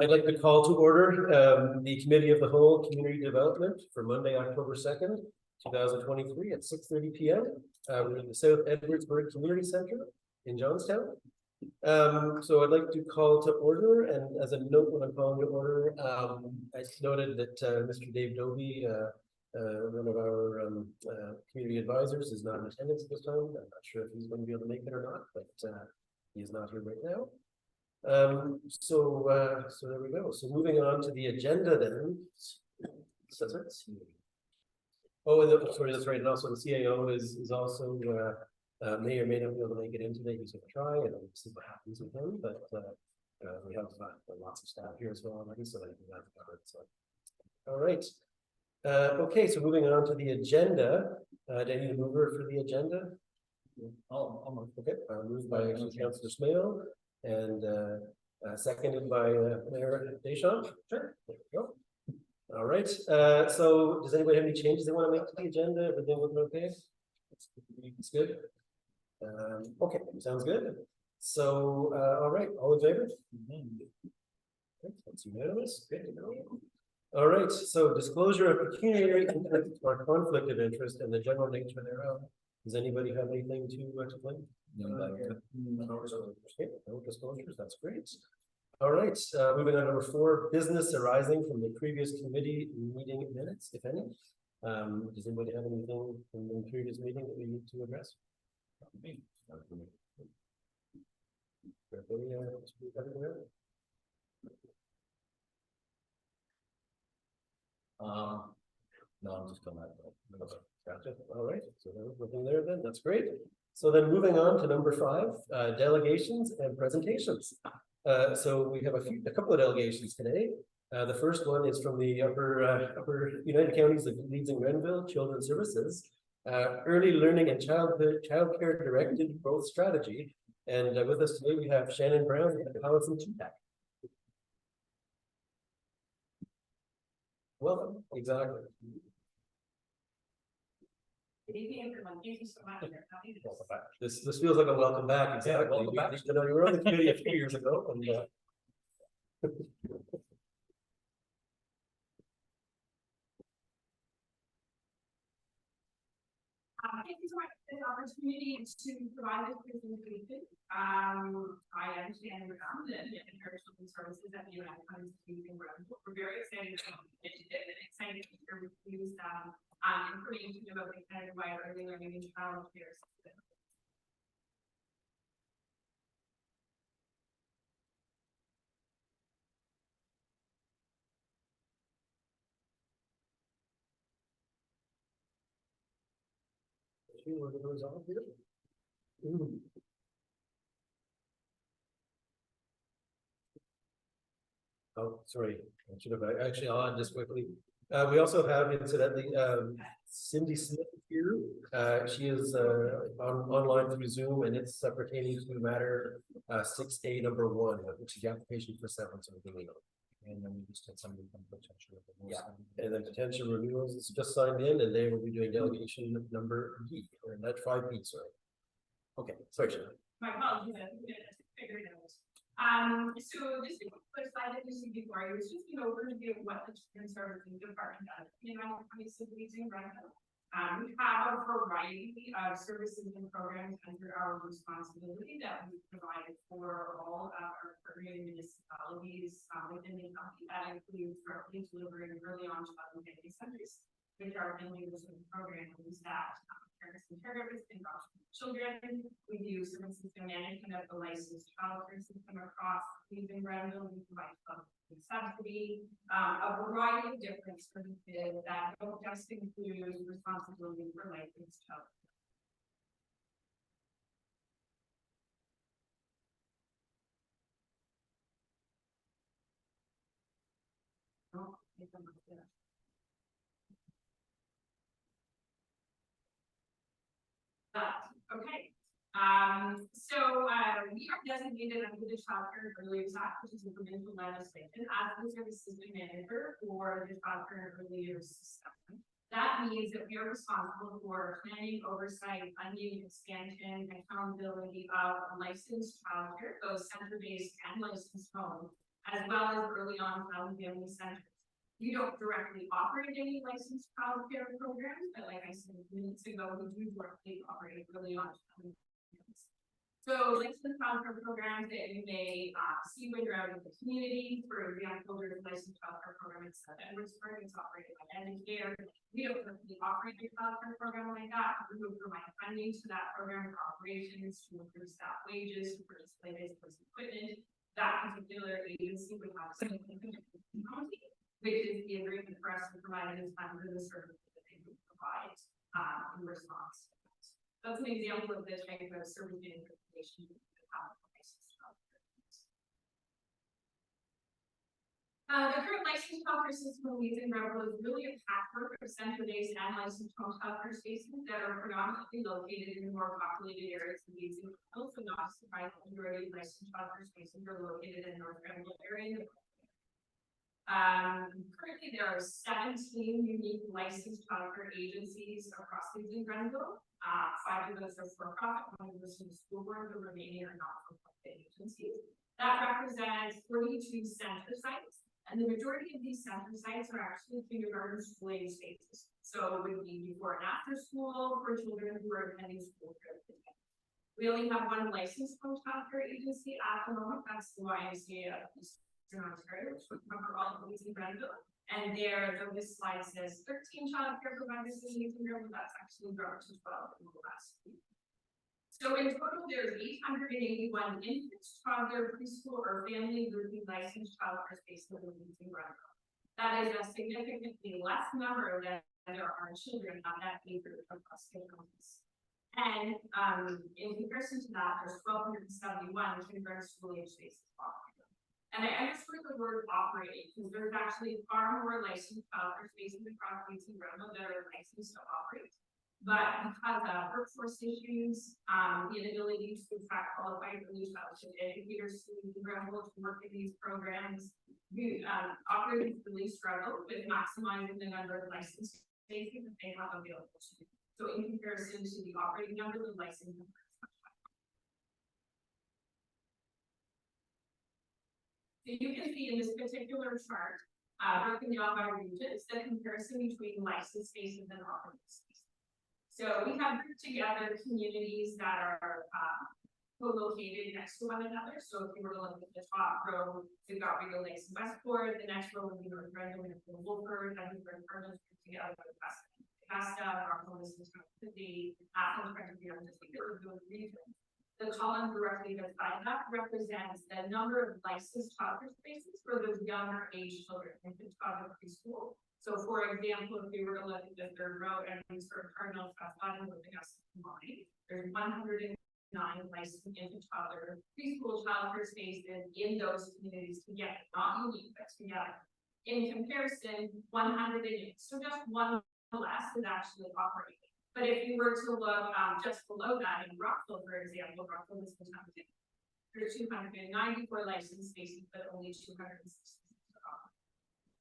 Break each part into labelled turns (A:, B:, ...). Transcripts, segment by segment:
A: I'd like to call to order the Committee of the Whole Community Development for Monday, October 2nd, 2023 at 6:30 p.m. We're in the South Edwardsburg Community Center in Johnstown. So I'd like to call to order, and as a note when I'm calling to order, I noted that Mr. Dave Dovey, one of our community advisors, is not in attendance at this time. I'm not sure if he's going to be able to make it or not, but he is not here right now. So there we go. So moving on to the agenda then. Oh, and sorry, that's right. And also the CAO is also may or may not be able to make it in today. He's going to try, and we'll see what happens with him. But we have lots of staff here as well already, so that can cover it. So, all right. Okay, so moving on to the agenda. Do I need a mover for the agenda? I'll move. Okay, moved by Councillor Smale and seconded by Mayor Deschamps. Sure. There we go. All right. So does anybody have any changes they want to make to the agenda? Everything looking okay? It's good. Okay, sounds good. So all right, all in favor? Okay, that's unanimous. Good to know. All right, so disclosure of pecuniary interest or conflict of interest and the general nature thereof. Does anybody have anything to claim? No disclosures, that's great. All right, moving on to number 4, business arising from the previous committee meeting minutes, if any. Does anybody have anything from the previous meeting that we need to address? No, I'm just coming out. Gotcha. All right, so there's nothing there then. That's great. So then moving on to number 5, delegations and presentations. So we have a couple of delegations today. The first one is from the upper United Counties of Leeds and Grenville Children's Services, Early Learning and Childcare Directed Growth Strategy. And with us today we have Shannon Brown and Allison Tupac. Welcome. Exactly.
B: Good evening, everyone. Thank you so much for coming.
A: This feels like a welcome back. Exactly. Yeah, welcome back. You know, you were on the committee a few years ago, and
B: thank you so much for this opportunity to provide this presentation. I understand that Children's Services at the United Counties of Grenville. We're very excited about the initiative and excited to share with you some information about the Canada-wide early learning and child care system.
A: oh, sorry. I should have actually. I'll add this quickly. We also have incidentally Cindy Smith here. She is online through Zoom, and it's pertaining to matter 6A number 1, which is the application for severance of the legal. And then we just had somebody from potential renewals. Yeah, and then potential renewals is just signed in, and they will be doing delegation number B, or that 5B. Sorry. Okay, sorry, Shannon.
B: My apologies, I figured it out. So just a quick slide that you see before you was just an overview of what the Children's Services Department does. You know, obviously using Grenville. We have a variety of services and programs under our responsibility that we provide for all of our partner municipalities within the county. That includes directly delivering early on child and family centers, which are family listening programs that parents and caregivers can children. We do service system management of the licensed childcare system across Leeds and Grenville. We provide subsidy, a variety of different services that don't just include responsibility for licensed childcare. Okay. So we are designated under the Child Care and Early Years Act, which is a provincial legislation, as the service system manager for the Child Care and Early Years system. That means that we are responsible for planning, oversight, funding, expansion, accountability of licensed childcare, both center-based and licensed homes, as well as early on child and family centers. We don't directly operate any licensed childcare programs, but like I said minutes ago, we do directly operate early on child and families. So licensed childcare programs that you may see when you're out in the community, for example, there's a licensed childcare program in South Edwardsburg, it's operated by Educare. We don't currently operate a childcare program like that. We will provide funding to that program for operations, to improve staff wages, to purchase play-based equipment. That particular agency would have significant county, which is the agreement for us to provide this fund for the service that they would provide in response. That's an example of the type of service interpretation that have the current licensed childcare system in Leeds and Rebel is really a patchwork of center-based and licensed childcare spaces that are predominantly located in the more populated areas of Leeds and Rebel. So not surprising, the majority of licensed childcare spaces are located in North Grenville area. Currently there are 17 unique licensed childcare agencies across Leeds and Grenville. 5 of those are for-profit, 1 of those is the school board, the remaining are not-for-profit agencies. That represents 42 center sites, and the majority of these center sites are actually kindergarten school age spaces. So it would be before and after school for children who are attending school. We only have 1 licensed childcare agency at the moment. That's the YMCA of Eastern Ontario, which would cover all of Leeds and Grenville. And there, though this slide says 13 childcare providers in Leeds and Grenville, that's actually grown to 12 in the last week. So in total, there's 881 infants, toddler, preschool, or family grouping licensed childcare spaces in Leeds and Grenville. That is a significantly less number than there are children on that age group across the counties. And in comparison to that, there's 1,271 kindergarten school age spaces operating. And I underscore the word operating because there's actually far more licensed childcare spaces across Leeds and Grenville that are licensed to operate. But because of workforce issues, the inability to attract qualified early childhood educators to Leeds and Grenville to work in these programs, operators really struggle with maximizing the number of licensed spaces that they have available to them. So in comparison to the operating number, the licensed number is much higher. So you can see in this particular chart, broken down by regions, the comparison between licensed spaces and operating spaces. So we have grouped together communities that are co-located next to one another. So if you were to look at the top row, we've got Rideau Lakes and Westport. The next row would be North Grenville and Wolford. Then we've got Furnace together with Augusta, Rockville, Mississippi, Athens, Frenchville, and just those regions. The column directly beside that represents the number of licensed childcare spaces for those younger age children, infant, toddler, preschool. So, for example, if we were to look at the third row and we sort of Cardinal Southland with Augusta combined, there's 109 licensed infant, toddler, preschool childcare spaces in those communities together, not unique, but together. In comparison, 108, so just one less is actually operating. But if you were to look just below that in Rockville, for example, Rockville is there's 294 licensed spaces, but only 260.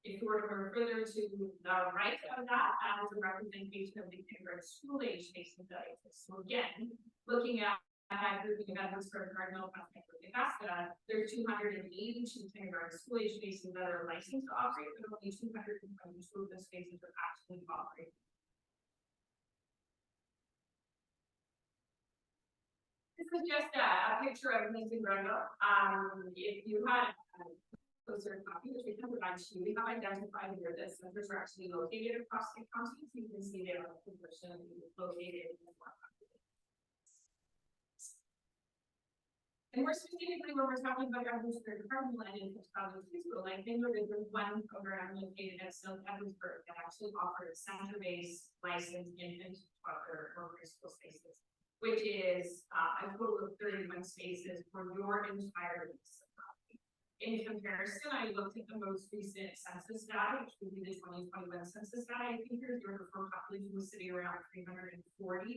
B: If you were to move further to the right of that, as a representation of the kindergarten school age spaces that exist. So again, looking at grouping of Edwardsburg, Cardinal, Augusta, there are 282 kindergarten school age spaces that are licensed to operate, but only 222 of those spaces are actually operating. This is just a picture of Leeds and Grenville. If you had a closer copy, which we can provide to you, we have identified where the centers are actually located across the county. So you can see they are located in the more populated. And more specifically, when we're talking about Edwardsburg, Cardinal, and infant, toddler, preschool, I think there's one program located at South Edwardsburg that actually offers center-based licensed infant, toddler, or preschool spaces, which is a total of 31 spaces for your entire list. In comparison, I looked at the most recent census data, which would be the 2021 census data. I think your referral population was sitting around 340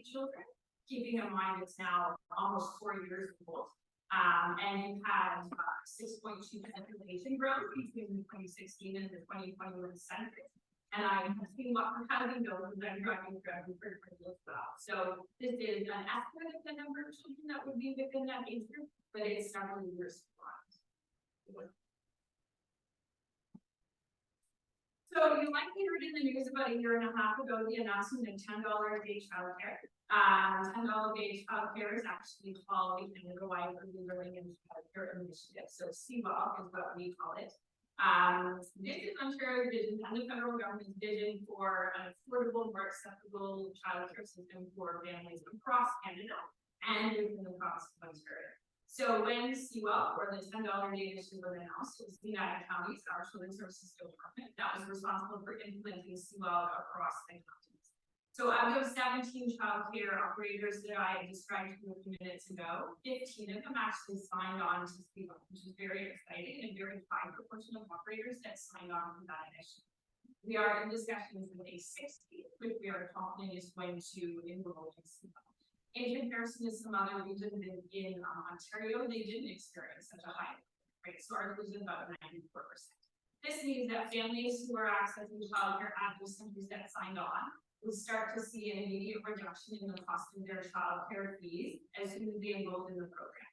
B: children, keeping in mind it's now almost 4 years old. And you had 6.2% population growth between 2016 and the 2021 census. And I have seen what for housing bills and I'm driving for as well. So this is an estimate of the number of children that would be within that age group, but it's several years behind. So you likely heard in the news about a year and a half ago, the announcement of $10 a day childcare. $10 a day childcare is actually called the Canada-wide Early Learning and Childcare Initiative, so CWAC is what we call it. This is Ontario's vision and the federal government's vision for an affordable, more accessible childcare system for families across Canada and within the province of Ontario. So when CWAC, or the $10 a day initiative, was announced, it was the United Counties, our Children's Services Department, that was responsible for implementing CWAC across the counties. So out of 17 childcare operators that I described to you a few minutes ago, 15 of them actually signed on to CWAC, which is very exciting, and very high proportion of operators that signed on to that initiative. We are in discussions with a 60, which we are confident is going to enroll in CWAC. In comparison to some other regions in Ontario, they didn't experience such a high rate, so ours was about 94%. This means that families who are accessing childcare at those centers that signed on will start to see an immediate reduction in the cost of their childcare fees as soon as they enrolled in the program,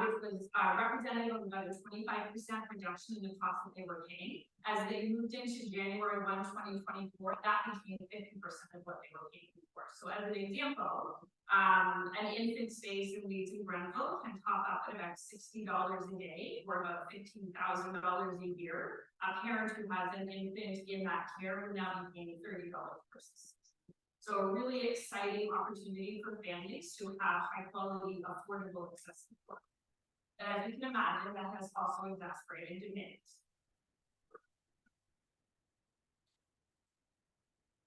B: which was representative of about a 25% reduction in the cost that they were paying. As they moved into January 1, 2024, that became 50% of what they were paying before. So as an example, an infant stays in Leeds and Grenville can top up at about $60 a day, or about $15,000 a year. A parent who has an infant in that care will now be paying $30 per system. So a really exciting opportunity for families to have high quality, affordable, accessible. And as you can imagine, that has also exacerbated demand.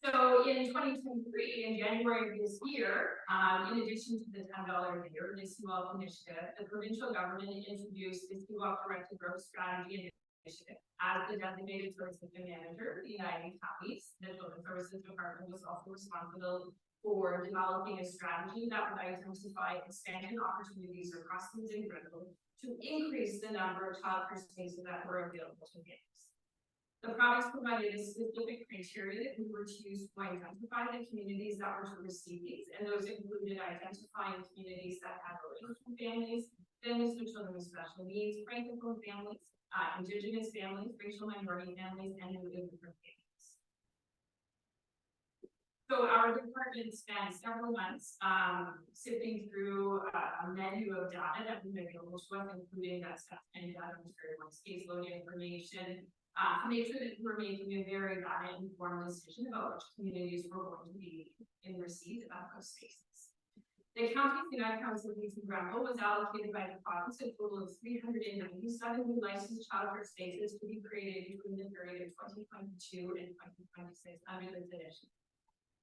B: So in 2023, in January of this year, in addition to the $10 a year, the CWAC initiative, the provincial government introduced the CWAC Directed Growth Strategy Initiative. As the designated service system manager, the United Counties, the Children's Services Department was also responsible for developing a strategy that would identify expansion opportunities across Leeds and Grenville to increase the number of childcare spaces that were available to families. The province provided a specific criteria that we were to use to identify the communities that were to receive these, and those included identifying communities that had low-income families, families with children with special needs, francophone families, Indigenous families, racial minority families, and new immigrant families. So our department spent several months sifting through a menu of data that we made available to us, including that stuff and data material, caseload information, to make sure that we're making a very data-informed decision about which communities we're going to be in receipt of those spaces. The county's United Counties of Leeds and Grenville was allocated by the province a total of 397 new licensed childcare spaces to be created between the period of 2022 and 2026 under this initiative.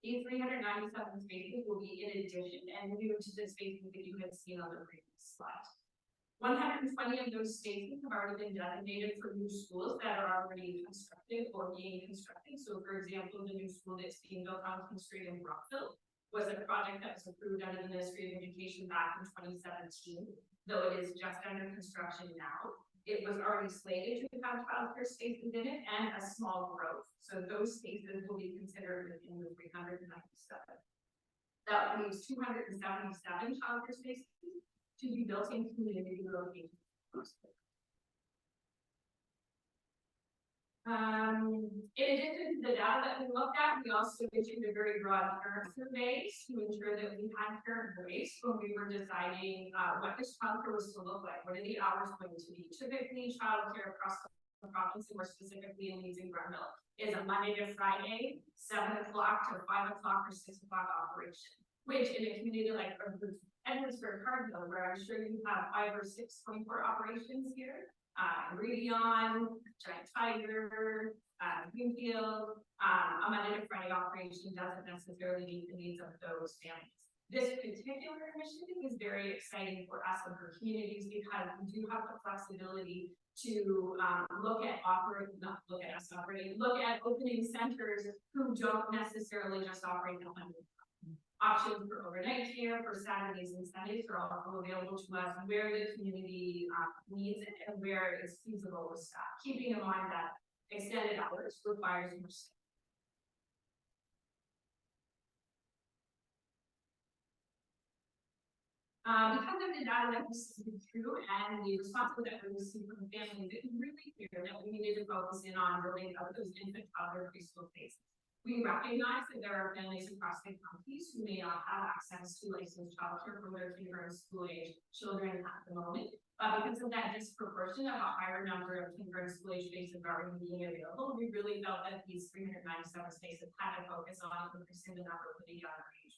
B: These 397 spaces will be in addition and new to the spaces that you had seen on the previous slide. 120 of those spaces have already been designated for new schools that are already constructed or being constructed. So, for example, the new school that's being built on King Street in Brockville was a project that was approved under the Ministry of Education back in 2017, though it is just under construction now. It was already slated to have childcare spaces in it and a small growth. So those spaces will be considered within the 397. That leaves 277 childcare spaces to be built in community locations. In addition to the data that we looked at, we also issued a very broad parent survey to ensure that we had parent voice when we were deciding what this childcare was to look like. What are the hours going to be? Typically, childcare across the province, and more specifically in Leeds and Grenville, is a Monday to Friday, 7 o'clock to 5 o'clock or 6 o'clock operation. Which in a community like Edwardsburg, Cardinal, where I'm sure you have 5 or 6 24 operations here. Meridian, Giant Tiger, Greenfield, a Monday to Friday operation doesn't necessarily meet the needs of those families. This particular initiative is very exciting for us and for communities because we do have the flexibility to look at opening centers who don't necessarily just operate 100%. Options for overnight care, for Saturdays and Sundays are also available to us where the community needs it and where it's feasible with staff. Keeping in mind that extended hours requires more staff. Because of the data that was through and the responses that we received from families, it was really clear that we needed to focus in on building out those infant toddler preschool spaces. We recognize that there are families across the counties who may not have access to licensed childcare for their kindergarten school age children at the moment. But because of that disproportion of a higher number of kindergarten school age spaces already being available, we really felt that these 397 spaces had to focus on increasing the number for the younger age.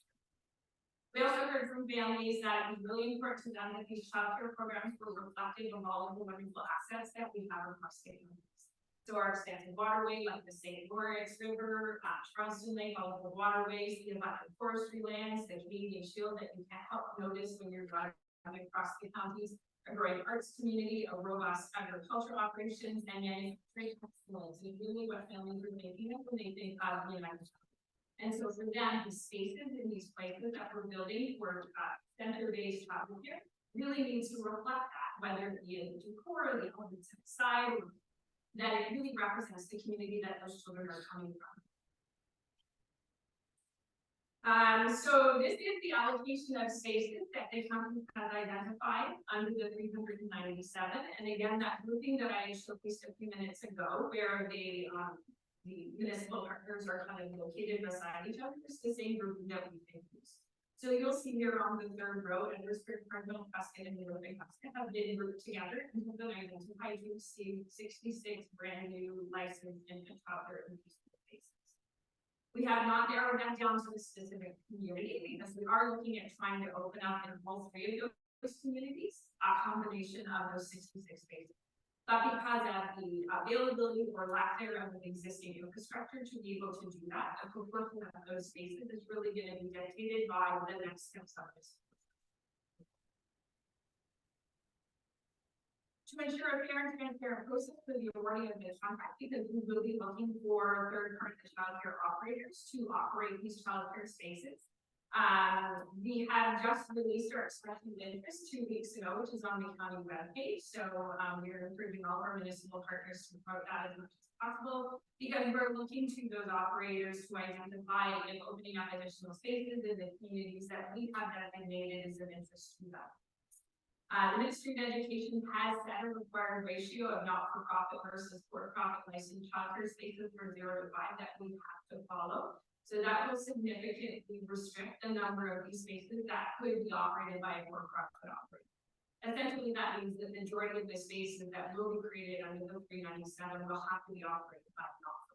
B: We also heard from families that it was really important to them that these childcare programs were reflective of all of the wonderful assets that we have across the communities. So our expansive waterway, like the St. Lawrence River, Trunston Lake, all of the waterways, the abundant forestry lands, the Canadian Shield that you can't help notice when you're driving across the counties, a growing arts community, a robust agricultural operations, and manufacturing excellence is really what families are thinking of when they think of the United States. And so for them, the spaces in these places that we're building for center-based childcare really needs to reflect that, whether it be in the decor, the elements inside, that it really represents the community that those children are coming from. So this is the allocation of spaces that the county has identified under the 397. And again, that grouping that I showcased a few minutes ago, where the municipal partners are kind of located beside each other, is the same grouping that we can use. So you'll see here on the third row, Edwardsburg, Cardinal, Prescott, and Northern Prescott have been grouped together and have been identified to receive 66 brand new licensed infant childcare and preschool spaces. We have not narrowed that down to a specific community because we are looking at trying to open up in all three of those communities a combination of those 66 spaces. But because of the availability or lack thereof of existing infrastructure to be able to do that, the proportion of those spaces is really going to be dictated by the next steps of this. To ensure a fair and transparent process for the awarding of this contract, because we will be looking for third-party childcare operators to operate these childcare spaces. We have just released our expression of interest 2 weeks ago, which is on the county webpage. So we're encouraging all our municipal partners to promote that as much as possible, because we're looking to those operators to identify and opening up additional spaces in the communities that we have designated as of interest to them. The Ministry of Education has set a required ratio of not-for-profit versus for-profit licensed childcare spaces from 0 to 5 that we have to follow. So that will significantly restrict the number of these spaces that could be operated by a for-profit operator. Essentially, that means the majority of the spaces that will be created under the 397 will have to be operated by a non-for-profit.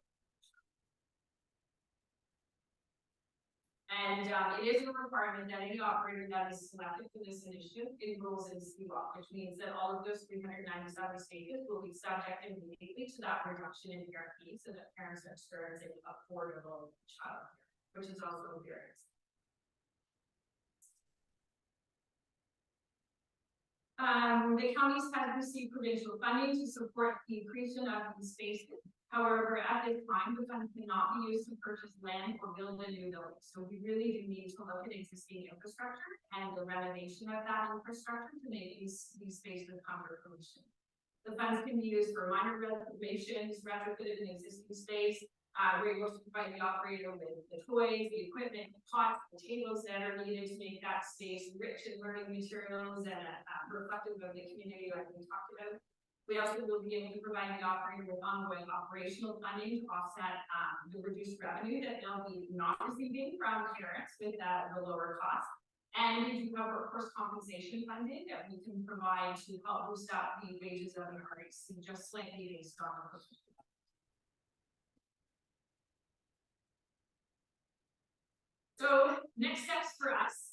B: And it is a requirement that any operator that is selected for this initiative enrolls in CWAP, which means that all of those 397 spaces will be subject immediately to that reduction in ERP so that parents are experiencing affordable childcare, which is also very exciting. The counties have received provincial funding to support the creation of these spaces. However, at this time, the funds cannot be used to purchase land or build a new building. So we really do need to look at existing infrastructure and the renovation of that infrastructure to make these spaces come to fruition. The funds can be used for minor renovations, retrofitted an existing space. We're able to provide the operator with the toys, the equipment, the pots, the tables that are needed to make that space rich in learning materials and reflective of the community like we talked about. We also will be able to provide the operator with ongoing operational funding to offset the reduced revenue that they'll be not receiving from parents with the lower cost. And we do have workforce compensation funding that we can provide to help boost up the wages of an RHC just slightly based on the position. So next steps for us.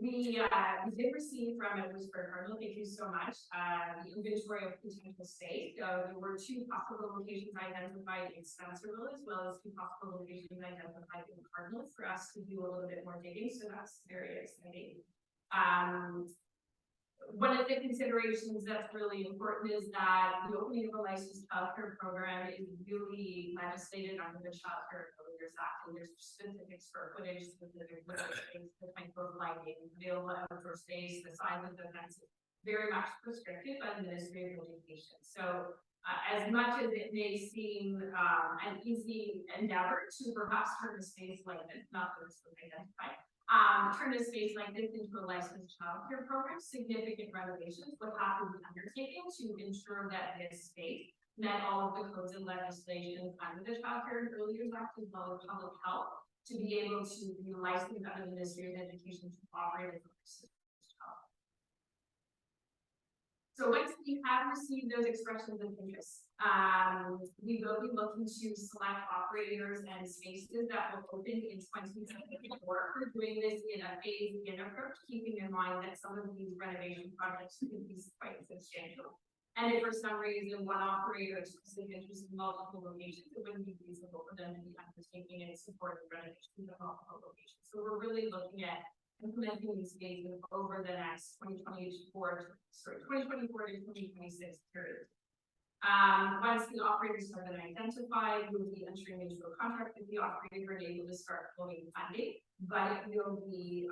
B: We did receive from Edwardsburg Cardinal, thank you so much, the inventory of potential space. So there were 2 possible locations identified in Spencerville, as well as 2 possible locations identified in Cardinal for us to do a little bit more digging. So that's very exciting. One of the considerations that's really important is that the opening of a licensed childcare program is really legislated under the Child Care Builders Act, and there's specific square footage, specific space, the type of lighting, available outdoor space, the size of the fence, very much prescriptive by the Ministry of Education. So as much as it may seem an easy endeavor to perhaps turn a space like this, not that it's identified, turn a space like this into a licensed childcare program, significant renovations would have to be undertaken to ensure that this space met all of the codes and legislation under the Child Care and Early Years Act as well as public health to be able to be licensed under the Ministry of Education to operate as a licensed child. So once we have received those expressions of interest, we will be looking to select operators and spaces that will open in 2024. We're doing this in a phased-in approach, keeping in mind that some of these renovation projects could be quite substantial. And if for some reason one operator expresses interest in multiple locations, it wouldn't be feasible for them to be undertaking and supporting renovations of multiple locations. So we're really looking at implementing these phases over the next 2024 to 2026 period. Once the operators have been identified, we'll be entering into a contract with the operator and able to start flowing funding, but it will be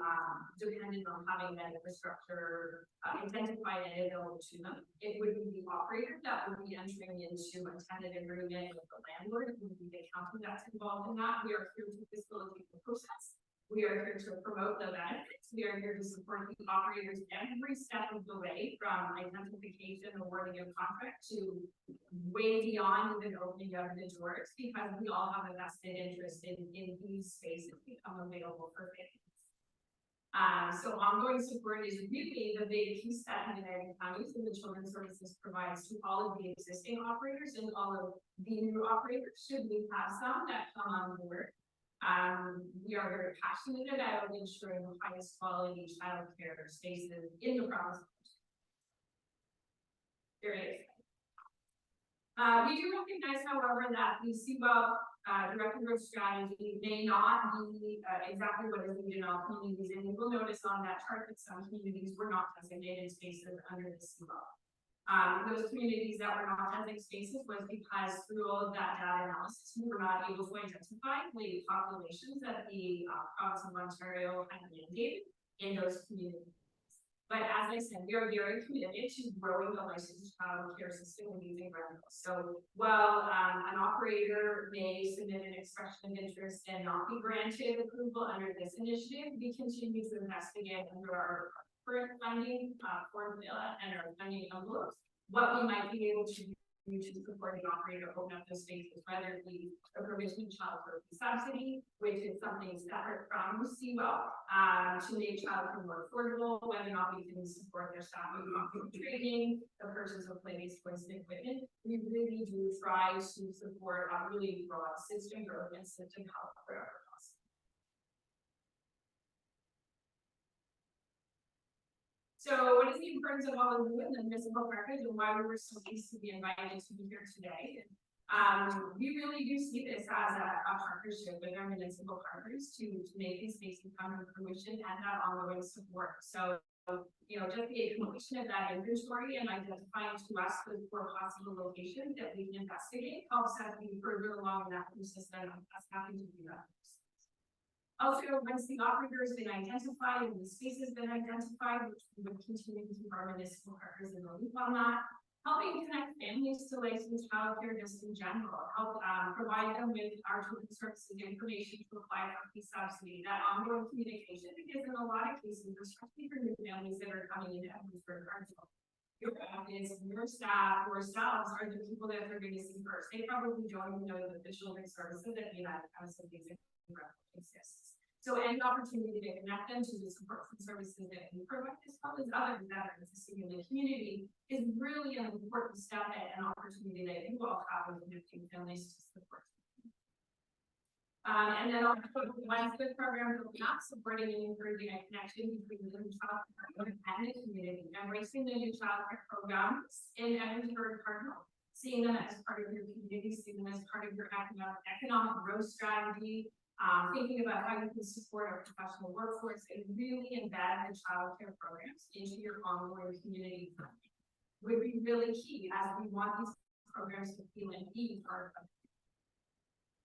B: dependent on having that infrastructure identified and available to them. It would be the operator that would be entering into a tenant agreement with the landlord. It would be the accountant that's involved in that. We are here to facilitate the process. We are here to promote the benefits. We are here to support the operators every step of the way, from identification, awarding of contract to way beyond even opening up the doors, because we all have a vested interest in these spaces become available for families. So ongoing support is really the big piece that United Counties and the Children's Services provides to all of the existing operators and all of the new operators, should we have some that come on board. We are very passionate about ensuring the highest quality child care spaces in the province. Very exciting. We do recognize, however, that the CWEL directed growth strategy may not be exactly what is needed in all communities, and you will notice on that chart that some communities were not designated spaces under the CWEL. Those communities that were not designated spaces was because through all of that data analysis, we were not able to identify the populations that the province of Ontario had mandated in those communities. But as I said, we are very committed to growing the licensed child care system and using rentals. So while an operator may submit an expression of interest and not be granted approval under this initiative, we continue to investigate under our current funding formula and our funding envelopes what we might be able to do to support an operator open up those spaces, whether it be a provision child care subsidy, which is something separate from CWEL, to make child care more affordable, whether or not we can support their staff with training, the purchase of play-based toys and equipment. We really do try to support a really broad system growth and system health wherever possible. So what is the importance of all of you in the municipal package and why we were so pleased to be invited to be here today? We really do see this as a partnership with our municipal partners to make these spaces come to fruition and that ongoing support. So, just the completion of that inventory and identifying to us the 4 possible locations that we can investigate helps us be further along in that process than us having to do that. Also, once the operator has been identified and the space has been identified, which we would continue to keep our municipal partners in the loop on that, helping connect families to licensed childcare just in general, help provide them with our children's services information to apply for the subsidy, that ongoing communication, because in a lot of cases, especially for new families that are coming into Edmundsburg, your families, your staff, yourselves are the people that they're going to see first. They probably don't even know the official services that the United Counties exists. So any opportunity to connect them to the supports and services that we provide, as well as others that are existing in the community, is really an important step and an opportunity that you all have with connecting families to support. And then also the Good program will not supporting and encouraging a connection between the new child care and the community, embracing the new child care programs in Edmundsburg Cardinal, seeing them as part of your community, seeing them as part of your economic growth strategy, thinking about how you can support our professional workforce and really embed the child care programs into your ongoing community would be really key, as we want these programs to feel and be part of.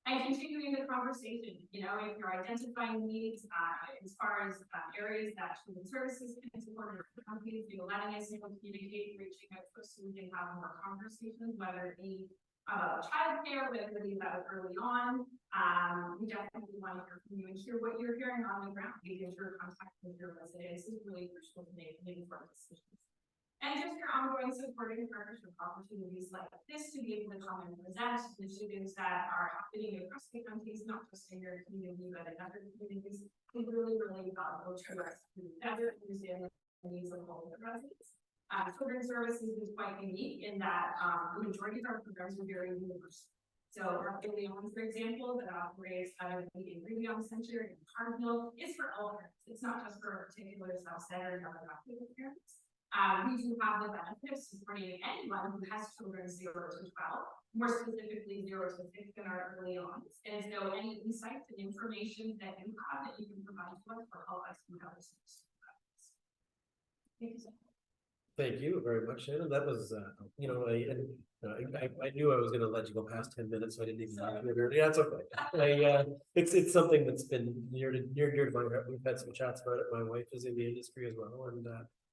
B: And continuing the conversation, if you're identifying needs as far as areas that children's services can support our companies, letting us communicate, reaching out so we can have more conversations, whether it be childcare, but really about early on. We definitely want to hear from you and hear what you're hearing on the ground, because your contact with your residents is really crucial to make informed decisions. And just your ongoing support and partnership opportunities like this to be able to come and present initiatives that are happening across the country, not just in your community, but in other communities, is really, really valuable to us to better understand the needs of all the residents. Children's services is quite unique in that the majority of our programs are very universal. So our Early On, for example, that operates out of the Ingredient Center in Cardinal is for all parents. It's not just for a particular self-centered or adoptive parents. We do have the benefit of supporting anyone who has children 0 to 12, more specifically 0 to 6 in our Early Ons. And so any insights and information that you have that you can provide to us will help us to have this. Thank you so much.
A: Thank you very much, Shannon. That was, you know, I knew I was going to let you go past 10 minutes, so I didn't even. Yeah, it's okay. It's something that's been near to my heart. We've had some chats about it. My wife is in the industry as well, and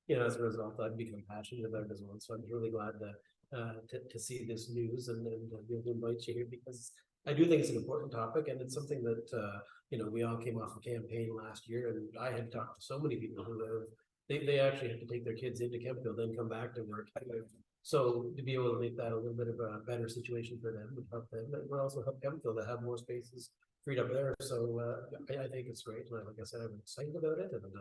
A: you know, as a result, I've become passionate about it as well. So I'm really glad to see this news and be able to invite you here, because I do think it's an important topic, and it's something that you know, we all came off a campaign last year, and I had talked to so many people who have. They actually have to take their kids into Kemptville, then come back to work. So to be able to make that a little bit of a better situation for them would help them, but we'll also help Kemptville to have more spaces freed up there. So I think it's great. Like I said, I'm excited about it, and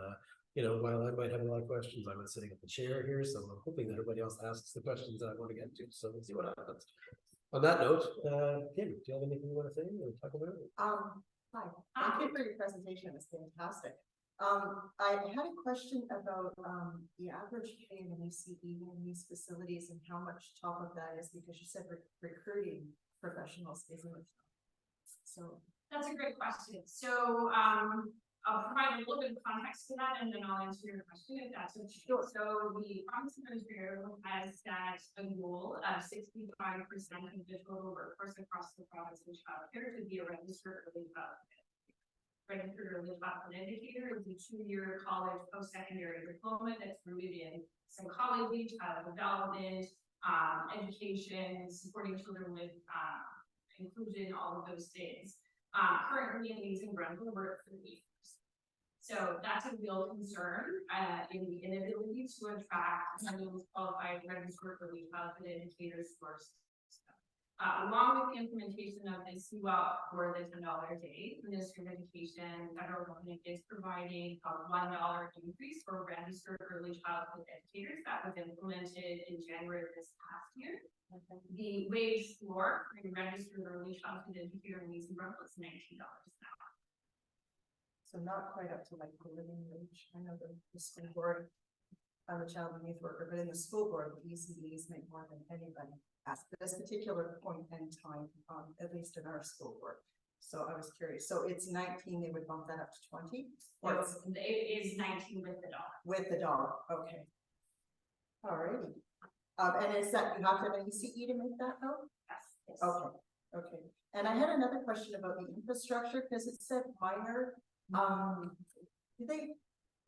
A: you know, while I might have a lot of questions, I'm sitting at the chair here, so I'm hoping that everybody else asks the questions that I want to get to. So we'll see what happens. On that note, Kim, do you have anything you want to say or talk about?
C: Hi, thank you for your presentation. It's fantastic. I had a question about the average pay in an ECE in these facilities and how much top of that is, because you said recruiting professionals isn't it? So
B: that's a great question. So I'll provide a little bit of context to that, and then I'll answer your question if that's okay. Sure. So the province of Ontario has set a goal of 65% of the total workforce across the province in childcare to be a registered early childhood. Registered early childhood educator is a 2-year college post-secondary diploma that's rooted in psychology, child development, education, supporting children with inclusion, all of those things. Currently in Leeds and Grenville, we're at 3 years. So that's a real concern in the inability to attract those qualified registered early childhood educators for along with the implementation of the CWAP for the $10 a day, the Ministry of Education, federal government is providing a $1 increase for registered early childhood educators that was implemented in January of this past year. Okay. The wage floor for a registered early childhood educator in Leeds and Grenville is $19 an hour.
C: So not quite up to like the living wage. I know the school board, I'm a child and youth worker, but in the school board, the ECEs make more than anybody at this particular point in time, at least in our school board. So I was curious. So it's 19, they would bump that up to 20?
B: Or it is 19 with the dollar.
C: With the dollar, okay. Alrighty. And is that, you have to have an ECE to make that though?
B: Yes.
C: Okay, okay. And I had another question about the infrastructure, because it said minor. Did they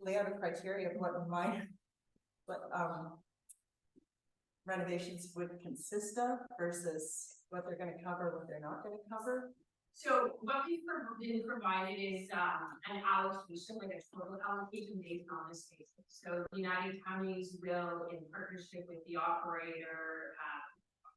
C: lay out a criteria of what minor, renovations would consist of versus what they're going to cover, what they're not going to cover?
B: So what we've been provided is an allocation, like a total allocation based on the spaces. So United Counties will, in partnership with the operator,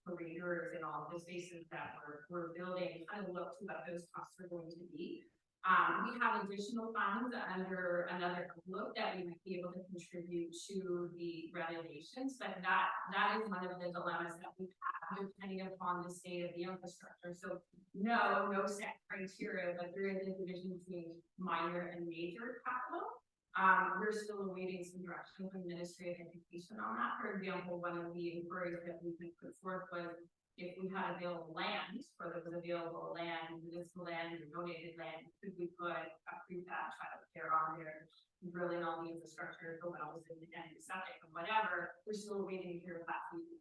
B: operators, and all the spaces that we're building, kind of look to what those costs are going to be. We have additional funds under another envelope that we might be able to contribute to the renovations, but that is one of the dilemmas that we have depending upon the state of the infrastructure. So no set criteria, but there is a division between minor and major capital. We're still awaiting some direction from the Ministry of Education on that. For example, one of the inquiries that we put forth was if we had available land, or there was available land, municipal land, or donated land, could we put a prefab childcare on there, drilling all the infrastructure, the wells, and septic, and whatever. We're still waiting to hear back from the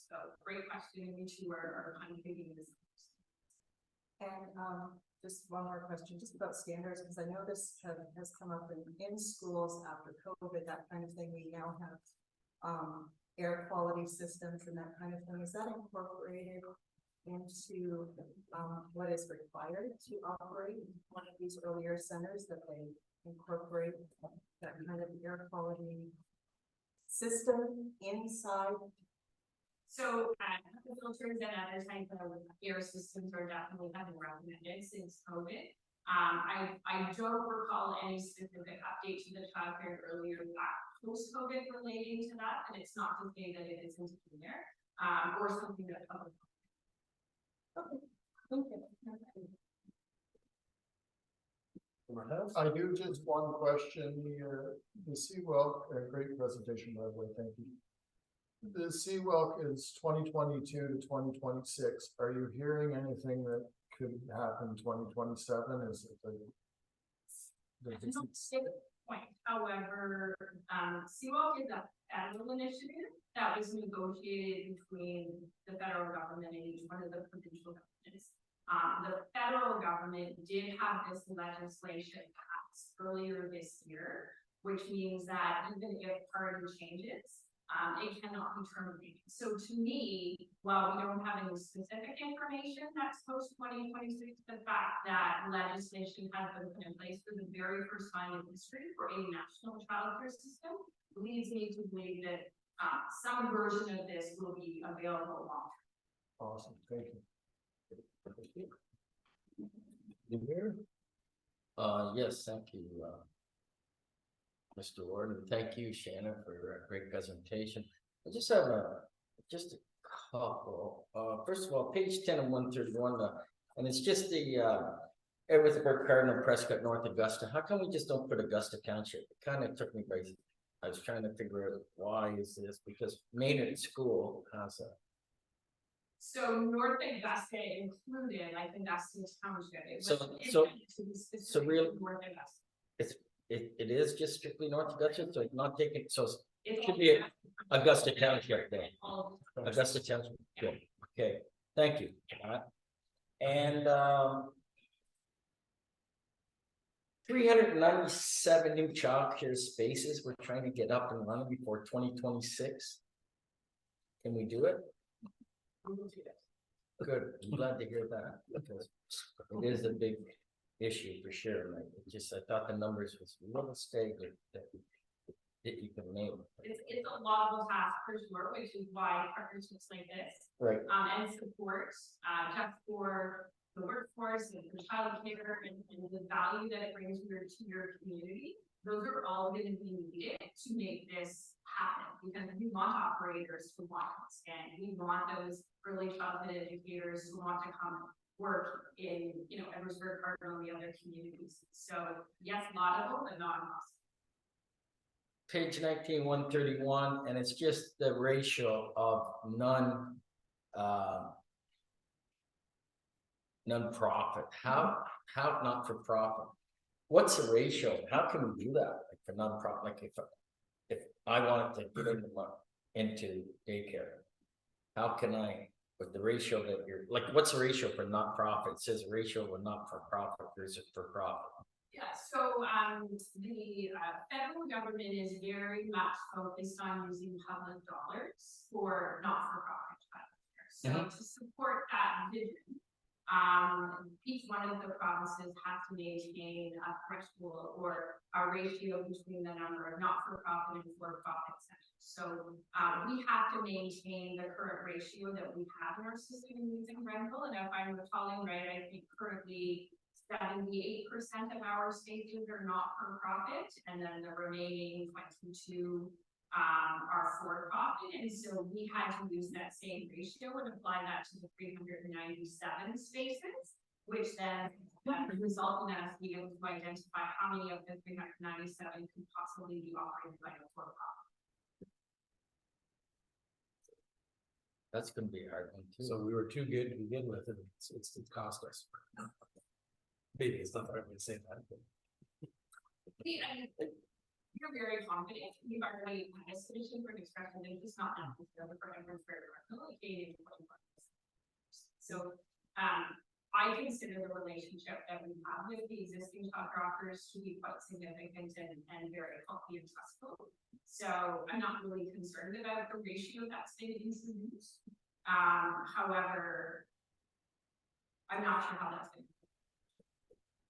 B: So great question. We too are kind of thinking this.
C: And just one more question, just about standards, because I know this has come up in schools after COVID, that kind of thing. We now have air quality systems and that kind of thing, is that incorporated into, what is required to operate one of these earlier centers, that they incorporate that kind of air quality system inside?
B: So, the filters and other type of air systems are definitely have been recommended since COVID. I don't recall any specific update to the child care earlier back post-COVID relating to that, and it's not to say that it isn't in there, or something that.
D: I do just one question, the Seawell, great presentation, by the way, thank you. The Seawell is 2022 to 2026, are you hearing anything that could happen 2027, is it?
B: Point. However, Seawalk is a federal initiative that was negotiated between the federal government and each one of the provincial governments. The federal government did have this legislation passed earlier this year, which means that even if party changes, it cannot be terminated. So to me, while we don't have any specific information that's post 2026, the fact that legislation has been put in place for the very first time in history for a national childcare system leads me to believe that some version of this will be available long term.
D: Awesome, thank you.
E: Yes, thank you, Mr. Ward, and thank you, Shannon, for a great presentation. I just have just a couple. First of all, page 10 of 131, and it's just the Everett Cardinal Prescott North Augusta. How come we just don't put Augusta Township? It kind of took me by. I was trying to figure out why is this, because Maynard School has a.
B: So North Augusta included, like Augusta Township. It
E: So-
B: wasn't
E: so-
B: intended to be specific
E: so real-
B: to North Augusta.
E: It is just strictly North Augusta, so it's not taking, so it
B: It's
E: should
B: all-
E: be Augusta Township then.
B: all-
E: Augusta Township, good, okay, thank you. And 397 new childcare spaces we're trying to get up and running before 2026. Can we do it? Good, I'm glad to hear that, because it is a big issue for sure, like, it just, I thought the numbers was a little staggered that you can name.
B: It's a lot of task for sure, which is why partnerships like this,
E: Right,
B: and support, just for the workforce and for childcare and the value that it brings to your community. Those are all going to be needed to make this happen, because we want operators to want to expand. We want those early childhood educators who want to come work in, Eversburg, Cardinal, and the other communities. So yes, laudable, but not impossible.
E: page 19, 131, and it's just the ratio of non-profit. How not for profit? What's the ratio? How can we do that? Like for non-profit, like if I wanted to get into daycare, how can I, with the ratio that you're like, what's the ratio for non-profit? It says ratio of not for profit versus for profit.
B: Yeah, so the federal government is very much focused on using public dollars for not-for-profit childcare. So to support that vision, each one of the provinces have to maintain a threshold or a ratio between the number of not-for-profit and for-profit centers. So we have to maintain the current ratio that we have in our system using rental. And if I'm recalling right, I think currently 78% of our spaces are not for profit, and then the remaining 22 are for profit. And so we had to use that same ratio and apply that to the 397 spaces, which then resulted in us being able to identify how many of the 397 could possibly be operated by a for profit.
E: That's gonna be a hard one too.
A: So we were too good to begin with, and it's cost us. Maybe it's not the right way to say that, but
B: You're very confident. You've already had a submission for an expression, and it's not necessarily for everyone's very located. So, I consider the relationship that we have with the existing child offers to be quite significant and very healthy and trustful. So I'm not really concerned about the ratio that's been introduced. However, I'm not sure how that's been.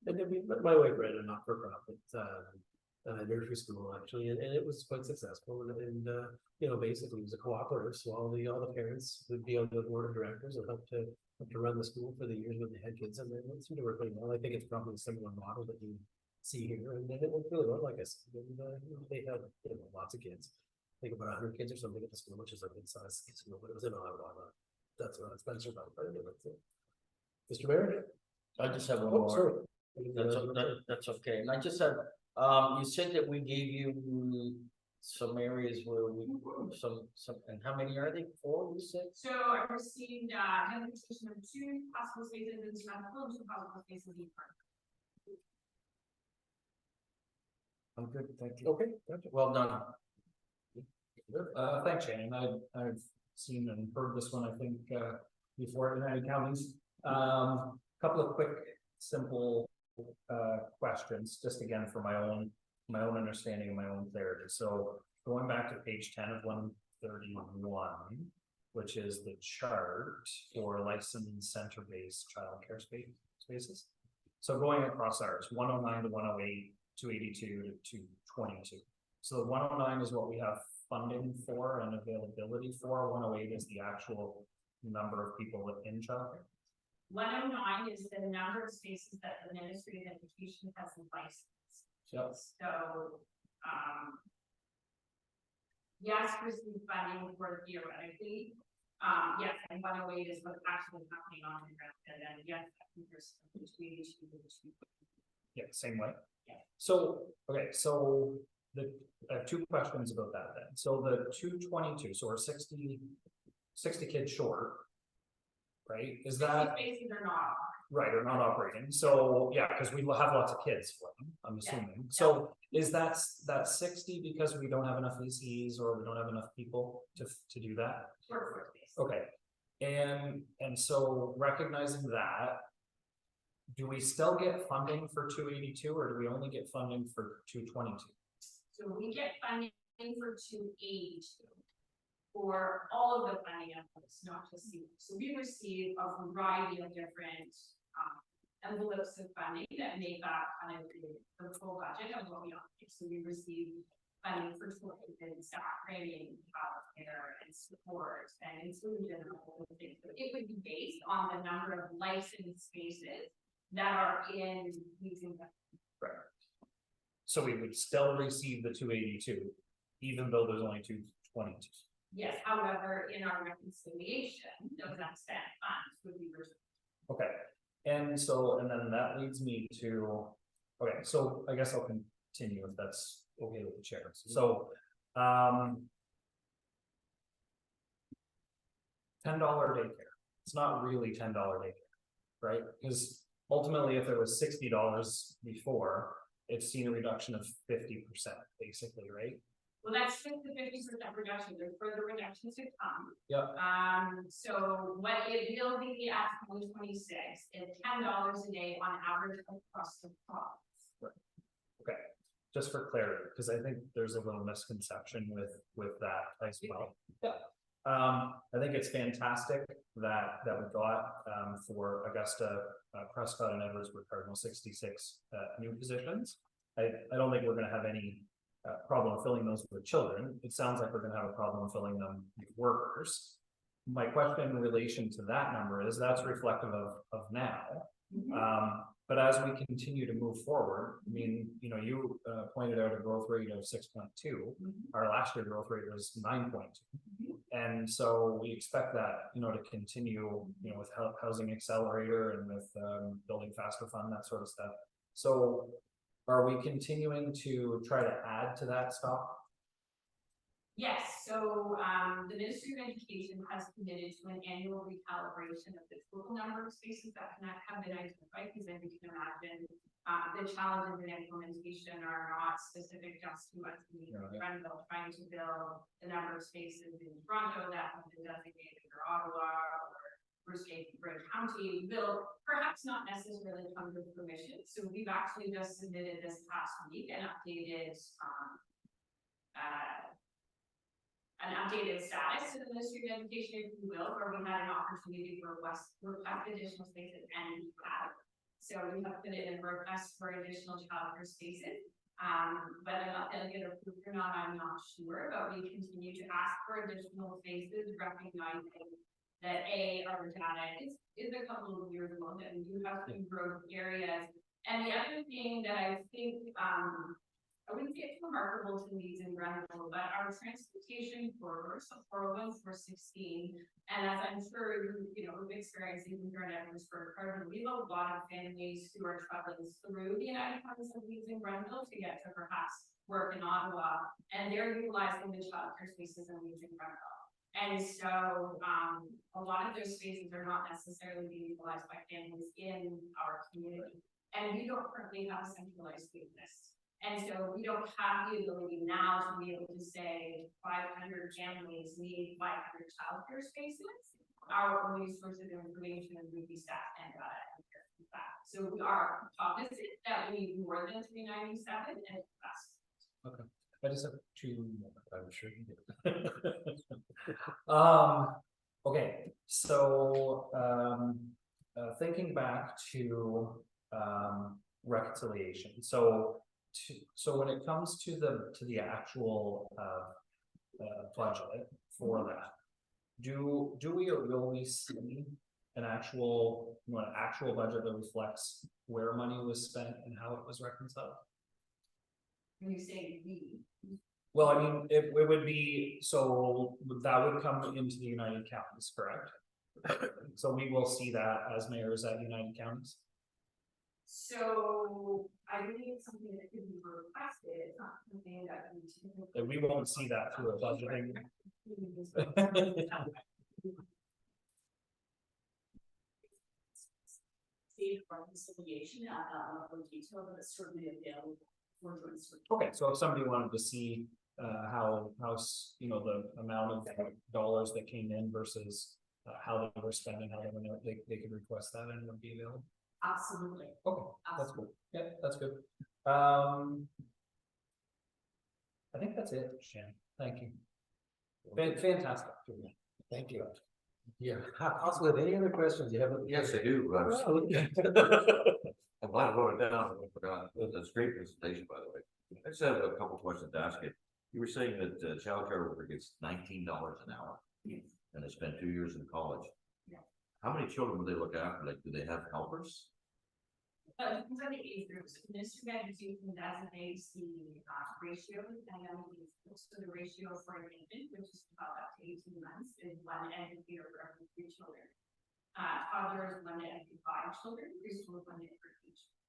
A: And I mean, my wife ran a not-for-profit, nursery school actually, and it was quite successful, and you know, basically it was a cooperative, so all the parents would be on the board of directors and help to run the school for the years when they had kids, and it seemed to work really well. I think it's probably a similar model that you see here, and it went really well, like I said, and they had, you know, lots of kids. I think about 100 kids or something at the school, which is a good size school, but it was in Ottawa. That's what Spencer about, but anyway, that's it. Mr. Mayor?
E: I just have one
A: Oh,
E: more.
A: sorry.
E: That's okay, and I just have, you said that we gave you some areas where we, some, and how many are they? 4, you said?
B: So I received notification of 2 possible spaces in Strathfield and 2 possible spaces in Park.
E: I'm good, thank you.
A: Okay, gotcha.
E: Well done.
F: Thanks, Shane. I've seen and heard this one, I think, before in United Counties. Couple of quick, simple, questions, just again for my own understanding and my own clarity. So going back to page 10 of 131, which is the chart for licensed center-based childcare spaces. So going across ours, 109 to 108, 282 to 222. So the 109 is what we have funding for and availability for. 108 is the actual number of people within childcare.
B: 109 is the number of spaces that the Ministry of Education has licensed.
F: Yep.
B: So, yes, receive funding for theoretically. Yes, and 108 is what's actually happening on the ground, and then yes, there's between two.
F: Yeah, same way.
B: Yeah.
F: So, okay, so I have 2 questions about that then. So the 222, so we're 60 kids short, right? Is that
B: Spaces are not.
F: right or not operating? So yeah, because we will have lots of kids for them, I'm assuming. So is that 60 because we don't have enough ACs or we don't have enough people to do that?
B: For space.
F: Okay, and so recognizing that, do we still get funding for 282 or do we only get funding for 222?
B: So we get funding for 282 for all of the funding efforts, not just you. So we receive a variety of different envelopes of funding that make up kind of the full budget of what we offer. So we receive funding for tuition and staff training, childcare and support and inclusion and all those things. So it would be based on the number of licensed spaces that are in using them.
F: Right. So we would still receive the 282, even though there's only 222.
B: Yes, however, in our reconciliation, those unspent funds would be reserved.
F: Okay, and so, and then that leads me to, okay, so I guess I'll continue if that's okay with the chair. So, $10 daycare, it's not really $10 daycare, right? Because ultimately, if it was $60 before, it's seen a reduction of 50%, basically, right?
B: Well, that's just the 50% reduction, there's further reductions to come.
F: Yep.
B: So what it will be at 2026 is $10 a day on average across the province.
F: Right. Okay, just for clarity, because I think there's a little misconception with that as well. Yeah. I think it's fantastic that we got for Augusta, Prescott and Edwardsburg Cardinal 66 new positions. I don't think we're going to have any problem filling those with children. It sounds like we're going to have a problem filling them with workers. My question in relation to that number is that's reflective of now. But as we continue to move forward, I mean, you know, you pointed out a growth rate of 6.2. Our last year growth rate was 9.2. And so we expect that, you know, to continue, you know, with Housing Accelerator and with Building Faster Fund, that sort of stuff. So are we continuing to try to add to that stock?
B: Yes, so the Ministry of Education has committed to an annual recalibration of the total number of spaces that have been identified, because as you can imagine, the challenges in implementation are not specific just to us in Grenville trying to build the number of spaces in Toronto that have been designated, or Ottawa, or for state Grand County will perhaps not necessarily come with permission. So we've actually just submitted this past week an updated status to the Ministry of Education, if you will, where we had an opportunity to request additional spaces and we have. So we have put in a request for additional childcare spaces. Whether or not they'll get approved or not, I'm not sure, but we continue to ask for additional spaces, recognizing that our data is a couple of years old and we do have some growth areas. And the other thing that I think, I wouldn't say it's remarkable to me in Grenville, but our transportation corridors, so 401, 416, and as I'm sure we've experienced even here in Edwardsburg, we have a lot of families who are traveling through the United Province of Leeds in Grenville to get to perhaps work in Ottawa, and they're utilizing the childcare spaces in Leeds and Grenville. And so a lot of those spaces are not necessarily being utilized by families in our community, and we don't currently have a centralized wait list. And so we don't have the ability now to be able to say 500 families need 500 childcare spaces. Our only source of information would be staff and data. So we are cognizant that we need more than 397 and less.
F: Okay, I just have two more, I'm sure you do. Okay, so thinking back to reconciliation, so when it comes to the actual budget for that, do we or will we see an actual budget that reflects where money was spent and how it was reconciled?
B: When you say we,
F: Well, I mean, it would be, so that would come into the United Counties, correct? So we will see that as mayors at United Counties?
B: so I believe it's something that could be requested, it's not something that we typically.
F: And we won't see that through a budgeting.
G: State reconciliation at that level of detail, but it's certainly available for joint search.
F: Okay, so if somebody wanted to see how the amount of dollars that came in versus how they were spending, how they were, they could request that and it would be available.
G: Absolutely.
F: Okay, that's
G: Absolutely.
F: cool. Yeah, that's good. I think that's it, Shannon. Thank you. Fantastic.
A: Thank you. Yeah, possibly have any other questions you haven't?
H: Yes, I do.
A: Oh, okay.
H: I'm glad I wrote it down. I forgot. That's a great presentation, by the way. I just have a couple questions to ask you. You were saying that childcare worker gets $19 an hour.
G: Yes.
H: And they spend 2 years in college.
G: Yeah.
H: How many children do they look after? Like, do they have helpers?
B: But it depends on the age groups. Ministry of Education designates the ratio of dynamic age groups. So the ratio for an infant, which is about up to 18 months, is 1 educator for every 3 children. Toddler is 1 to every 5 children, preschool is 1 to every 3 children.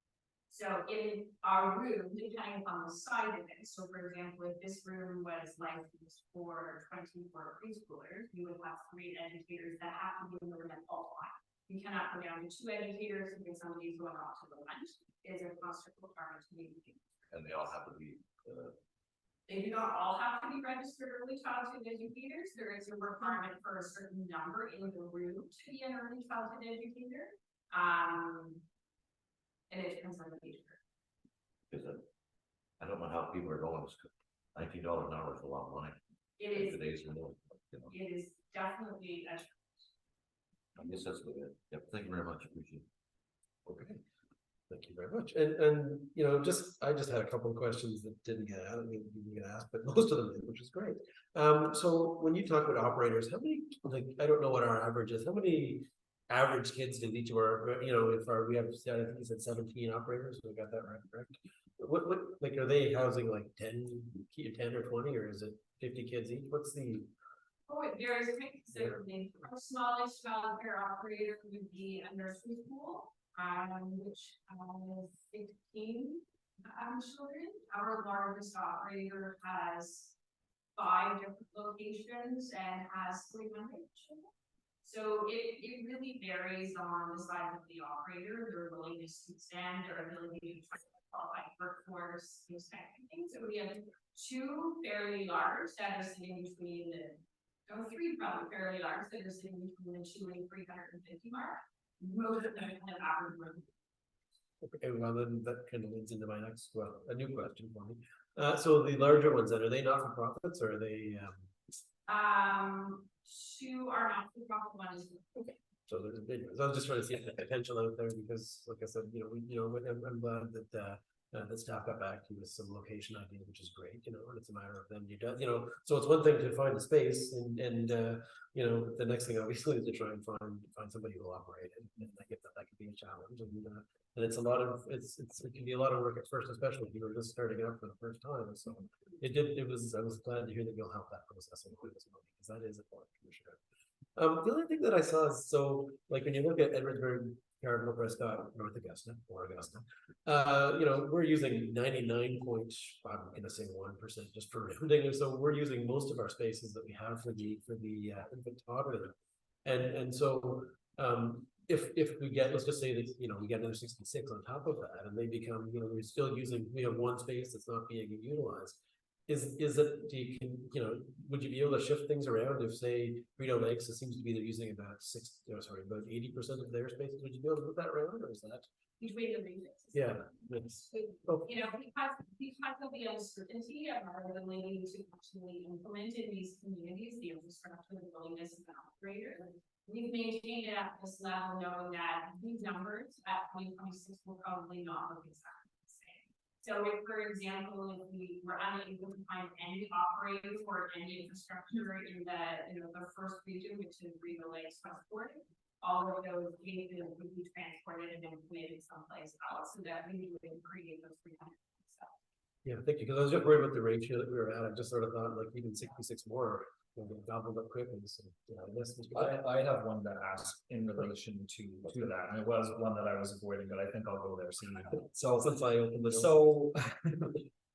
B: So in our room, depending on the size of it, so for example, if this room was licensed for 24 preschoolers, you would have 3 educators that have to be in the room at all times. You cannot go down to 2 educators because somebody's going off to the lunch. Is a constant requirement to be.
H: And they all have to be,
B: They do not all have to be registered early childhood educators. There is a requirement for a certain number in the room to be an early childhood educator. And it depends on the age group.
H: because I don't know how people are going. $19 an hour is a lot of money.
B: It
H: in
B: is,
H: today's world, you know.
B: it is definitely a.
H: I guess that's what it is. Yeah, thank you very much. Appreciate it.
A: Okay, thank you very much. And I just had a couple of questions that didn't get out, didn't get asked, but most of them did, which is great. So when you talk about operators, how many, like, I don't know what our average is, how many average kids did each of our, we have, I think you said 17 operators, so we got that right, correct? What, like, are they housing like 10 or 20, or is it 50 kids each? What's the?
B: Oh, it varies quite considerably. Our smallest childcare operator would be a nursery school, which has 16 children. Our largest operator has 5 different locations and has 300 children. So it really varies on the size of the operator, their willingness to expand, their ability to qualify workforce, those type of things. So we have 2 fairly large that are sitting between the So three probably fairly large, that are sitting between the 2 and 350 mark. Most of them have average room.
A: Okay, well, then that kind of leads into my next, well, a new question for me. So the larger ones then, are they not for profits or are they,
B: Two are not for profit, one is.
A: so there's a big, so I was just trying to see the potential out there because, like I said, I'm glad that, that staff got back to you with some location ideas, which is great, and it's a matter of then so it's one thing to find the space and, the next thing obviously is to try and find somebody who will operate it. And I get that that could be a challenge and it's a lot of, it can be a lot of work at first, especially if you were just starting out for the first time. So I was glad to hear that you'll help that process along as well, because that is important for sure. The only thing that I saw is, so like when you look at Edwardsburg, Cardinal, Prescott, North Augusta, or Augusta, we're using 99.5, I'm gonna say 1% just for rounding, and so we're using most of our spaces that we have for the infant toddler, and so if we get, let's just say that we get another 66 on top of that, and they become, we're still using, we have one space that's not being utilized. Is it, would you be able to shift things around if, say, Frito Lakes, it seems to be they're using about 80% of their spaces, would you be able to move that around, or is that?
B: Between the regions.
A: Yeah. It's, oh,
B: Because of the uncertainty of our ability to actually implement in these communities, the infrastructure, the willingness of the operator. We've maintained it at this level, knowing that these numbers at 2026 will probably not look exactly the same. So if, for example, if we were unable to find any operators or any infrastructure in the first region, which is Frito Lakes, Westport, all of those cases would be transported and implemented someplace else, so that we would create those 300.
A: yeah, thank you, because I was just worried about the ratio that we were at. I just sort of thought like even 66 more will get gobbled up quickly. So I guess
F: I have one to ask in relation to that, and it was one that I was avoiding, but I think I'll go there soon. So
A: since I opened the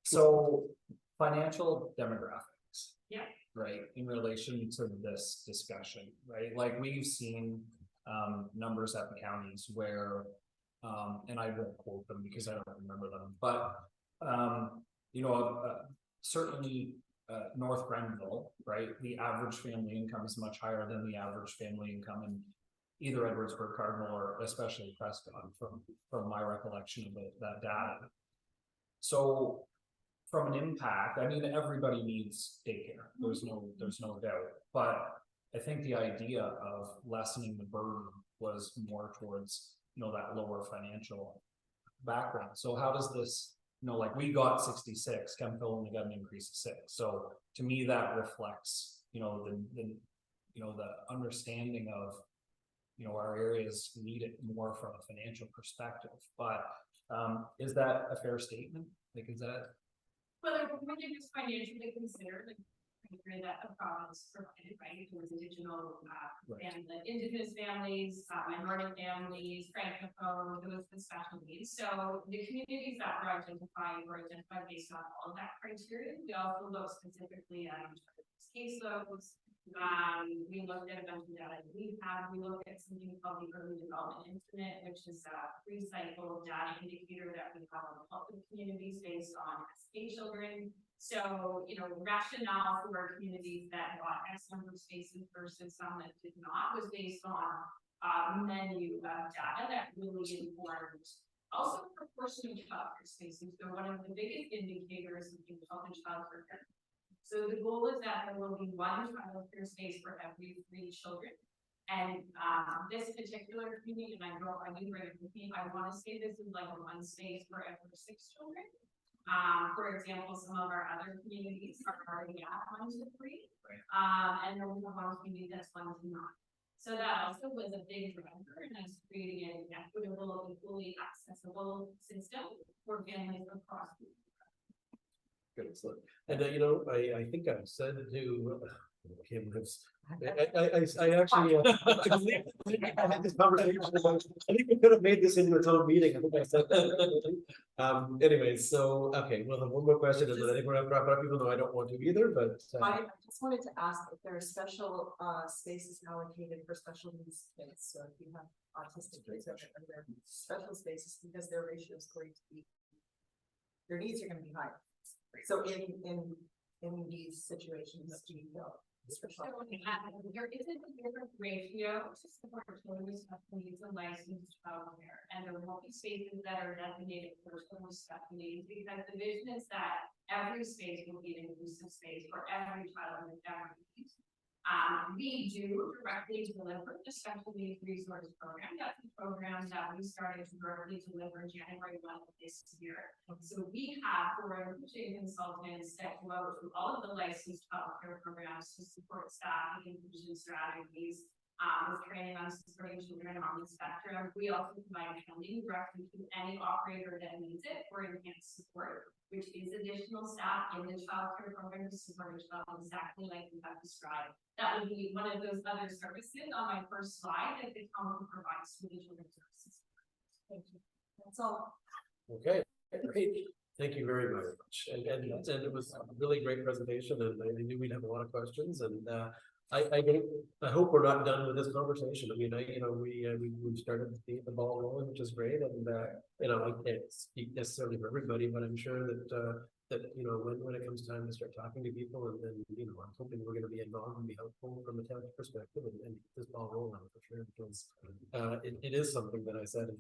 F: so financial demographics.
B: Yeah.
F: Right, in relation to this discussion, right? Like we've seen numbers at the counties where and I won't quote them because I don't remember them, but certainly North Grenville, right? The average family income is much higher than the average family income in either Edwardsburg, Cardinal, or especially Prescott, from my recollection of that data. So from an impact, I mean, everybody needs daycare. There's no doubt, but I think the idea of lessening the burden was more towards that lower financial background. So how does this, like we got 66, Kempville only got an increase of 6. So to me that reflects the understanding of our areas need it more from a financial perspective. But is that a fair statement? Like, is that?
B: Well, if we can just financially consider the criteria that the province provided, right? It was additional and the indigenous families, minority families, francophone, those with special needs. So the communities that were identified based on all of that criteria. We also looked specifically at caseloads. We looked at a bunch of data that we have. We looked at something called the Early Development Instrument, which is a free-cycle data indicator that we have on public communities based on SK children. So, rationale for communities that got X number of spaces versus some that did not was based on menu of data that really informed also proportion of childcare spaces. So one of the biggest indicators is the childcare. So the goal is that there will be one childcare space for every 3 children. And this particular community, and I do bring it with me, I want to say this is like a 1 space for every 6 children. For example, some of our other communities are already at 1 to 3. Right. And then we have one community that's 1 to 9. So that also was a big driver in us creating an equitable and fully accessible system for families across the
A: good. And I think I've said to Kim, I actually I had this conversation about, I think we could have made this into its own meeting. I think I said that. Anyways, so okay, we'll have one more question and then I think we're gonna wrap it up, even though I don't want to either, but
C: I just wanted to ask if there are special spaces allocated for special needs kids. So if you have autistic kids, are there special spaces because their ratio is going to be, their needs are going to be higher. So in these situations, do you know?
B: So, there isn't a different ratio to support children with special needs and licensed childcare, and there will be spaces that are designated for children with special needs, because the vision is that every space will be an inclusive space for every child with every need. We do directly deliver the special needs resource program. That's the program that we started to directly deliver January 1 of this year. So we have foreign consultants that go out to all of the licensed childcare programs to support staff and inclusion strategies. With training on supporting children on the spectrum. We also provide funding directly to any operator that needs it for enhanced support, which is additional staff in the childcare program to support a child exactly like you have described. That would be one of those other services on my first slide that the county provides to the children's services.
C: Thank you. That's all.
A: Okay, great. Thank you very much. And it was a really great presentation, and I knew we'd have a lot of questions, and I hope we're not done with this conversation. I mean, we've started the ball rolling, which is great, and I can't speak necessarily for everybody, but I'm sure that when it comes time to start talking to people, and I'm hoping we're going to be involved and be helpful from a town perspective, and keep this ball rolling for sure, because it is something that I said,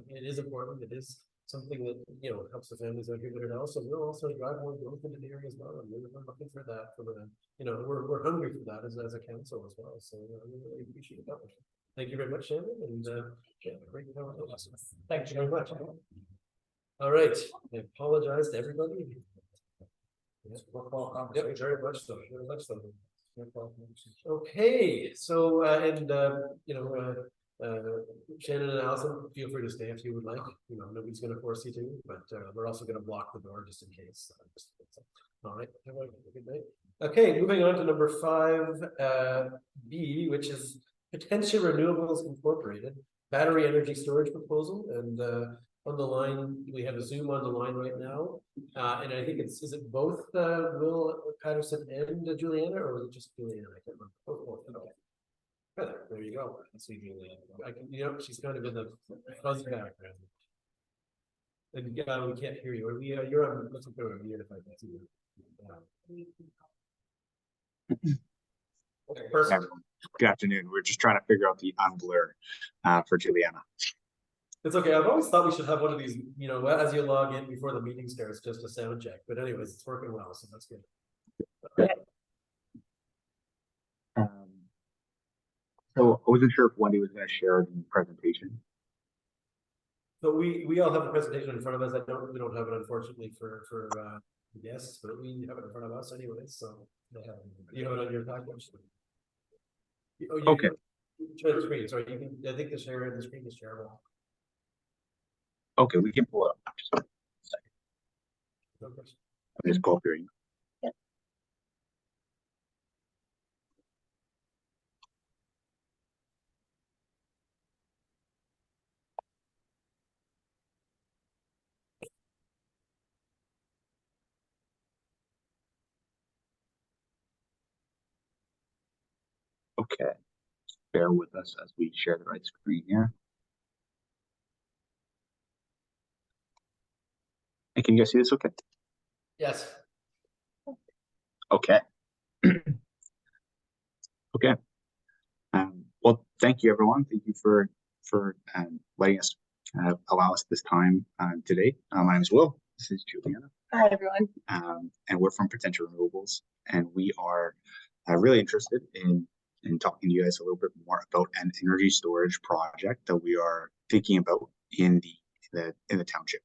A: it is important. It is something that helps the families out here, but it also will also drive more growth into the area as well. And we're looking for that we're hungry for that as a council as well. So I really appreciate that. Thank you very much, Shannon, and great conversation. Thank you very much. All right, I apologize to everybody. Yes, yep, very much so. Very much so. Okay, so Shannon and Allison, feel free to stay if you would like. Nobody's going to force you to, but we're also going to block the door just in case. All right, have a good night. Okay, moving on to number 5B, which is Potentia Renewables Incorporated battery energy storage proposal. And on the line, we have a Zoom on the line right now, and I think is it both Will Patterson and Juliana, or was it just Juliana? I can't remember. Okay. There you go. I see Juliana. She's kind of in the fuzz background. And we can't hear you. You're on. Let's go to mute if I can see you. Okay, perfect.
I: Good afternoon. We're just trying to figure out the unblur for Juliana.
A: It's okay. I've always thought we should have one of these, as you log in before the meeting starts, just a sound check. But anyways, it's working well, so that's good.
I: So I wasn't sure if Wendy was going to share the presentation.
A: So we all have the presentation in front of us. We don't have it unfortunately for guests, but we have it in front of us anyways. So you have it on your package.
I: Okay.
A: Share the screen. Sorry, I think the screen is shareable.
I: Okay, we can pull it up. Just a second.
A: No question.
I: I'm just copying. Okay, bear with us as we share the right screen here. And can you guys see this okay?
A: Yes.
I: Okay. Okay. Well, thank you, everyone. Thank you for letting us allow us this time today. My name is Will. This is Juliana.
J: Hi, everyone.
I: And we're from Potentia Renewables, and we are really interested in talking to you guys a little bit more about an energy storage project that we are thinking about in the township.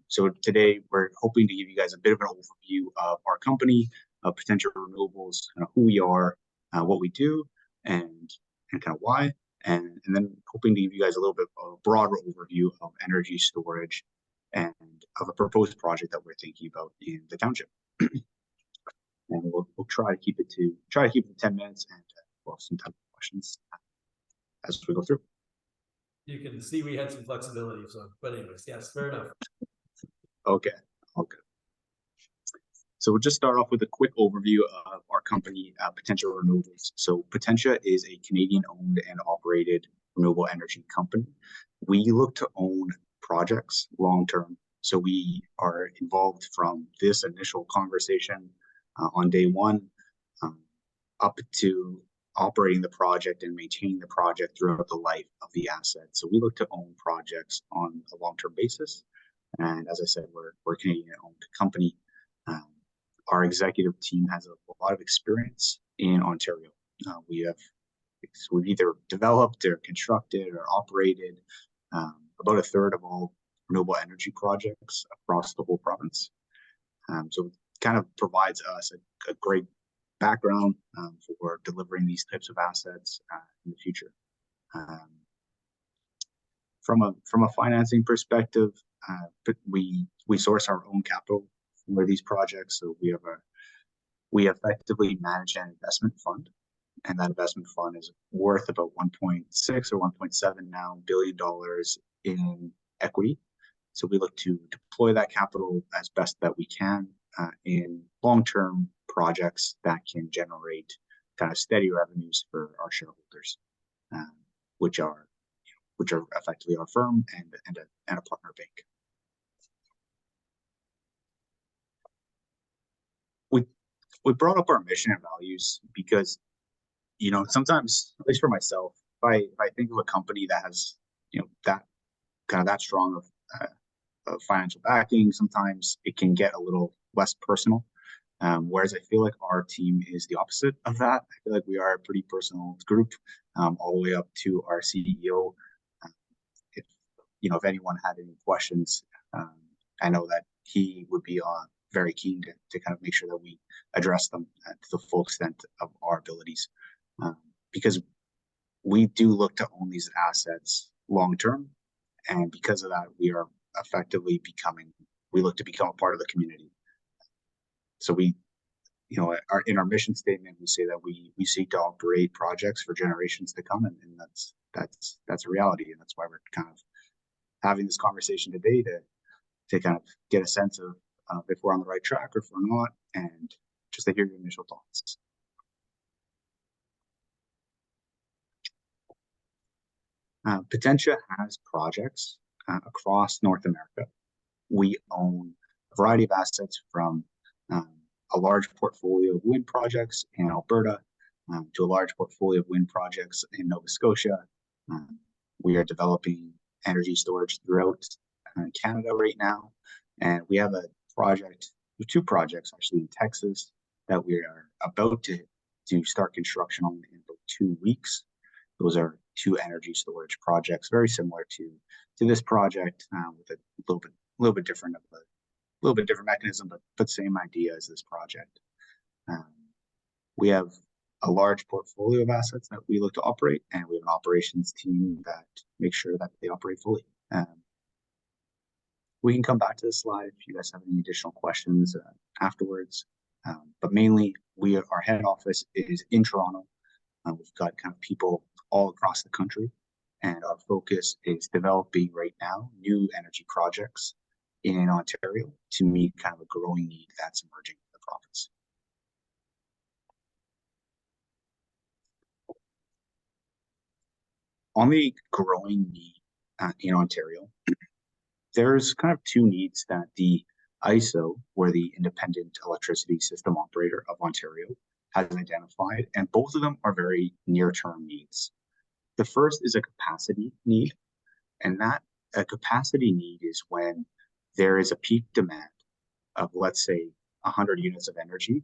I: So today we're hoping to give you guys a bit of an overview of our company, Potentia Renewables, who we are, what we do, and kind of why, and then hoping to give you guys a little bit of a broader overview of energy storage and of a proposed project that we're thinking about in the township. And we'll try to keep it to 10 minutes, and we'll have some time for questions as we go through.
A: You can see we had some flexibility, but anyways, yes, fair enough.
I: Okay, all good. So we'll just start off with a quick overview of our company, Potentia Renewables. So Potentia is a Canadian-owned and operated renewable energy company. We look to own projects long-term. So we are involved from this initial conversation on day one up to operating the project and maintaining the project throughout the life of the asset. So we look to own projects on a long-term basis. And as I said, we're a Canadian-owned company. Our executive team has a lot of experience in Ontario. We've either developed or constructed or operated about a third of all renewable energy projects across the whole province. So it kind of provides us a great background for delivering these types of assets in the future. From a financing perspective, we source our own capital for these projects. So we effectively manage an investment fund, and that investment fund is worth about 1.6 or 1.7 now billion dollars in equity. So we look to deploy that capital as best that we can in long-term projects that can generate kind of steady revenues for our shareholders, which are effectively our firm and a partner bank. We brought up our mission and values because, you know, sometimes, at least for myself, if I think of a company that has, you know, that strong of financial backing, sometimes it can get a little less personal. Whereas I feel like our team is the opposite of that. I feel like we are a pretty personal group, all the way up to our CEO. If anyone had any questions, I know that he would be very keen to kind of make sure that we address them to the full extent of our abilities, because we do look to own these assets long term, and because of that, we are effectively we look to become a part of the community. So we, you know, in our mission statement, we say that we seek to operate projects for generations to come, and that's a reality, and that's why we're kind of having this conversation today to kind of get a sense of if we're on the right track or if we're not, and just to hear your initial thoughts. Potentia has projects across North America. We own a variety of assets, from a large portfolio of wind projects in Alberta to a large portfolio of wind projects in Nova Scotia. We are developing energy storage throughout Canada right now, and we have two projects actually in Texas that we are about to start construction on in about 2 weeks. Those are two energy storage projects, very similar to this project, with a little bit different mechanism, but same idea as this project. We have a large portfolio of assets that we look to operate, and we have an operations team that makes sure that they operate fully. We can come back to this slide if you guys have any additional questions afterwards. But mainly, our head office is in Toronto. We've got kind of people all across the country, and our focus is developing right now new energy projects in Ontario to meet kind of a growing need that's emerging in the province. On the growing need in Ontario, there's kind of two needs that the ISO, or the Independent Electricity System Operator of Ontario, has identified, and both of them are very near-term needs. The first is a capacity need, and that a capacity need is when there is a peak demand of, let's say, 100 units of energy,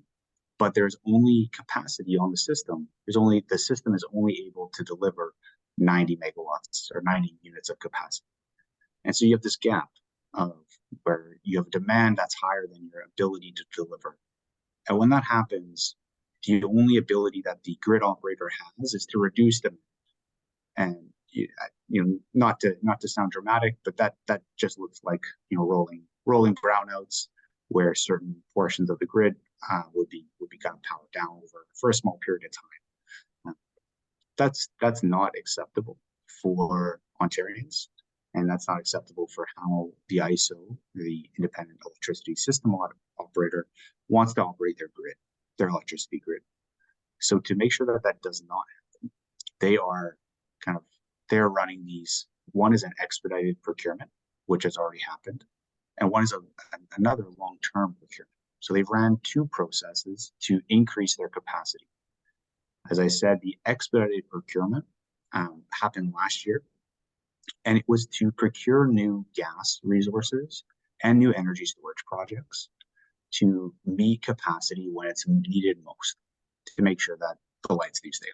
I: but there's only capacity on the system. The system is only able to deliver 90 megawatts or 90 units of capacity. And so you have this gap of where you have demand that's higher than your ability to deliver. And when that happens, the only ability that the grid operator has is to reduce demand. And not to sound dramatic, but that just looks like rolling brownouts, where certain portions of the grid would be kind of powered down for a small period of time. That's not acceptable for Ontarians, and that's not acceptable for how the ISO, the Independent Electricity System Operator, wants to operate their electricity grid. So to make sure that that does not happen, they're running these. One is an expedited procurement, which has already happened, and one is another long-term procurement. So they've ran 2 processes to increase their capacity. As I said, the expedited procurement happened last year, and it was to procure new gas resources and new energy storage projects to meet capacity when it's needed most, to make sure that the lights do stay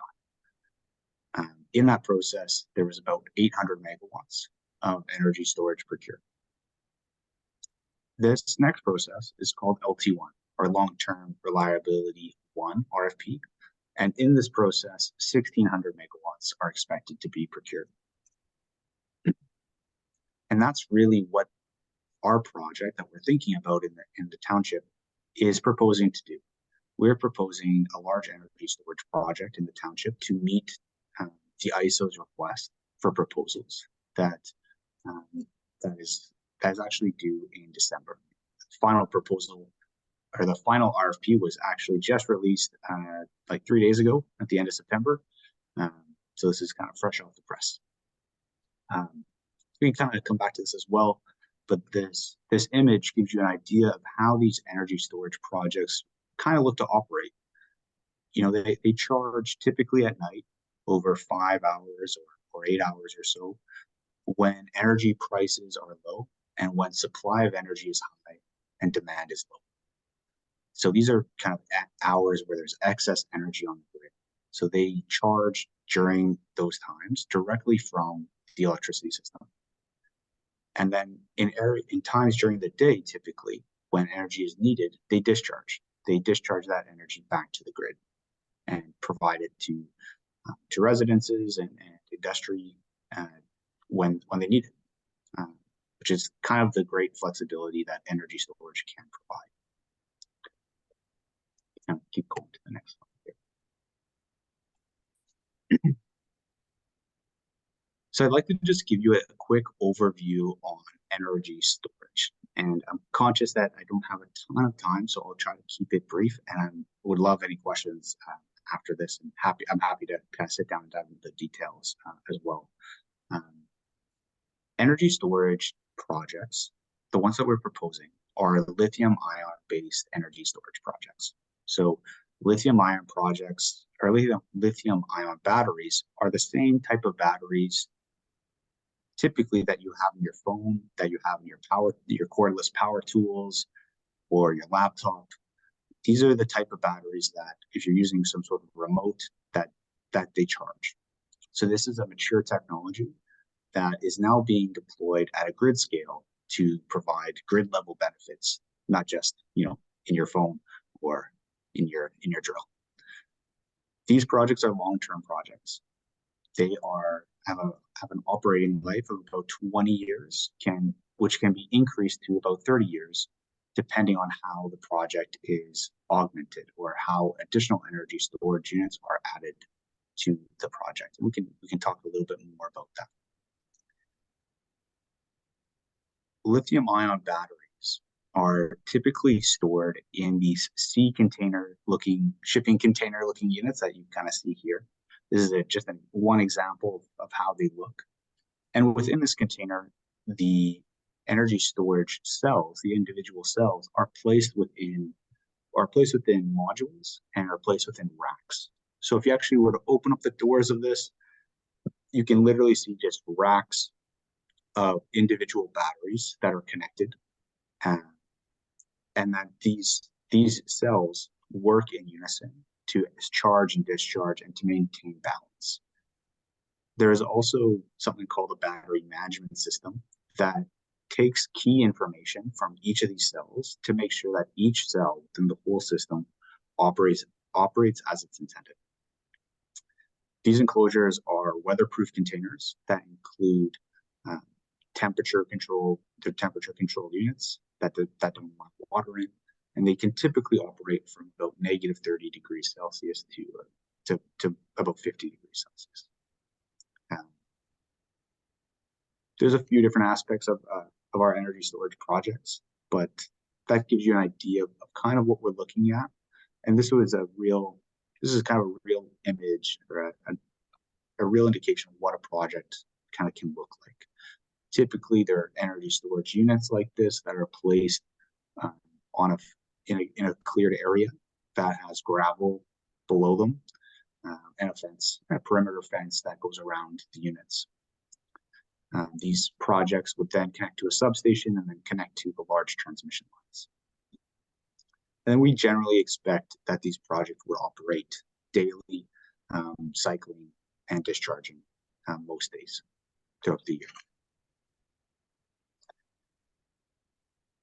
I: on. In that process, there was about 800 megawatts of energy storage procured. This next process is called LT1, or Long-Term Reliability 1 RFP. And in this process, 1,600 megawatts are expected to be procured. And that's really what our project that we're thinking about in the township is proposing to do. We're proposing a large energy storage project in the township to meet the ISO's request for proposals that is actually due in December. The final proposal, or the final RFP, was actually just released like 3 days ago at the end of September. So this is kind of fresh off the press. We can kind of come back to this as well, but this image gives you an idea of how these energy storage projects kind of look to operate. You know, they charge typically at night over 5 hours or 8 hours or so, when energy prices are low and when supply of energy is high and demand is low. So these are kind of hours where there's excess energy on the grid. So they charge during those times directly from the electricity system. And then in times during the day, typically, when energy is needed, they discharge. They discharge that energy back to the grid and provide it to residences and industry when they need it, which is kind of the great flexibility that energy storage can provide. Now, keep going to the next slide here. So I'd like to just give you a quick overview on energy storage. And I'm conscious that I don't have a ton of time, so I'll try to keep it brief. And I would love any questions after this. And I'm happy to kind of sit down and dive into the details as well. Energy storage projects, the ones that we're proposing, are lithium-ion based energy storage projects. So lithium-ion projects, or lithium-ion batteries, are the same type of batteries typically that you have in your phone, that you have in your cordless power tools, or your laptop. These are the type of batteries that, if you're using some sort of remote, that they charge. So this is a mature technology that is now being deployed at a grid scale to provide grid level benefits, not just, you know, in your phone or in your drill. These projects are long-term projects. They have an operating life of about 20 years, which can be increased to about 30 years, depending on how the project is augmented or how additional energy storage units are added to the project. And we can talk a little bit more about that. Lithium-ion batteries are typically stored in these shipping container looking units that you kind of see here. This is just one example of how they look. And within this container, the energy storage cells, the individual cells, are placed within modules and are placed within racks. So if you actually were to open up the doors of this, you can literally see just racks of individual batteries that are connected, and that these cells work in unison to charge and discharge and to maintain balance. There is also something called a battery management system that takes key information from each of these cells to make sure that each cell within the whole system operates as it's intended. These enclosures are weatherproof containers that include temperature controlled units that don't want water in, and they can typically operate from about negative 30 degrees Celsius to about 50 degrees Celsius. There's a few different aspects of our energy storage projects, but that gives you an idea of kind of what we're looking at. And this is kind of a real image or a real indication of what a project kind of can look like. Typically, there are energy storage units like this that are placed in a cleared area that has gravel below them, and a fence, a perimeter fence that goes around the units. These projects would then connect to a substation and then connect to the large transmission lines. And we generally expect that these projects will operate daily, cycling and discharging most days throughout the year.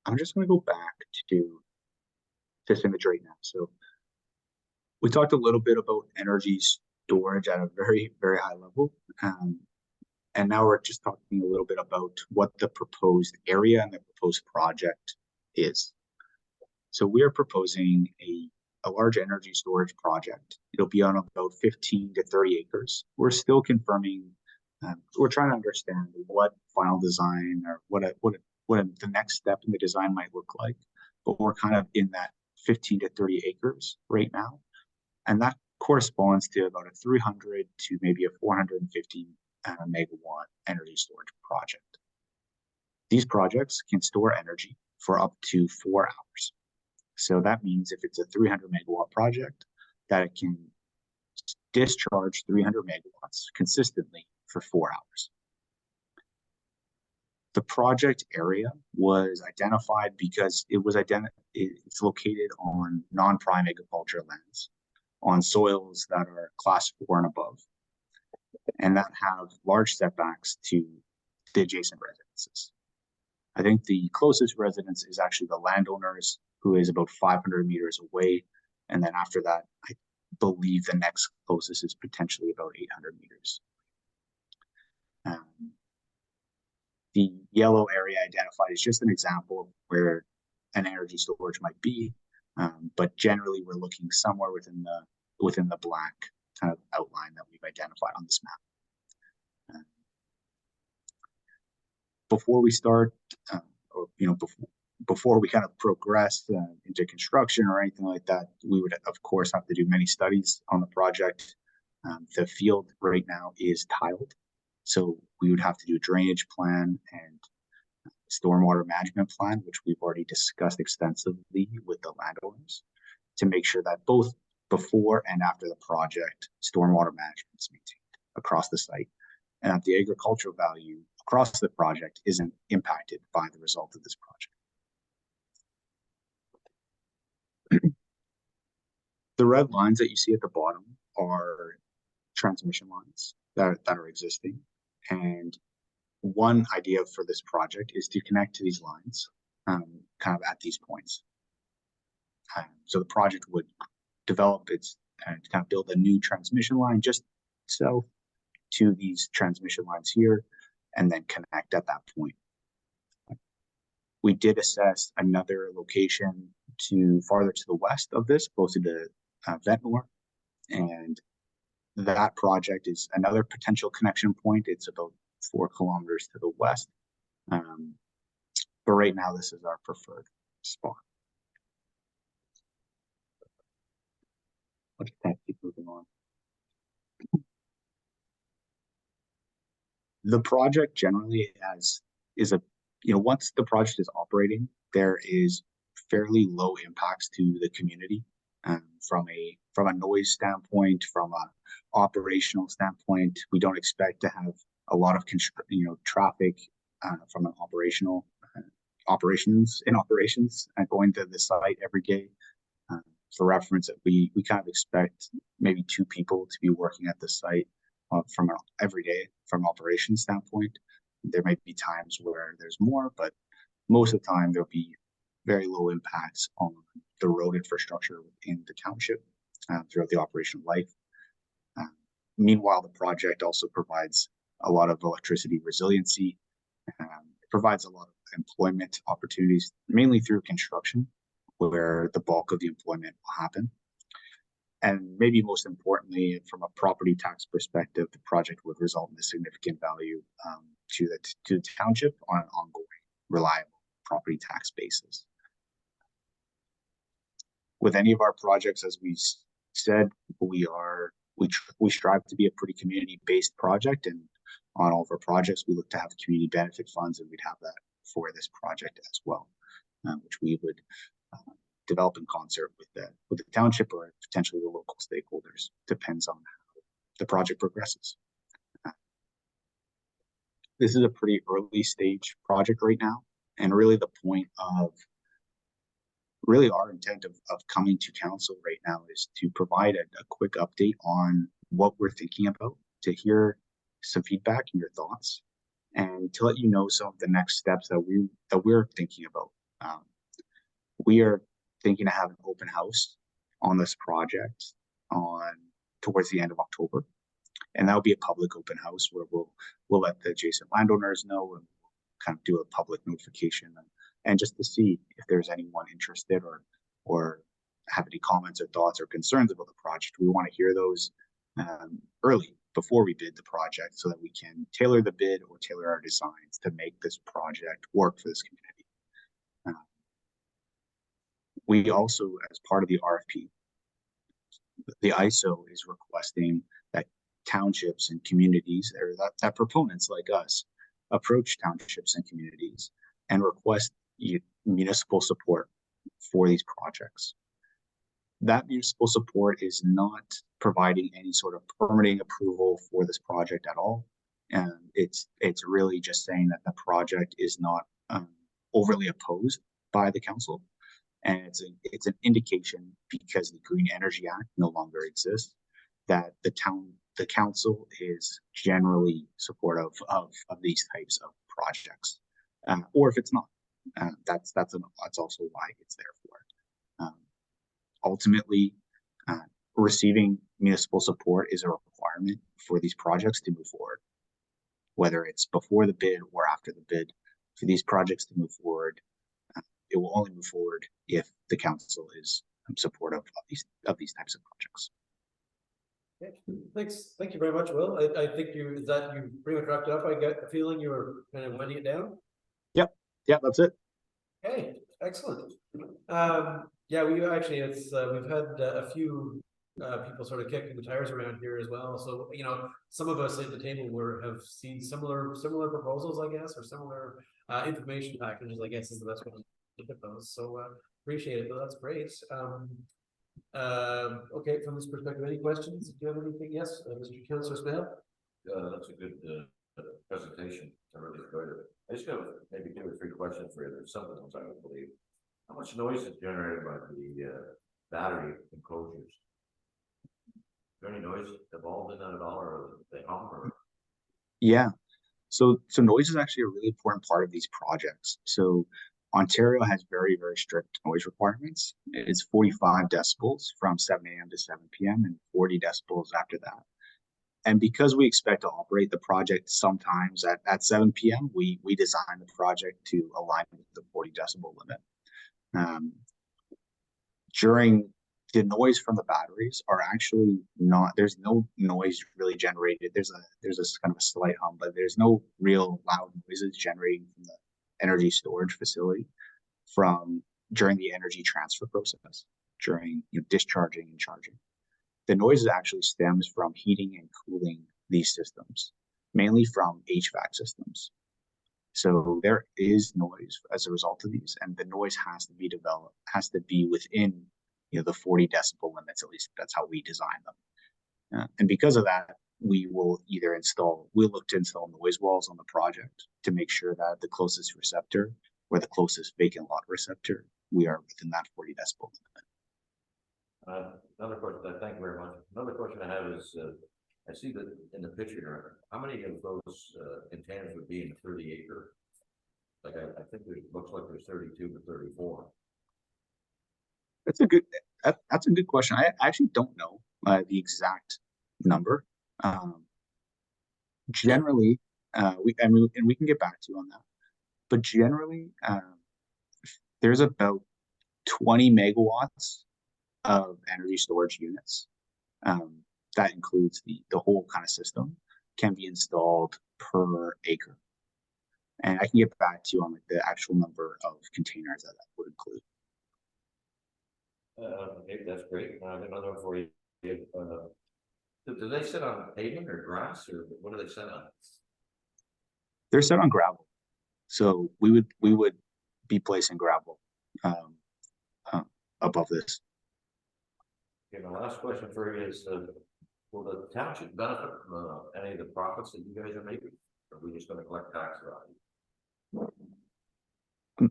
I: I'm just going to go back to this image right now. So we talked a little bit about energy storage at a very, very high level. And now we're just talking a little bit about what the proposed area and the proposed project is. So we are proposing a large energy storage project. It'll be on about 15 to 30 acres. We're still confirming, we're trying to understand what final design or what the next step in the design might look like. But we're kind of in that 15 to 30 acres right now. And that corresponds to about a 300 to maybe a 450 megawatt energy storage project. These projects can store energy for up to 4 hours. So that means if it's a 300 megawatt project, that it can discharge 300 megawatts consistently for 4 hours. The project area was identified because it's located on non-prime agriculture lands, on soils that are class 4 and above, and that have large setbacks to the adjacent residences. I think the closest residence is actually the landowners, who is about 500 meters away. And then after that, I believe the next closest is potentially about 800 meters. The yellow area identified is just an example of where an energy storage might be. But generally, we're looking somewhere within the black kind of outline that we've identified on this map. Before we start, before we kind of progress into construction or anything like that, we would of course have to do many studies on the project. The field right now is tiled, so we would have to do a drainage plan and stormwater management plan, which we've already discussed extensively with the landowners, to make sure that both before and after the project, stormwater management is maintained across the site, and that the agricultural value across the project isn't impacted by the result of this project. The red lines that you see at the bottom are transmission lines that are existing. And one idea for this project is to connect to these lines kind of at these points. So the project would develop kind of build a new transmission line just south to these transmission lines here, and then connect at that point. We did assess another location farther to the west of this, closer to Ventnor, and that project is another potential connection point. It's about 4 kilometers to the west, but right now this is our preferred spot. Let's keep moving on. The project generally once the project is operating, there is fairly low impacts to the community from a noise standpoint, from an operational standpoint. We don't expect to have a lot of traffic from an operations going to the site every day. For reference, we kind of expect maybe 2 people to be working at the site from every day from an operations standpoint. There may be times where there's more, but most of the time there'll be very low impacts on the road infrastructure within the township throughout the operational life. Meanwhile, the project also provides a lot of electricity resiliency. It provides a lot of employment opportunities, mainly through construction, where the bulk of the employment will happen. And maybe most importantly, from a property tax perspective, the project would result in a significant value to the township on an ongoing, reliable property tax basis. With any of our projects, as we said, we strive to be a pretty community-based project, and on all of our projects, we look to have community benefit funds, and we'd have that for this project as well, which we would develop in concert with the township or potentially the local stakeholders. Depends on how the project progresses. This is a pretty early stage project right now, and really the point of really our intent of coming to council right now is to provide a quick update on what we're thinking about, to hear some feedback and your thoughts, and to let you know some of the next steps that we're thinking about. We are thinking to have an open house on this project towards the end of October, and that'll be a public open house where we'll let the adjacent landowners know, and kind of do a public notification and just to see if there's anyone interested or have any comments or thoughts or concerns about the project. We want to hear those early before we bid the project, so that we can tailor the bid or tailor our designs to make this project work for this community. We also, as part of the RFP, the ISO is requesting that townships and communities, or that proponents like us, approach townships and communities and request municipal support for these projects. That municipal support is not providing any sort of permitting approval for this project at all. And it's really just saying that the project is not overly opposed by the council. And it's an indication, because the Green Energy Act no longer exists, that the council is generally supportive of these types of projects. Or if it's not, that's also why it's there for. Ultimately, receiving municipal support is a requirement for these projects to move forward. Whether it's before the bid or after the bid, for these projects to move forward, it will only move forward if the council is supportive of these types of projects.
A: Okay, thanks. Thank you very much, Will. I think you pretty much wrapped it up. I get the feeling you were kind of winding it down.
I: Yeah, that's it.
A: Okay, excellent. Yeah, we've had a few people sort of kicking the tires around here as well. So, some of us at the table have seen similar proposals, I guess, or similar information packages, I guess is the best way to look at those. So appreciate it, but that's great. Okay, from this perspective, any questions? Do you have anything? Yes, Mr. Councillor Smith?
H: That's a good presentation. I really enjoyed it. I just got maybe 2 or 3 questions for you. There's something else I would believe. How much noise is generated by the battery enclosures? Is there any noise involved in that at all, or they hum? Or?
I: Yeah, so noise is actually a really important part of these projects. So Ontario has very, very strict noise requirements. It's 45 decibels from 7 a.m. to 7 p.m. and 40 decibels after that. And because we expect to operate the project sometimes at 7 p.m., we design the project to align with the 40 decibel limit. During the noise from the batteries are actually not, there's no noise really generated. There's a kind of a slight hum, but there's no real loud noises generating from the energy storage facility during the energy transfer process, during discharging and charging. The noise actually stems from heating and cooling these systems, mainly from HVAC systems. So there is noise as a result of these, and the noise has to be within the 40 decibel limits. At least that's how we design them. And because of that, we'll look to install noise walls on the project to make sure that the closest receptor or the closest vacant lot receptor, we are within that 40 decibel limit.
H: Another question. Thank you very much. Another question I have is, I see that in the picture, how many of those containers would be in a 30-acre? Like I think it looks like there's 32 to 34.
I: That's a good question. I actually don't know the exact number. Generally, we can get back to you on that. But generally, there's about 20 megawatts of energy storage units. That includes the whole kind of system, can be installed per acre. And I can get back to you on the actual number of containers that would include.
H: Maybe that's great. Another one for you. Do they sit on pavement or grass, or what do they sit on?
I: They're set on gravel. So we would be placing gravel above this.
H: Okay, my last question for you is, will the township benefit from any of the profits that you guys are making? Or are we just gonna collect tax on it?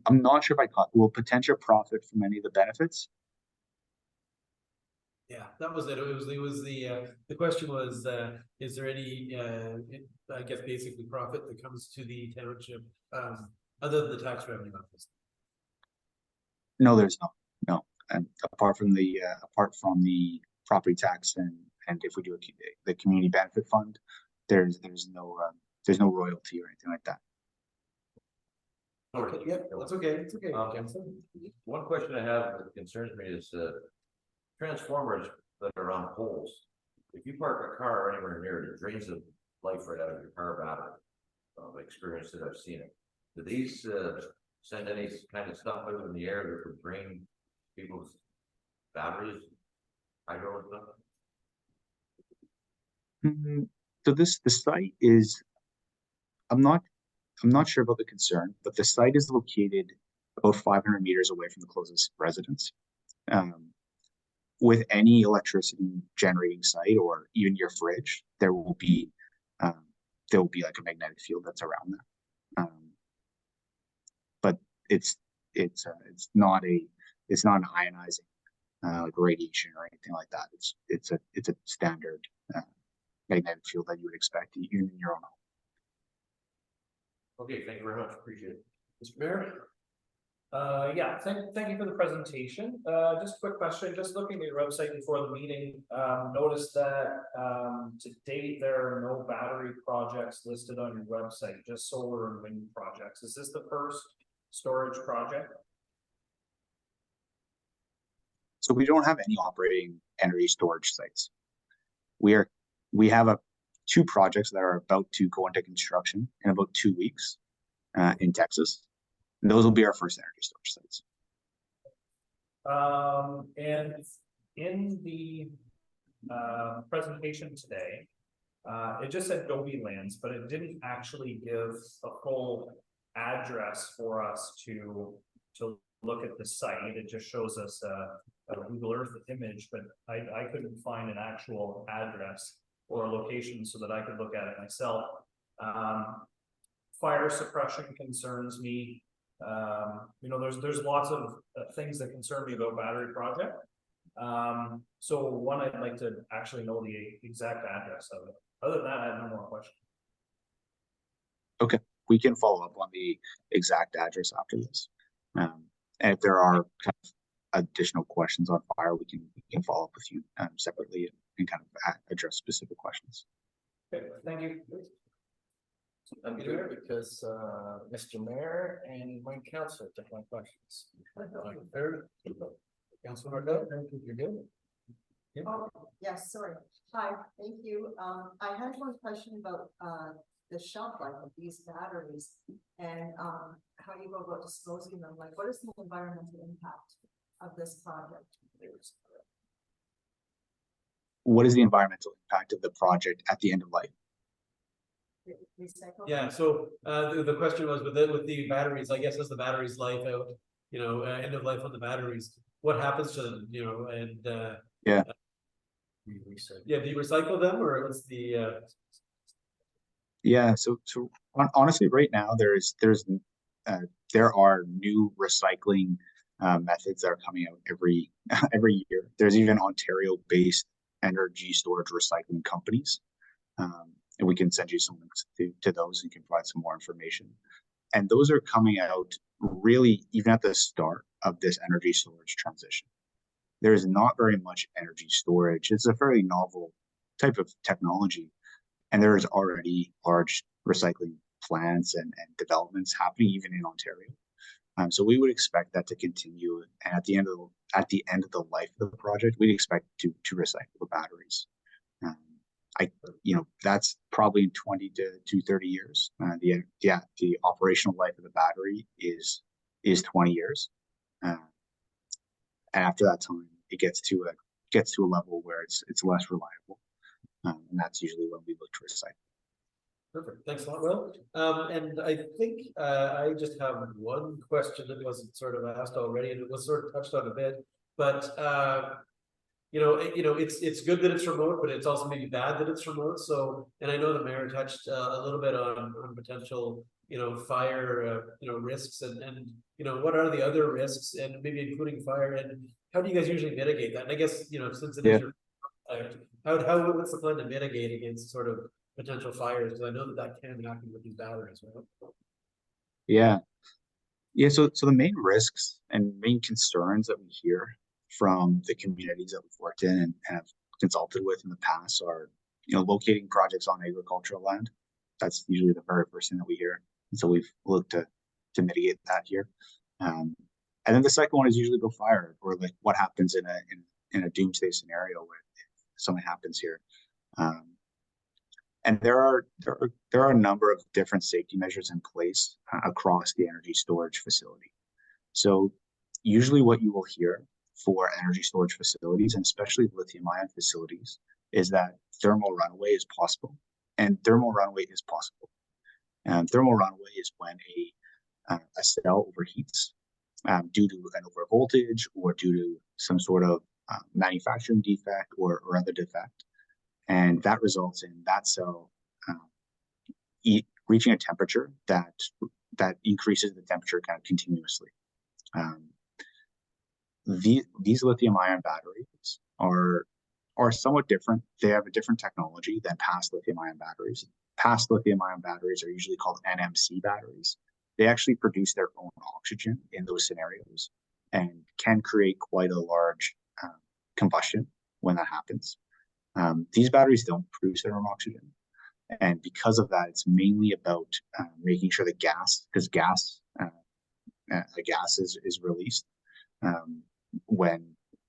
I: I'm not sure if I caught, will potential profit from any of the benefits?
A: Yeah, that was it. It was the question was, is there any, I guess basically profit that comes to the township, other than the tax revenue office?
I: No, there's no. And apart from the property tax and if we do the community benefit fund, there's no royalty or anything like that.
A: Okay, yeah, that's okay, it's okay.
H: One question I have that concerns me is, transformers that are on poles. If you park a car anywhere near it, it drains the life right out of your car battery. I've experienced it, I've seen it. Do these, send any kind of stuff out in the air that would drain people's batteries? Hydro and stuff?
I: So the site is, I'm not sure about the concern, but the site is located about 500 meters away from the closest residence. With any electricity generating site or even your fridge, there will be like a magnetic field that's around that. But it's not an ionizing like radiation or anything like that. It's a standard magnetic field that you would expect even in your own home.
H: Okay, thank you very much, appreciate it.
A: Mr. Mayor?
F: Yeah, thank you for the presentation. Just a quick question, just looking at your website before the meeting, noticed that to date, there are no battery projects listed on your website, just solar and wind projects. Is this the first storage project?
I: So we don't have any operating energy storage sites. We have two projects that are about to go into construction in about 2 weeks in Texas. And those will be our first energy storage sites.
F: And in the presentation today, it just said Dobie Lands, but it didn't actually give a full address for us to look at the site. It just shows us a Google Earth image, but I couldn't find an actual address or a location so that I could look at it myself. Fire suppression concerns me. You know, there's lots of things that concern me about battery project. So one, I'd like to actually know the exact address of it. Other than that, I have no more questions.
I: Okay, we can follow up on the exact address after this. And if there are kind of additional questions on fire, we can follow up with you separately and kind of address specific questions.
F: Okay, thank you.
E: I'm good because Mr. Mayor and my councilor took my questions.
A: Councilor Hardo, you're good?
C: Oh, yes, sorry. Hi, thank you. I had one question about the shelf life of these batteries and how you go about disposing them. Like, what is the environmental impact of this project?
I: What is the environmental impact of the project at the end of life?
C: Recycle?
A: Yeah, so the question was with the batteries, I guess as the batteries life out, you know, end of life on the batteries, what happens to them, you know, and
I: Yeah.
A: Do you recycle them or what's the
I: Yeah, so honestly, right now there are new recycling methods that are coming out every year. There's even Ontario-based energy storage recycling companies, and we can send you some links to those and can provide some more information. And those are coming out really even at the start of this energy storage transition. There is not very much energy storage. It's a fairly novel type of technology. And there's already large recycling plants and developments happening even in Ontario. So we would expect that to continue. And at the end of the life of the project, we'd expect to recycle the batteries. That's probably in 20 to 30 years. The operational life of the battery is 20 years. And after that time, it gets to a level where it's less reliable. And that's usually when we look to recycle.
A: Perfect, thanks a lot, Will. And I think I just have one question that wasn't sort of asked already, and it was sort of touched on a bit. but, it's good that it's remote, but it's also maybe bad that it's remote, so, and I know the mayor touched a little bit on potential, fire, risks and, what are the other risks and maybe including fire, and how do you guys usually mitigate that? And I guess, since it is
I: Yeah.
A: your, what's the plan to mitigate against sort of potential fires? Because I know that can happen with these batteries, right?
I: Yeah. Yeah, so the main risks and main concerns that we hear from the communities that we've worked in and have consulted with in the past are, locating projects on agricultural land. That's usually the very first thing that we hear. And so we've looked to mitigate that here. And then the second one is usually go fire, or like what happens in a doomsday scenario where something happens here. And there are a number of different safety measures in place across the energy storage facility. So usually what you will hear for energy storage facilities, and especially lithium-ion facilities, is that thermal runaway is possible. And thermal runaway is possible. And thermal runaway is when a cell overheats due to an overvoltage or due to some sort of manufacturing defect or other defect. And that results in that cell reaching a temperature that increases the temperature kind of continuously. These lithium-ion batteries are somewhat different. They have a different technology than past lithium-ion batteries. Past lithium-ion batteries are usually called NMC batteries. They actually produce their own oxygen in those scenarios and can create quite a large combustion when that happens. These batteries don't produce their own oxygen. And because of that, it's mainly about making sure the gas, because the gas is released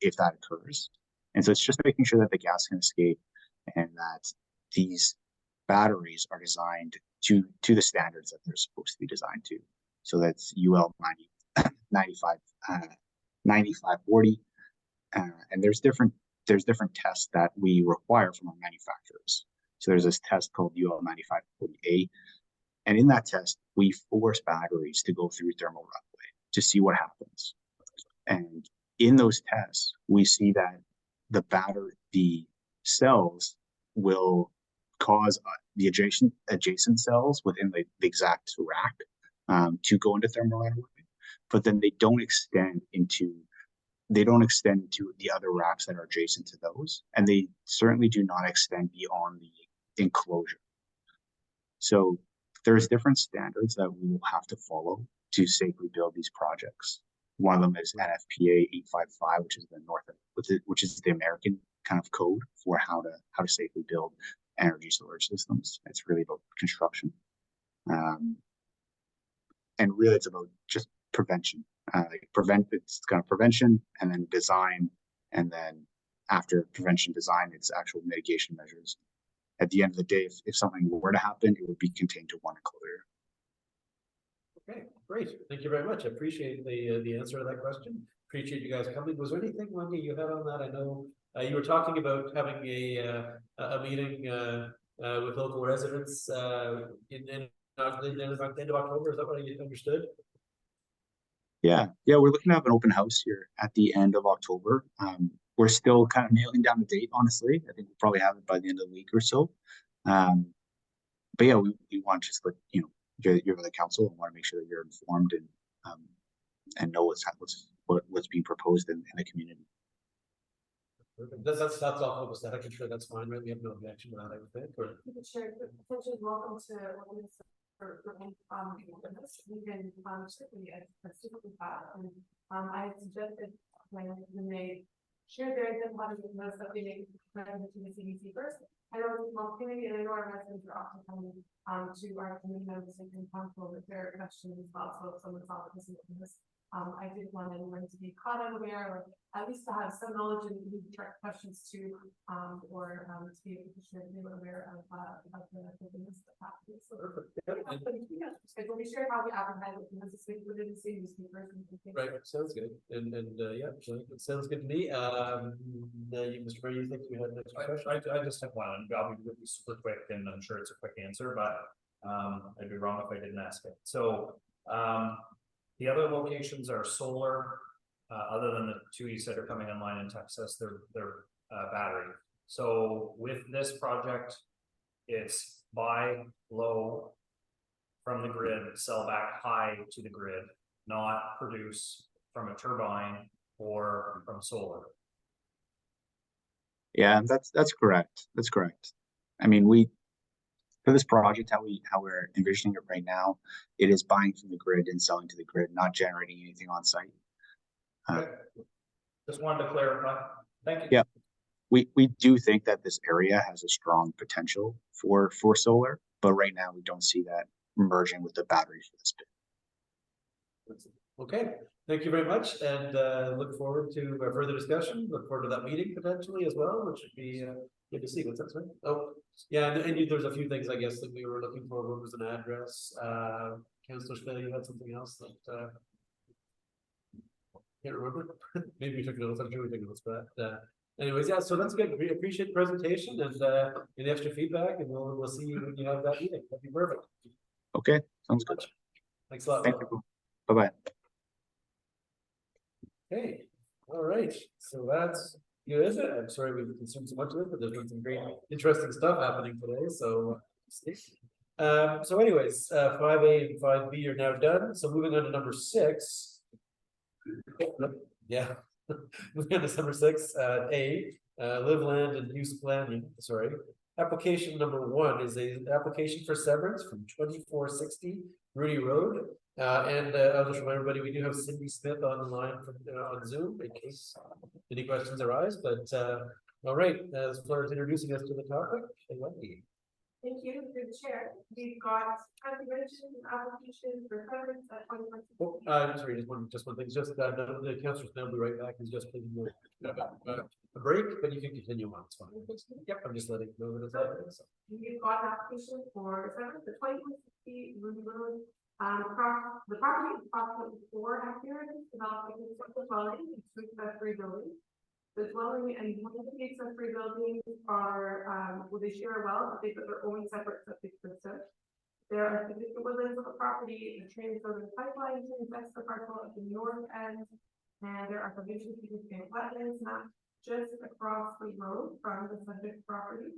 I: if that occurs. And so it's just making sure that the gas can escape and that these batteries are designed to the standards that they're supposed to be designed to. So that's UL 9540. And there's different tests that we require from our manufacturers. So there's this test called UL 9540A. And in that test, we force batteries to go through thermal runaway to see what happens. And in those tests, we see that the cells will cause the adjacent cells within the exact rack to go into thermal runaway, but then they don't extend into the other racks that are adjacent to those, and they certainly do not extend beyond the enclosure. So there's different standards that we will have to follow to safely build these projects. One of them is NFPA 855, which is the American kind of code for how to safely build energy storage systems. It's really about construction, and really it's about just prevention. It's kind of prevention and then design, and then after prevention design, it's actual mitigation measures. At the end of the day, if something were to happen, it would be contained to one enclosure.
A: Okay, great. Thank you very much. I appreciate the answer to that question. Appreciate you guys coming. Was there anything, Wendy, you had on that? I know you were talking about having a meeting with local residents in the end of October. Is that what I understood?
I: Yeah, we're looking to have an open house here at the end of October. We're still kind of nailing down the date, honestly. I think we'll probably have it by the end of the week or so. But yeah, we want to just you're the council and want to make sure that you're informed and know what's being proposed in the community.
A: That's all focused. I'm sure that's fine, right? We have no objection to that, I would think. Or...
C: Sure, potentially welcome to we've been strictly and I suggested when they shared their idea how to do most of the CDC first. I know it's small community, and I know our residents are often coming to our community members and council with their questions as well. So if someone's not listening to this, I did want everyone to be caught unaware, or at least to have some knowledge and direct questions to, or to be able to share, be aware of the things that happen. So, let me share how we advertise it because it's within the same newspapers.
A: Right, sounds good. And yeah, it sounds good to me. Mr. Mayor, you think you had an extra question?
F: I just have one. I'll be super quick, and I'm sure it's a quick answer, but I'd be wrong if I didn't ask it. So the other locations are solar other than the two you said are coming online in Texas, they're battery. So with this project, it's buy low from the grid, sell back high to the grid, not produce from a turbine or from solar.
I: Yeah, that's correct. That's correct. I mean, we for this project, how we're envisioning it right now, it is buying from the grid and selling to the grid, not generating anything on site.
F: Okay. Just wanted to clarify. Thank you.
I: Yeah. We do think that this area has a strong potential for solar, but right now we don't see that merging with the battery for this bit.
A: Okay, thank you very much, and look forward to a further discussion. Look forward to that meeting potentially as well, which would be good to see. What's that, sorry? Oh, yeah, and there's a few things I guess that we were looking for. What was an address? Councillor Spill, you had something else that can't remember. Maybe we took notes. I'm sure we took notes, but anyways, yeah. So that's good. We appreciate the presentation and the extra feedback, and we'll see you when you have that meeting. That'd be perfect.
I: Okay, sounds good.
A: Thanks a lot.
I: Thank you. Bye-bye.
A: Okay, all right, so that's good. I'm sorry we've consumed so much of it, but there's been some great, interesting stuff happening today, so. So anyways, 5A and 5B are now done, so moving on to number 6. Yeah, moving on to number 6, A, live land and use planning, sorry. Application number 1 is a application for severance from 2460 Rooney Road. And I'll just remind everybody, we do have Cindy Smith on the line from on Zoom in case any questions arise. But all right, as far as introducing us to the topic, Wendy.
B: Thank you, through the chair. We've got conservation application for severance at 20.
A: Oh, I'm sorry, just one thing. Just the councillor will be right back. He's just taking a break, but you can continue on. It's fine. Yep, I'm just letting you know that it's happening. So.
B: We've got an application for severance at 2060 Ruby Road. The property is approximately 4 hectares, developed with a dwelling and 2 accessory buildings. The dwelling and one of the accessory buildings are, well, they share a well, but they've got their own separate septic system. There are significant woodlands on the property, the transmission pipeline that's the parcel at the north end, and there are provisions significant wetlands not just across the road from the subject property.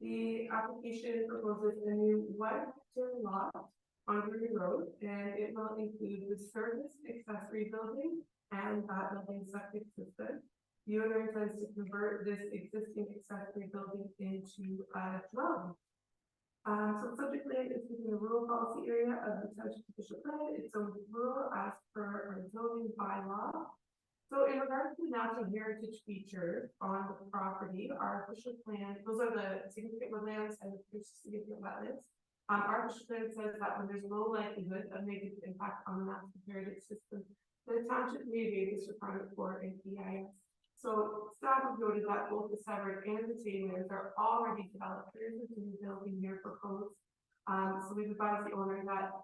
B: The application proposes a new 1 hectare lot on Ruby Road, and it will include the service accessory building and that building septic system. The owner intends to convert this existing accessory building into a dwelling. So subject land is within the rural policy area of the township official plan. It's owned rural as per our zoning bylaw. So in regards to natural heritage features on the property, our official plan, those are the significant woodlands and the significant wetlands. Our official plan says that when there's low likelihood of negative impact on the natural heritage system, the township may waive this requirement for an EIS. So staff have noted that both the severed and the retained lands are already developed. There isn't any building here proposed. So we've advised the owner that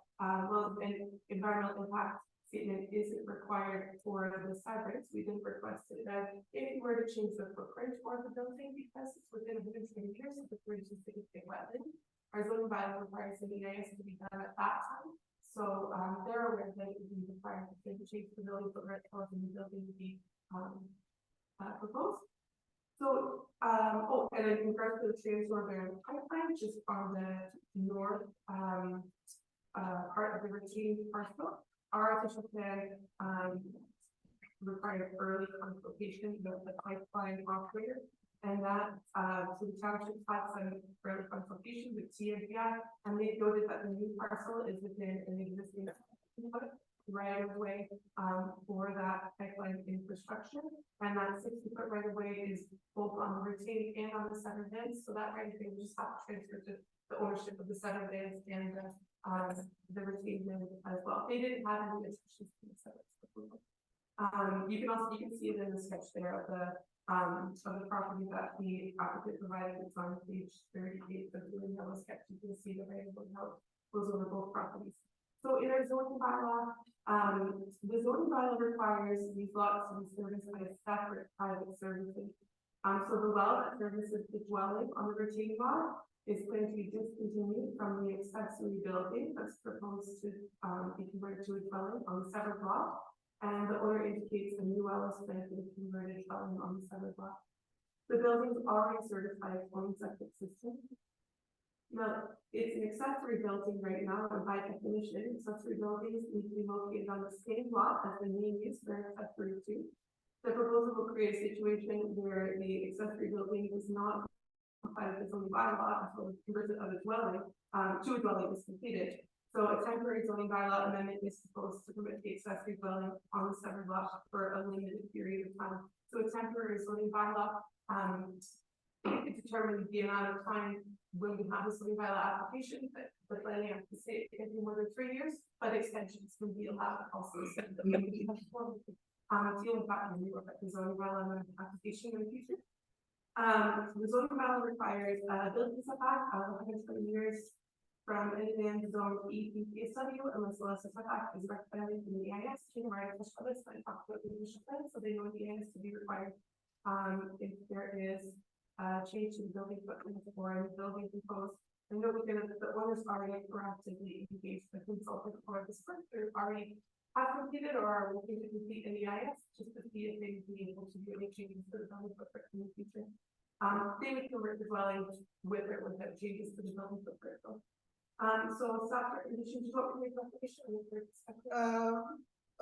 B: well, an environmental impact statement isn't required for the severance. We did request it that if you were to change the footprint for the building because it's within 120 meters of the bridge is significant wetland, our zoning bylaw requires an EIS to be done at that time. So they're aware that it would be required to change the building footprint for the new building to be proposed. So, oh, and then in regards to the Trans-Northern Pipeline, which is on the north part of the retaining parcel, our official plan required early consultation with the pipeline operator, and that so the township had some early consultation with TNPI, and they noted that the new parcel is within an existing right of way for that pipeline infrastructure, and that 60-foot right of way is both on the retaining and on the severed lands. So that right of way will just have to transfer to the ownership of the severed lands and the retained land as well. They didn't have any restrictions to the severed. You can see it in the sketch there of the property that the applicant provided. It's on page 38 of the yellow sketch. You can see the right of way how it goes over both properties. So in our zoning bylaw, the zoning bylaw requires these lots to be serviced by a separate private servicing. So the well that services the dwelling on the retaining lot is going to be discontinued from the accessory building that's proposed to be converted to a dwelling on the severed lot. And the owner indicates a new well is planned for the converted dwelling on the severed lot. The building is already certified its own septic system. Now, it's an accessory building right now, and by definition, accessory buildings need to be located on the same lot as the main use for accessory two. The proposal will create a situation where the accessory building does not comply with the zoning bylaw until the conversion of a dwelling, to a dwelling is completed. So a temporary zoning bylaw amendment is proposed to permit the accessory dwelling on the severed lot for a limited period of time. So a temporary zoning bylaw, it determines the amount of time when we have a zoning bylaw application, but the planning have to say it can be more than 3 years, but extensions can be allowed also. So the maybe dealing back in New York, the zoning bylaw application in the future. The zoning bylaw requires a building setback of 120 years from an advanced zone EPSW unless the less setback is recommended in the EIS. Right, this and talk about the initial plan, so they know the EIS to be required. If there is change to the building footprint or in the building proposed, I know we're gonna, the owners already proactively engaged the consultant or the sponsor already have completed or are looking to complete an EIS just to see if they would be able to do any changes to the building footprint in the future. They would convert the dwelling with or without changes to the building footprint. So staff recommendations, you want to make a recommendation?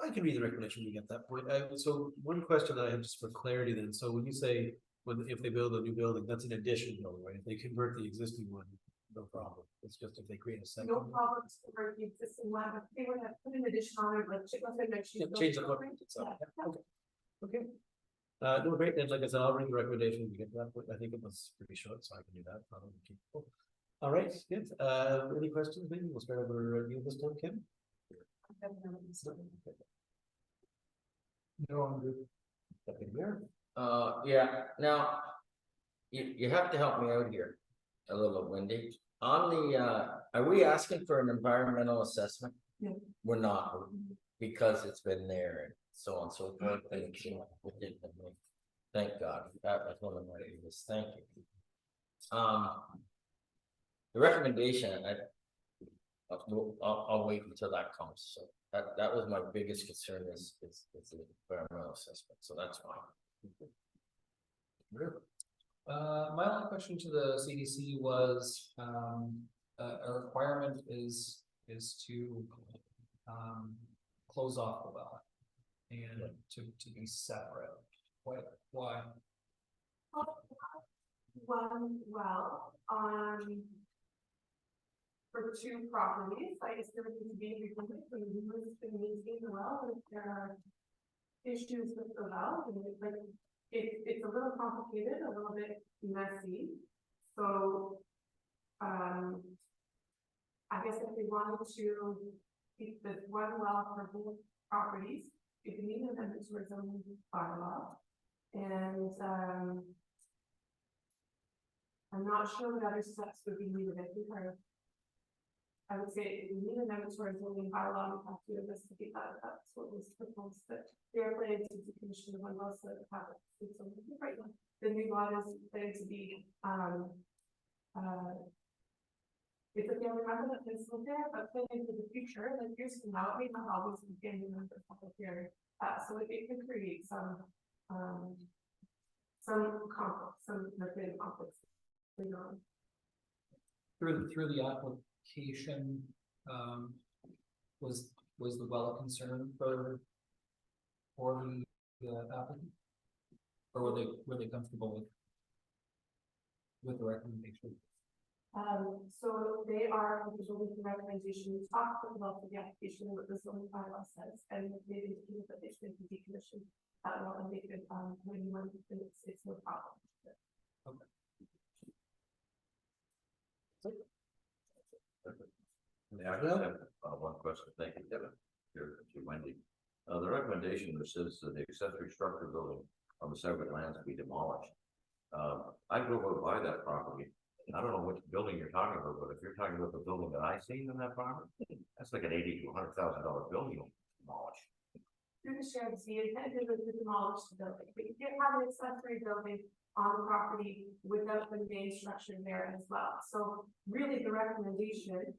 A: I can read the recommendation when we get that point. So one question that I have just for clarity then, so when you say, if they build a new building, that's an addition building, right? If they convert the existing one, no problem. It's just if they create a second.
B: No problem to convert the existing one, but they would have put an addition on it, like
A: Change the footprint itself. Yeah, okay. Okay. No, great. Then, like I said, I'll bring the recommendation when we get to that point. I think it was pretty short, so I can do that. All right, good. Any questions? Maybe we'll start over you this time, Kim.
D: No, I'm good.
A: Deputy Mayor.
E: Yeah, now, you have to help me out here a little, Wendy. On the, are we asking for an environmental assessment?
B: Yeah.
E: We're not, because it's been there and so on and so forth. And thank God, that was one of my biggest, thank you. The recommendation, I'll wait until that comes, so that was my biggest concern is the environmental assessment, so that's fine.
J: My only question to the CDC was, a requirement is to, close off the well. And to be separate, why?
B: One well for two properties, I guess there would need to be reported from the who's been maintaining the well, if there are issues with the well, and it's a little complicated, a little bit messy. So I guess if we wanted to keep this one well for both properties, you can need an amendment to our zoning bylaw. And I'm not sure what other steps would be needed. I would say if we need an amendment to our zoning bylaw, we have to investigate that. That's what was proposed, that they're planning to decommission the one well so that have it. So right now, the new law is planned to be it's a family member that lives there, but planning for the future, like years from now, it may not always be family members of here. So it can create some conflict, some creative conflicts later on.
J: Through the application, was the well a concern for the applicant? Or were they comfortable with the recommendation?
B: So they are comfortable with the recommendation. We talked about the application, what the zoning bylaw says, and they indicated that they should be decommissioned that well, and they could when you want it's no problem.
J: Okay.
H: Yeah, I just have one question. Thank you, Devin. Here to Wendy. The recommendation says that the accessory structure building on the separate lands be demolished. I drove over by that property. I don't know which building you're talking about, but if you're talking about the building that I seen in that property, that's like an $80,000 to $100,000 building demolished.
B: Through the shared Z, intended to demolish the building, but you did have an accessory building on the property without the main structure there as well. So really the recommendation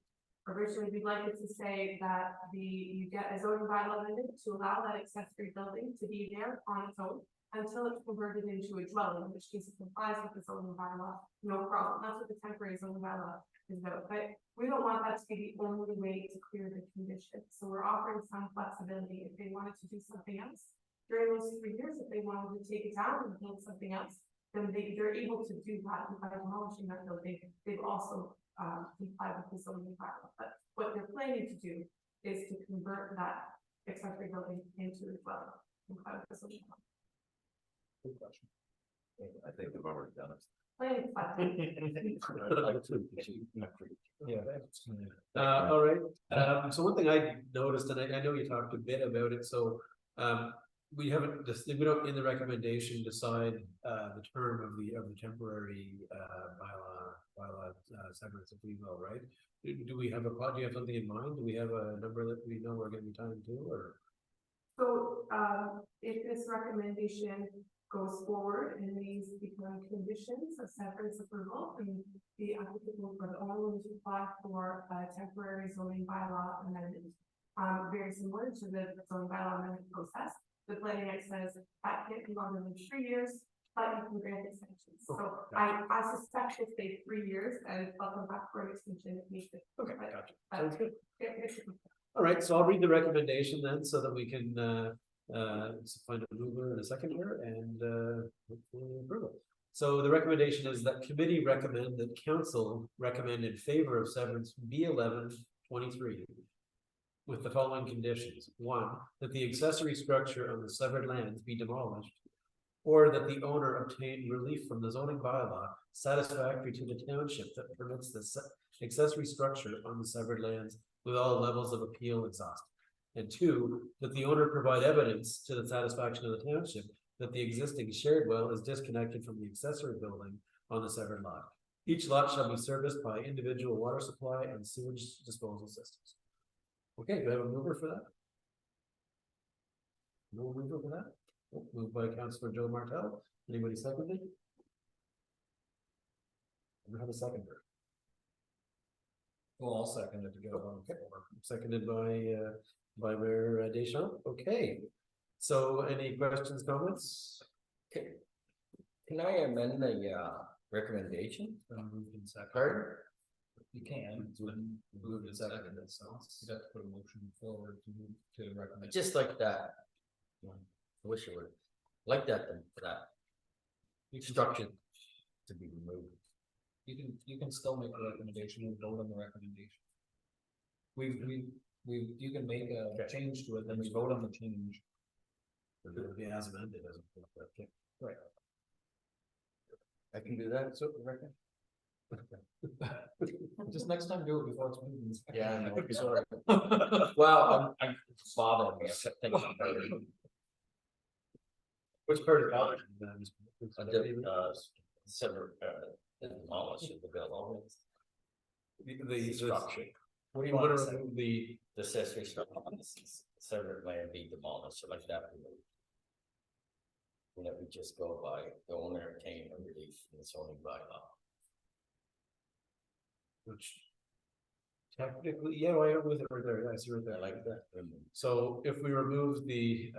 B: Originally, we'd like it to say that you get a zoning bylaw amendment to allow that accessory building to be there on its own until it's converted into a dwelling, in which case it complies with the zoning bylaw, no problem. That's what the temporary zoning bylaw is about. But we don't want that to be the only way to clear the condition. So we're offering some flexibility if they wanted to do something else. During those 3 years, if they wanted to take it down and build something else, then they're able to do that by demolishing that building. They've also comply with the zoning bylaw, but what they're planning to do is to convert that accessory building into a dwelling. Comply with the zoning bylaw.
F: Good question.
H: I think they've already done it.
B: Planning to
A: All right, so one thing I noticed, and I know you talked a bit about it, so, we haven't, we don't in the recommendation decide, the term of the temporary, bylaw, severance, if we will, right? Do we have do you have something in mind? Do we have a number that we know we're gonna be tied to, or?
B: So, if this recommendation goes forward and these become conditions of severance approval, and the applicable for the owner will apply for a temporary zoning bylaw amendment. Very similar to the zoning bylaw amendment process. The planning act says that can't be longer than 3 years, but you can grant extensions. So I suspect if they 3 years and they'll come back for an extension if needed.
A: Okay,
B: But-
A: gotcha.
B: but-
A: Sounds good.
B: Yeah, it's-
A: All right, so I'll read the recommendation then, so that we can, find a mover and a seconder and, hopefully approve it. So the recommendation is that committee recommend that council recommend in favor of severance B11-23. With the following conditions: 1, that the accessory structure on the severed lands be demolished. Or that the owner obtain relief from the zoning bylaw satisfactory to the township that permits the accessory structure on the severed lands with all levels of appeal exhausted. And 2, that the owner provide evidence to the satisfaction of the township that the existing shared well is disconnected from the accessory building on the severed lot. Each lot shall be serviced by individual water supply and sewage disposal systems. Okay, do I have a mover for that? No mover for that? Moved by Councillor Joe Martell. Anybody seconded? We have a seconder.
F: Well, I'll second it to get it on the
A: Okay.
F: floor.
A: Seconded by Mayor Deschamps. Okay. So any questions, comments?
E: Can I amend the recommendation?
F: Moved in second.
E: Pardon?
F: You can, it's been moved and seconded, so you'd have to put a motion forward to recommend.
E: Just like that. I wish it would, like that structure to be removed.
F: You can still make a recommendation and vote on the recommendation. You can make a change to it, then we vote on the change.
A: It'll be as amended as. Okay.
F: Right.
E: I can do that, so, reckon?
F: Just next time do it before it's moving.
E: Yeah, I know, sorry. Well, I'm bothered me, I kept thinking about it.
A: Which part of that?
E: Sever, demolish of the building.
A: The
E: Structure.
A: What do you want to remove the?
E: The accessory structure on the severed land be demolished, or like that. And that we just go by the owner obtain a relief in the zoning bylaw.
A: Which. Technically, yeah, I am with it right there, I see right there.
E: I like that.
A: So if we remove the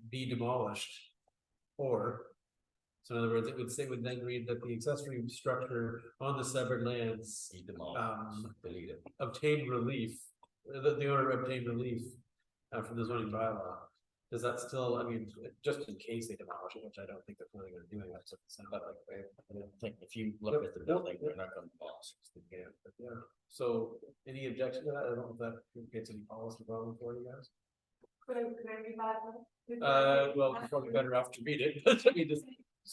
A: be demolished. Or. So in other words, it would then read that the accessory structure on the severed lands
E: Be demolished, delete it.
A: obtain relief. That the owner obtain relief from the zoning bylaw. Does that still, I mean, just in case they demolish it, which I don't think they're planning on doing, that's.
E: But like, I don't think if you look at the building, they're not gonna demolish it.
A: Yeah, so any objection to that? I don't know if that gets any policy problem for you guys.
B: Could I read that?
A: Well, it's probably better off to read it, but I mean, just.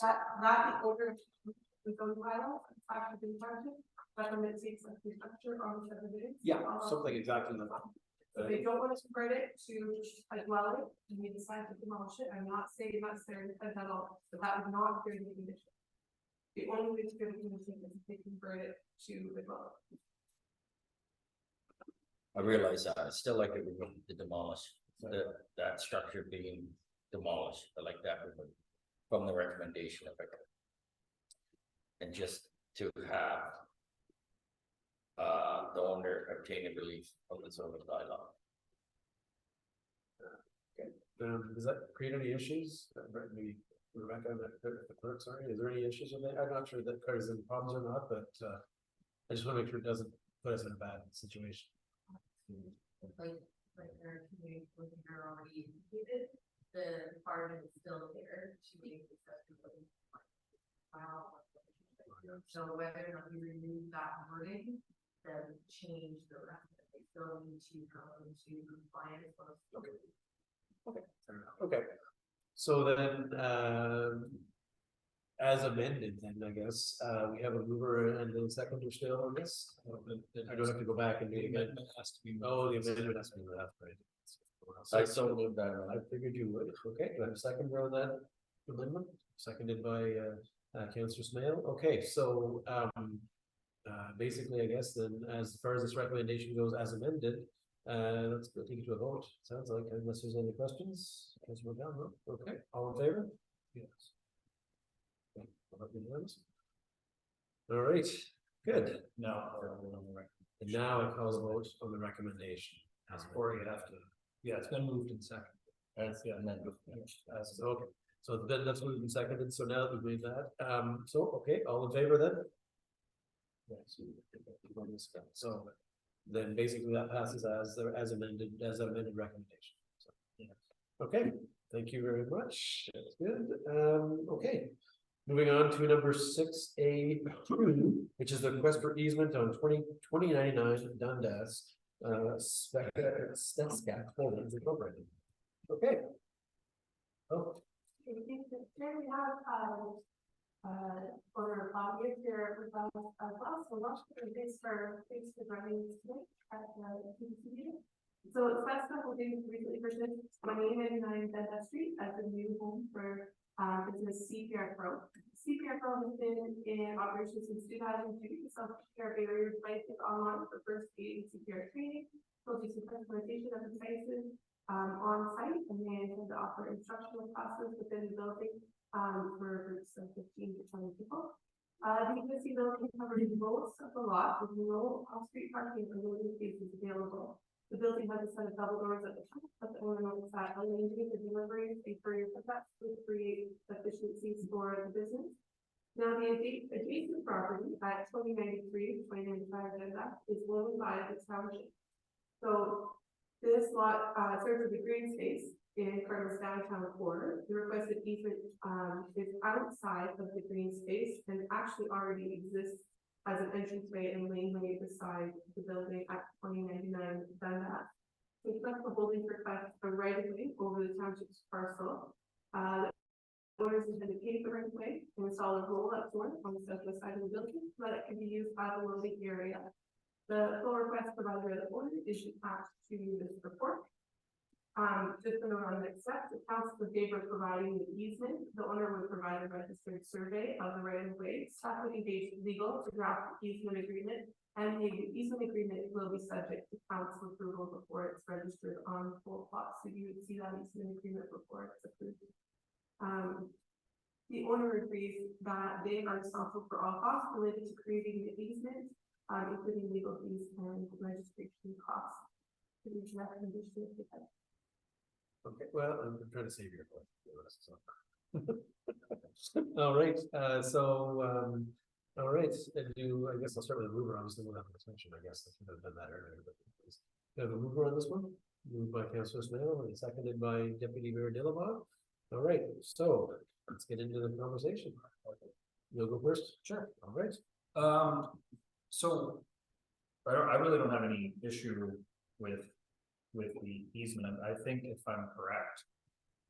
B: That the order the zoning bylaw, after the department, recommends the accessory structure on the severed.
A: Yeah, something exactly like that.
B: If they don't want to convert it to a dwelling, and we decide to demolish it, I'm not saying that's their intent at all, but that would not create a condition. The only way to create a condition is if they convert it to a dwelling.
E: I realize that, I still like it, we want to demolish, that structure being demolished, I like that from the recommendation of it. And just to have the owner obtain a relief of the zoning bylaw.
A: Does that create any issues? Maybe Rebecca, the clerk, sorry, is there any issues with that? I'm not sure that causes any problems or not, but, I just wanna make sure it doesn't put us in a bad situation.
C: Like our community living here already indicated, the requirement is still there to make accessibility. So whether or not you remove that wording, then change the rest of it, they still need to come into compliance.
A: Fair enough. Okay, so then, as amended, then I guess, we have a mover and a seconder still on this. I don't have to go back and do it again.
J: Has to be.
A: Oh, the amendment has to be left, right?
E: I so moved that.
A: I figured you would. Okay, do I have a second on that amendment? Seconded by, Councillor Smale. Okay, so, basically, I guess then, as far as this recommendation goes as amended, let's go take it to a vote. Sounds like, unless there's any questions, Councillor McGowan, no? Okay, all in favor? Yes. Okay, all right, good.
F: No.
A: And now I call the vote on the recommendation.
F: Or you have to, yeah, it's been moved in second.
E: That's the amendment.
A: Okay, so then that's moved and seconded, so now that we've made that, so, okay, all in favor then? Yes. So, then basically that passes as amended, as amended recommendation. So, yeah. Okay, thank you very much, that's good, okay. Moving on to number 6A, which is the request for easement on 2099 Dundas, Stetscat Holdings Incorporated. Okay. Oh,
B: Here we have, owner Bob is here with us as well, so much for this thanks for running this today at the PCD. So Stetscat Holdings recently purchased 2099 Dundas Street as a new home for business CPR Pro. CPR Pro has been in operation since 2002, so CPR barriers license online for first aid and CPR training. We'll do some presentation of the devices on site, and then to offer instructional classes within the building for groups of 15 to 20 people. The existing building covers most of the lot with no off-street parking or loading spaces available. The building has a set of double doors at the top, but the owner notes that arranging the deliveries and courier pickups would create efficiencies for the business. Now, the adjacent property at 2093 to 2095 Dundas is owned by the township. So this lot serves as a green space in Cardinal's downtown core. The requested easement is outside of the green space and actually already exists as an entranceway and laneway beside the building at 2099 Dundas. The flexible holdings request a right of way over the township's parcel. The owners intend to pave the right of way and install a roll-up door on the southwest side of the building so that it can be used by the loading area. The full request provided by the owner is attached to this report. Just a note on the next step, the council in favor of providing the easement, the owner would provide a registered survey of the right of way. Staff would engage legal to draft the easement agreement, and the easement agreement will be subject to council approval before it's registered on full plot. So you would see that easement agreement before it's approved. The owner agrees that they are responsible for all costs related to creating the easement, including legal fees and registration costs.
A: okay, well, I'm trying to save your voice. All right, all right, and I guess I'll start with a mover, obviously we'll have an extension, I guess, I should have done that earlier, but. We have a mover on this one, moved by Councilor Smale and seconded by Deputy Mayor Dillabaugh. All right, so let's get into the conversation. You'll go first?
F: Sure.
A: All right.
F: So I really don't have any issue with the easement. I think if I'm correct,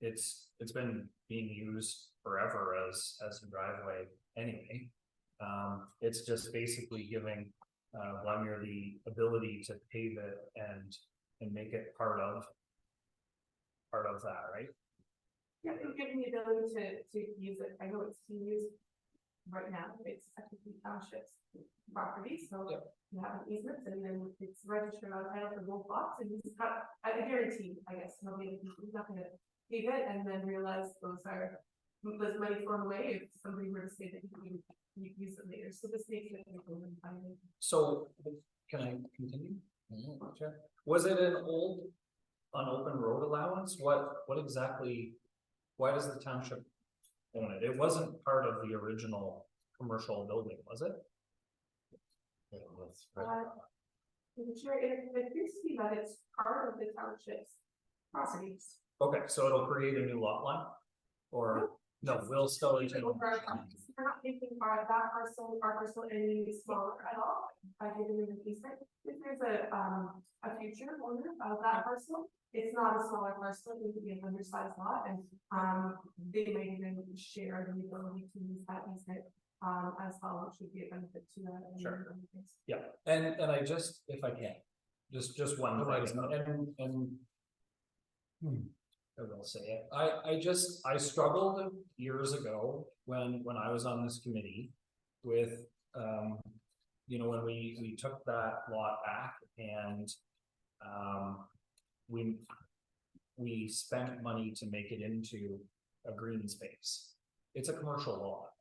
F: it's been being used forever as a driveway anyway. It's just basically giving Lemire the ability to pave it and make it part of that, right?
B: Yeah, it's giving the ability to use it. I know it's being used right now, it's technically township's property, so you have an easement and then it's registered on title for both lots, and he's got, I guarantee, I guess, nobody, he's not gonna pave it and then realize those money thrown away if somebody were to say that you can use it later, so this makes it.
F: So
J: can I continue?
E: Mhm.
J: Sure. Was it an old unopened road allowance? What exactly? Why does the township own it? It wasn't part of the original commercial building, was it?
E: Yeah, that's right.
B: Sure, it appears to be that it's part of the township's properties.
J: Okay, so it'll create a new lot line? Or, no, we'll still.
B: We're not making that parcel, our parcel any smaller at all, by giving them the easement. If there's a future owner of that parcel, it's not a smaller parcel, it would be an undersized lot, and, they may even share the ability to use that easement, as well, which would be a benefit to that.
J: Sure. Yeah, and I just, if I can, just one thing, and. I will say it, I struggled years ago when I was on this committee with, you know, when we took that lot back and, we spent money to make it into a green space. It's a commercial lot,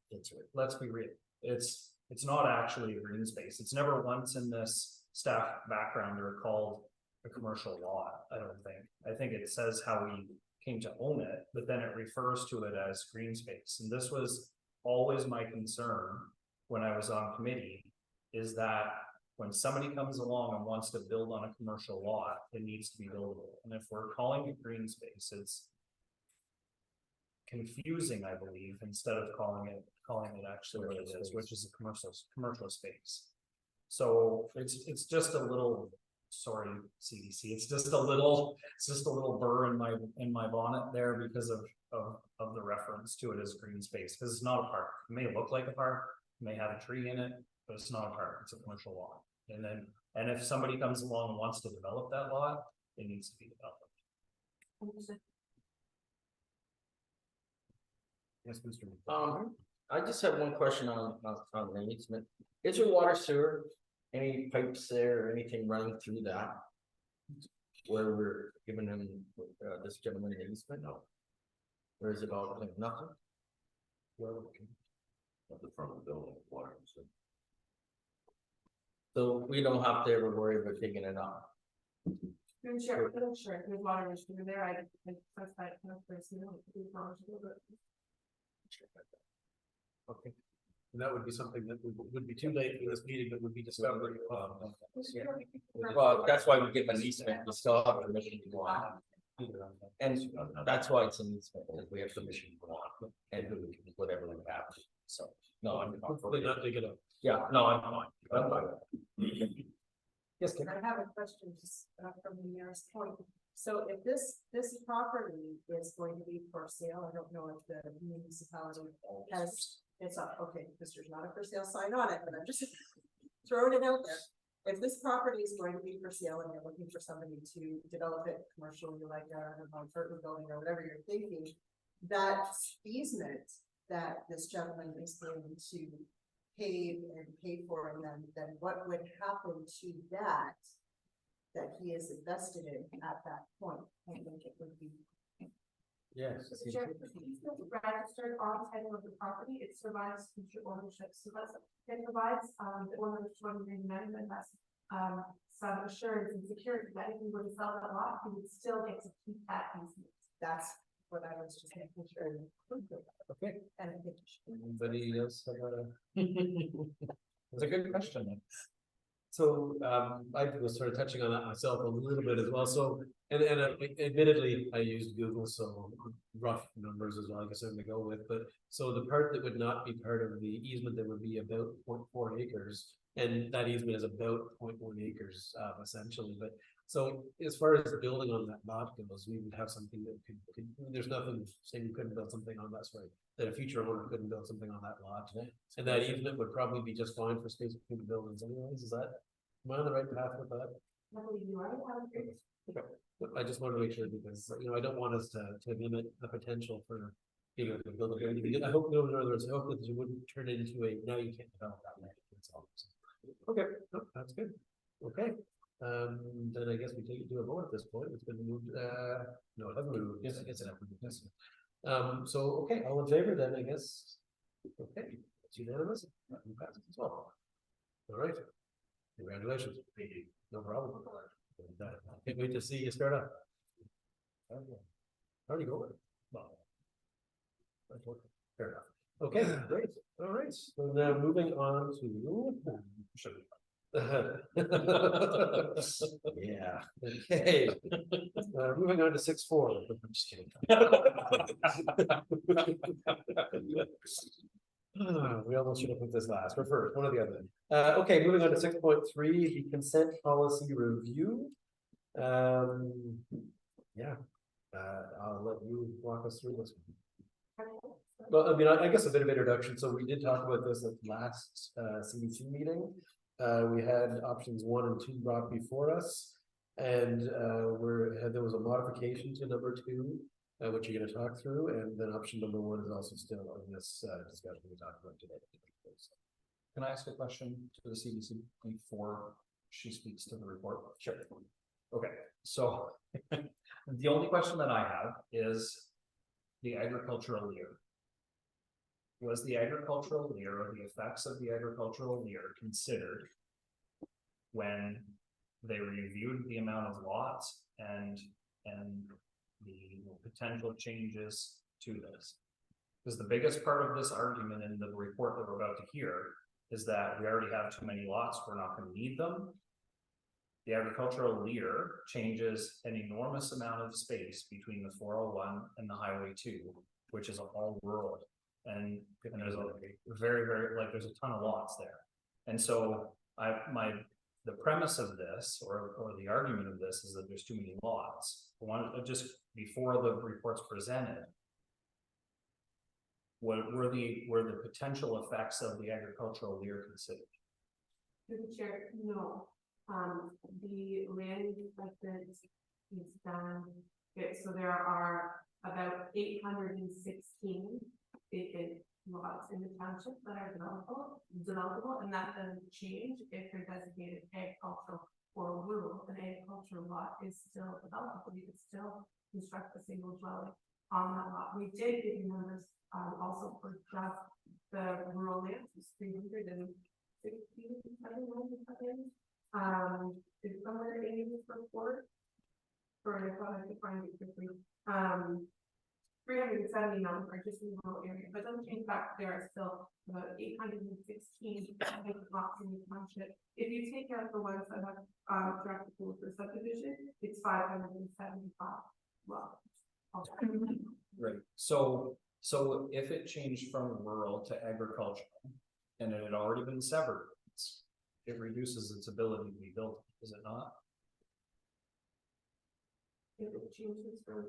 J: let's be real, it's not actually a green space, it's never once in this staff background or called a commercial lot, I don't think. I think it says how we came to own it, but then it refers to it as green space. And this was always my concern when I was on committee, is that when somebody comes along and wants to build on a commercial lot, it needs to be buildable. And if we're calling it green space, it's confusing, I believe, instead of calling it actually what it is, which is a commercial space. So it's just a little, sorry, CDC, it's just a little burr in my bonnet there because of the reference to it as green space, because it's not a park. It may look like a park, it may have a tree in it, but it's not a park, it's a commercial lot. And if somebody comes along and wants to develop that lot, it needs to be developed.
A: Yes, Mr.
E: I just have one question on the easement. Is there water, sewer, any pipes there or anything running through that? Where we're giving him, this gentleman an easement, no? Or is it all like nothing?
H: At the front of the building, water, so.
E: So we don't have to ever worry about digging it up.
B: I'm sure, there's water issue there, I trust that,
E: Okay.
A: And that would be something that would be too late for this meeting, but would be discovered.
E: Well, that's why we give an easement, we still have permission to go on. And that's why it's an easement, because we have permission to go on, and do whatever we have, so, no, I'm.
A: Hopefully not dig it up.
E: Yeah, no, I'm fine.
A: Yes, Kim?
C: I have a question just from the nearest point. So if this property is going to be for sale, I don't know if the municipality has, it's up, okay, because there's not a for sale sign on it, but I'm just throwing it out there. If this property is going to be for sale and you're looking for somebody to develop it commercially, like an apartment building or whatever you're thinking, that easement that this gentleman is going to pay for, and then what would happen to that he is invested in at that point? I think it would be.
E: Yes.
B: Mr. Chair, the easement is registered on the title of the property, it survives future ownership, so it provides, the owner of 2099 has, some assurance and security that if he were to sell that lot, he would still get to keep that easement.
C: That's what I was just making sure.
A: Okay.
C: And I think.
A: Anybody else have a?
J: It's a good question.
A: So, I was sort of touching on that myself a little bit as well, so, and admittedly, I used Google, so rough numbers is all I guess I'm gonna go with, but. So the part that would not be part of the easement, that would be about 0.4 acres, and that easement is about 0.1 acres, essentially, but. So as far as building on that lot goes, we would have something that could, there's nothing saying we couldn't build something on that, sorry, that a future owner couldn't build something on that lot. And that easement would probably be just fine for space between the buildings anyways, is that, am I on the right path with that?
B: I believe you are,
A: Okay, but I just wanted to make sure, because, you know, I don't want us to limit the potential for being able to build a building. I hope, no, in other words, I hope that you wouldn't turn it into a, now you can't develop that land. That's all. Okay, no, that's good, okay. Then I guess we take it to a vote at this point. It's been moved, no, it hasn't moved. Yes, it's an effort. So, okay, all in favor then, I guess. Okay, it's unanimous. That passes as well. All right. Congratulations. No problem. And, can't wait to see you start up. Already going. Well. Fair enough. Okay, great. All right. So now moving on to. Yeah, okay. Moving on to 6.4. I'm just kidding. We almost should have put this last, or first, one or the other. Okay, moving on to 6.3, the consent policy review. Yeah, I'll let you walk us through this. Well, I mean, I guess a bit of introduction. So we did talk about this at last CBC meeting. We had options 1 and 2 brought before us, and there was a modification to number 2, which you're going to talk through, and then option number 1 is also still in this discussion we talked about today.
J: Can I ask a question to the CDC before she speaks to the report? Sure. Okay, so the only question that I have is the agricultural year. Was the agricultural year or the effects of the agricultural year considered when they reviewed the amount of lots and the potential changes to this? Because the biggest part of this argument in the report that we're about to hear is that we already have too many lots, we're not going to need them. The agricultural year changes an enormous amount of space between the 401 and the Highway 2, which is all rural. And there's a very, like, there's a ton of lots there. And so the premise of this, or the argument of this, is that there's too many lots. Just before the report's presented, what were the potential effects of the agricultural year considered?
B: Through the chair, no. The land acceptance is done. So there are about 816 vacant lots in the township that are developable, and that doesn't change if they're designated agricultural or rural. An agricultural lot is still developable. You could still construct a single dwelling on that lot. We did give you numbers also for just the rural lands, 360. It's somewhere in this report. For I thought I could find it quickly. 370 numbers are just in the rural area, but doesn't change back. There are still about 816 lots in the township. If you take out the ones that have direct approval for subdivision, it's 575 lots.
J: Right. So if it changed from rural to agricultural, and it had already been severed, it reduces its ability to be built, is it not?
B: If it changes from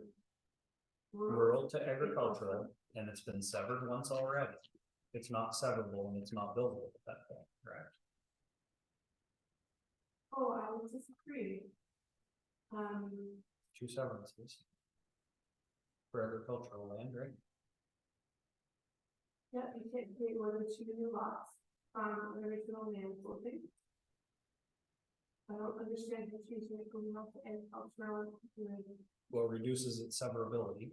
J: Rural to agricultural, and it's been severed once already. It's not severable and it's not buildable at that point, correct?
B: Oh, I would disagree.
J: 2 severances for agricultural land, right?
B: Yeah, you can't create more than 2 new lots from the original land holding. I don't understand the choosing it going off to agricultural.
J: Well, reduces its severability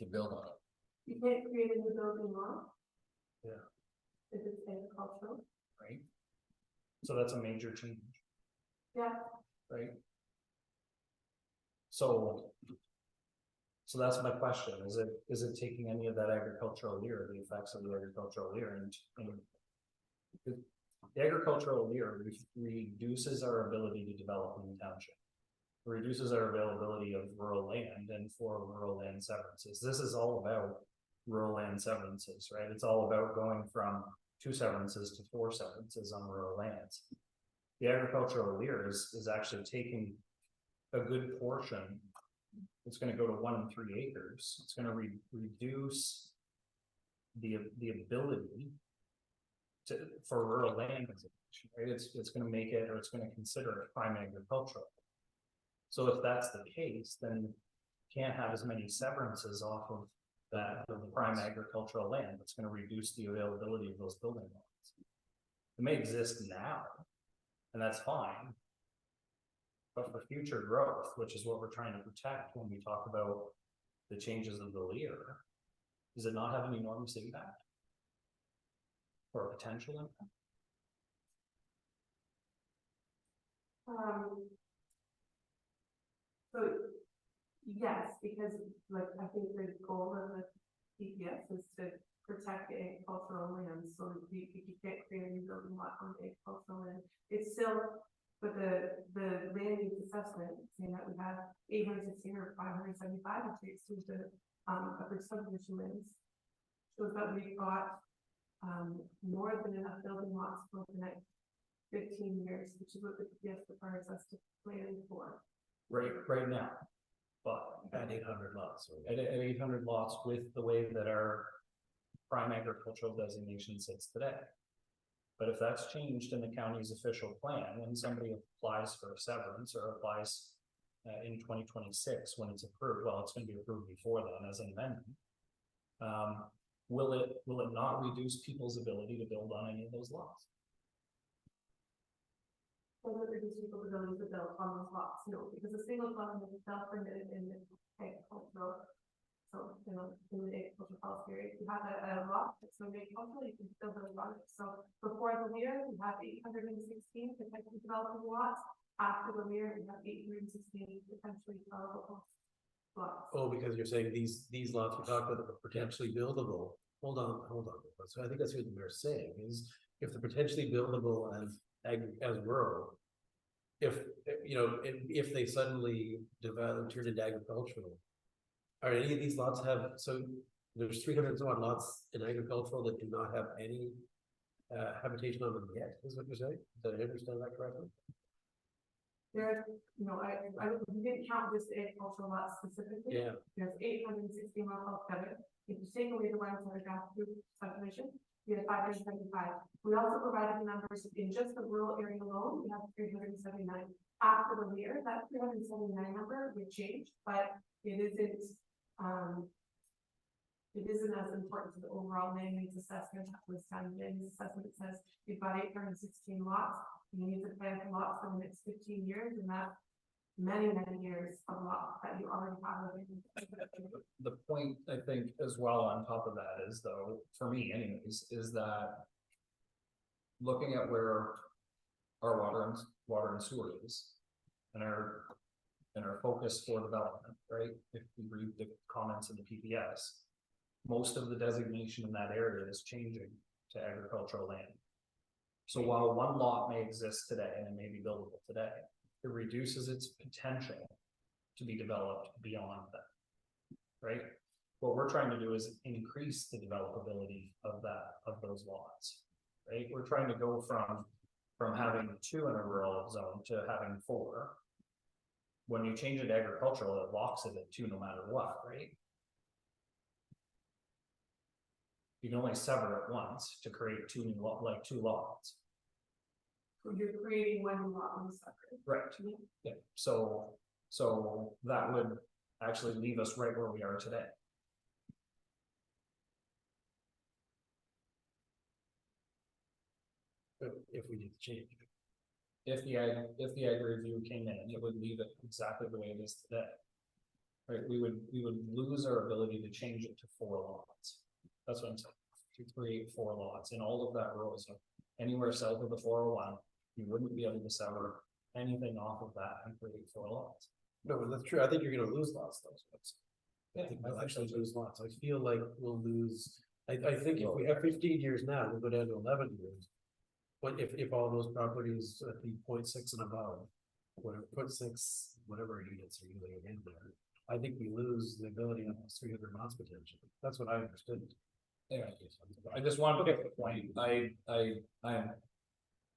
J: to build on it.
B: You can't create a new building lot.
J: Yeah.
B: If it's agricultural.
J: Right? So that's a major change.
B: Yeah.
J: Right? So that's my question. Is it taking any of that agricultural year, the effects of the agricultural year, and the agricultural year reduces our ability to develop in the township, reduces our availability of rural land and for rural land severances. This is all about rural land severances, right? It's all about going from 2 severances to 4 severances on rural lands. The agricultural year is actually taking a good portion. It's going to go to 1 and 3 acres. It's going to reduce the ability for rural land, right? It's going to make it, or it's going to consider it prime agricultural. So if that's the case, then you can't have as many severances off of the prime agricultural land. It's going to reduce the availability of those building lots. It may exist now, and that's fine. But for future growth, which is what we're trying to protect when we talk about the changes of the leer, does it not have an enormous impact? Or a potential impact?
B: So, yes, because like, I think the goal of the PPS is to protect the agricultural land, so you can't create a new building lot on the agricultural land. It's still, but the land use assessment, saying that we have 860 or 575, it takes to the, upper subdivision lands. Shows that we've got, more than enough building lots for the next 15 years, which is what the PPS requires us to plan for.
J: right now. But
A: At 800 lots.
J: at 800 lots with the way that our prime agricultural designation sits today. But if that's changed in the county's official plan, when somebody applies for a severance or applies in 2026, when it's approved, well, it's gonna be approved before then as an amendment. Will it not reduce people's ability to build on any of those lots?
B: Will it reduce people's ability to build on those lots? No, because a single dwelling is self-permitted in the agricultural. So, in the agricultural policy area, if you have a lot that's no agricultural, you can still build on it. So before the year, we have 816 potentially developable lots. After the year, we have 816 potentially developable lots.
A: Oh, because you're saying these lots we talked about are potentially buildable. Hold on. So I think that's what the mayor's saying is if they're potentially buildable as rural. If, if they suddenly develop, turn into agricultural. Are any of these lots so there's 300 some odd lots in agricultural that do not have any habitation on them yet, is what you're saying? Did I understand that correctly?
B: There's, we didn't count just the agricultural lots specifically.
A: Yeah.
B: There's 816 lots altogether. If you take away the ones that are gas group subdivision, we have 575. We also provided the numbers in just the rural area alone, we have 379. After the year, that 379 number would change, but it isn't as important to the overall land use assessment. That was done land use assessment says you've got 816 lots. You need to plan for lots for the next 15 years, and that's many years of lots that you already have.
J: The point, I think, as well on top of that is though, for me anyways, is that looking at where our water and sewer is and our focus for development, right? If we read the comments in the PPS, most of the designation in that area is changing to agricultural land. So while one lot may exist today and it may be buildable today, it reduces its potential to be developed beyond that, right? What we're trying to do is increase the developability of those lots, right? We're trying to go from having 2 in a rural zone to having 4. When you change it to agricultural, it locks it at 2 no matter what, right? You can only sever it once to create 2 lots.
B: So you're creating one lot on the separate.
J: Right. Yeah, so that would actually leave us right where we are today.
A: If we need to change.
J: If the ag review came in, it would leave it exactly the way it is today. Right, we would lose our ability to change it to 4 lots. That's what I'm saying, to create 4 lots in all of that rural zone. Anywhere south of the 401, you wouldn't be able to sever anything off of that and create 4 lots.
A: No, that's true. I think you're gonna lose lots though. I think we'll actually lose lots. I feel like we'll lose, I think if we have 15 years now, we'll go down to 11 years. But if all those properties at the 0.6 and above, whatever, 0.6, whatever units are usually in there, I think we lose the ability of 300 lots potentially. That's what I understood.
J: Yeah, I just wanted to get the point. I am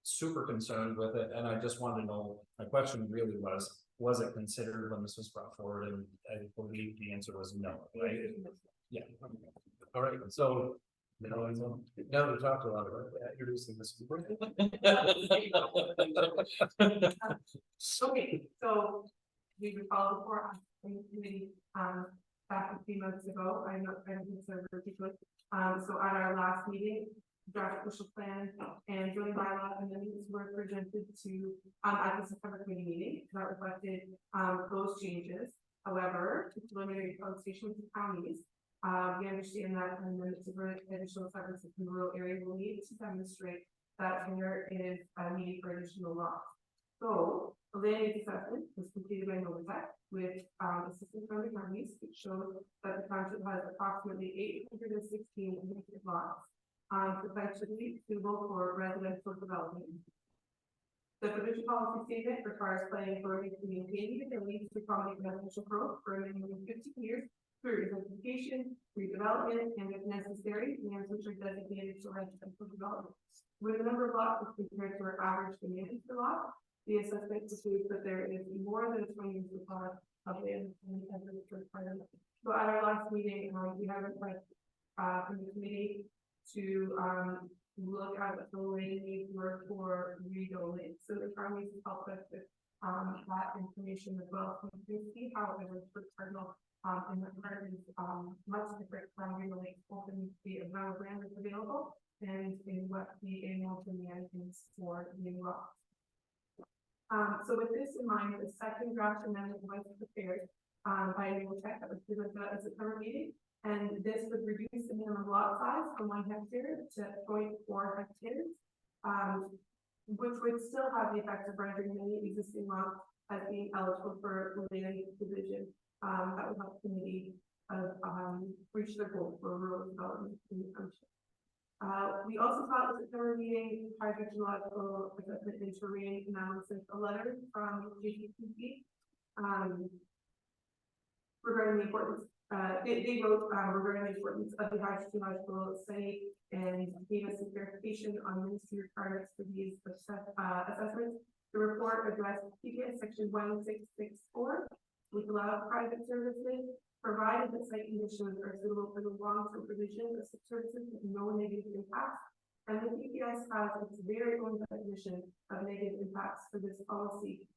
J: super concerned with it, and I just wanted to know, my question really was it considered when this was brought forward? And I believe the answer was no, right? Yeah.
A: All right, so now we talked a lot about introducing this.
B: Okay, so we recall before committee back a few months ago. I don't think so ridiculous. So at our last meeting, draft official plan and drilling bylaw amendments were presented to at the September committee meeting that reflected those changes. However, the preliminary consultation with the counties, we understand that amendments of additional services in the rural area will need to demonstrate that there is a need for additional law. So A land use assessment was completed by Novotech with, assistance from the counties, which showed that the township has approximately 816 vacant lots, potentially suitable for residential development. The provincial policy statement requires planning authorities to maintain and lease to accommodate residential growth for a minimum of 15 years through intensification, redevelopment, and if necessary, lands which are designated for residential development. With the number of lots as compared to our average demand per lot, the assessment concludes that there is more than 20 years supply of land in the requirement. So at our last meeting, we had a request from the committee to look at what the land needs were for rebuilding. So the counties helped us with that information as well. So you can see how it was for Cardinal and the current is much different from really open the amount of land that's available and in what the annual demand is for new lots. So with this in mind, the second draft amendment was prepared by Novotech that was presented at the September meeting. And this would reduce the minimum lot size from 1 hectare to 0.4 hectares, which would still have the effect of rendering many existing lots as being eligible for land division. That would help the committee reach their goal for rural development in the country. We also saw at the September meeting hydrogeological assessment and terrain analysis, a letter from GTP regarding the importance. They wrote regarding the importance of the hydrogeological study and gave us some clarification on ministry requirements for these assessments. The report addressed PPS section 1664, which allows private services, provided that site conditions are suitable for the long-term provision of such services with no negative impacts. And the PPS has its very own definition of negative impacts for this policy.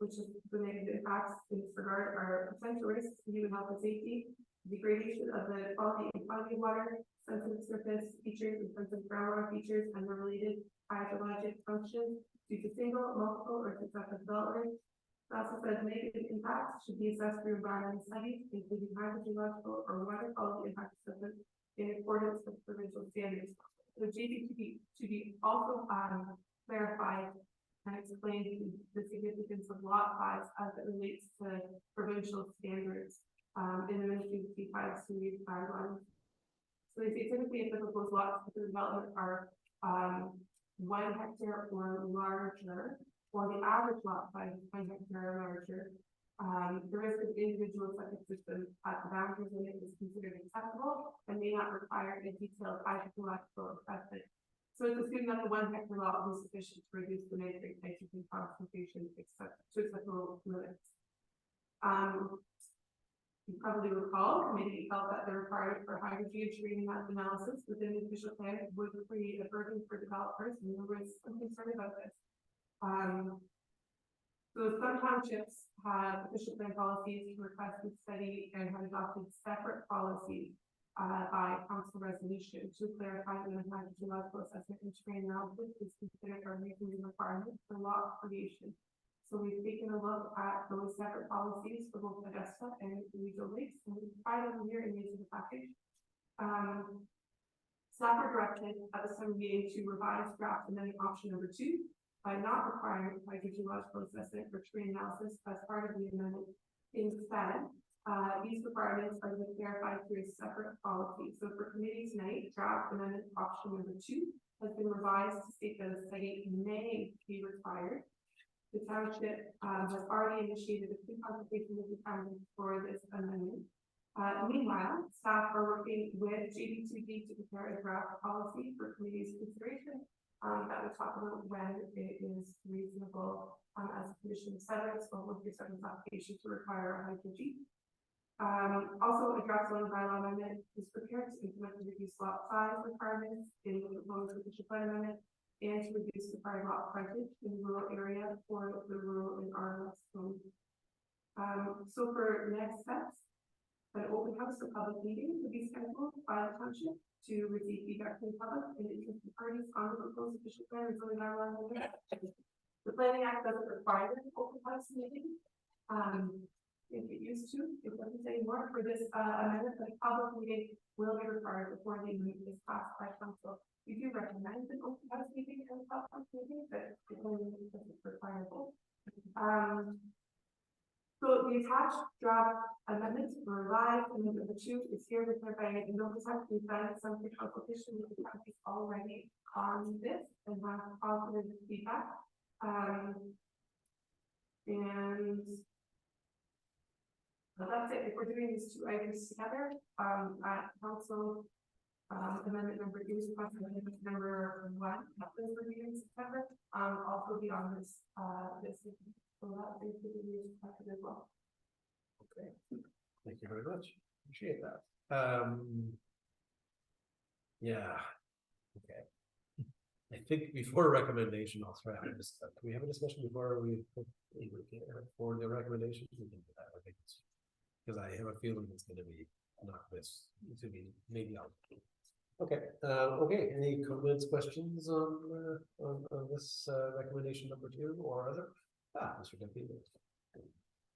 B: Which is the negative impacts in this regard are potential risks to human health and safety, degradation of the quality and quantity of water, sensitive surface features and sensitive groundwater features, and the related hydrologic functions due to single, multiple, or successive development. It also says negative impacts should be assessed through environmental studies, including hydrogeological or water quality impact assessment in accordance with provincial standards. So JP to be also clarified and explain the significance of lot size as it relates to provincial standards in the Ministry of C5 series guidelines. So they say typically if the proposed lots for the development are 1 hectare or larger, or the average lot size is 1 hectare or larger, the risk of individual septic systems at the boundary limit is considered acceptable and may not require a detailed hydrological assessment. So it's assumed that the 1 hectare lot will be sufficient to reduce the nitrate concentration to acceptable limits. You probably recall, the committee felt that the requirement for hydrogeology analysis within the official plan would create a burden for developers, and there was some concern about this. So some townships have official plan policies to request this study and have adopted separate policies by council resolution to clarify that the hydrogeological assessment and terrain analysis is considered a reasonable requirement for lot creation. So we've taken a look at those separate policies for both Augusta and Regional Lakes, and we provided them here in the package. Staff were directed at the summer meeting to revise draft amendment option number 2 by not requiring hydrogeological assessment for terrain analysis as part of the amendment. Instead, these requirements are to be clarified through a separate policy. So for committee tonight, draft amendment option number 2 has been revised to state that a study may be required. The township has already initiated a pre-consultation with the county for this amendment. Meanwhile, staff are working with JB2D to prepare a draft policy for committee's consideration that will talk about when it is reasonable as a condition of severance or with your severance application to require a hydrogen. Also, a draft zoning bylaw amendment is prepared to implement the reduced lot size requirements in the proposed official plan amendment and to reduce the prior lot frontage in the rural area for the rural and RLS zones. So for next steps, an open house or public meeting will be scheduled by the township to receive feedback from the public and interested parties on the proposed official plan and zoning bylaw amendment. The Planning Act doesn't require an open house meeting. If it used to, it doesn't say more for this amendment, but a public meeting will be required before the amendment is passed by council. We do recommend an open house meeting and a public meeting, but it only isn't requireable. So the attached draft amendments were live, and then the two is here with my bank, and notice has been done some consultation with the county already on this and have positive feedback. And so that's it. If we're doing these two items together, at council, amendment number 2 is amendment number 1, that was reviewed in September, also be on this, so that basically is reflected as well.
A: Okay, thank you very much. Appreciate that. Yeah, okay. I think before recommendation, I'll try to discuss. Can we have a discussion before we for the recommendations? We can do that. I think it's because I have a feeling it's going to be not this. It's going to be maybe I'll. Okay. Okay. Any comments, questions on this recommendation number 2 or other? Mr. Duffy.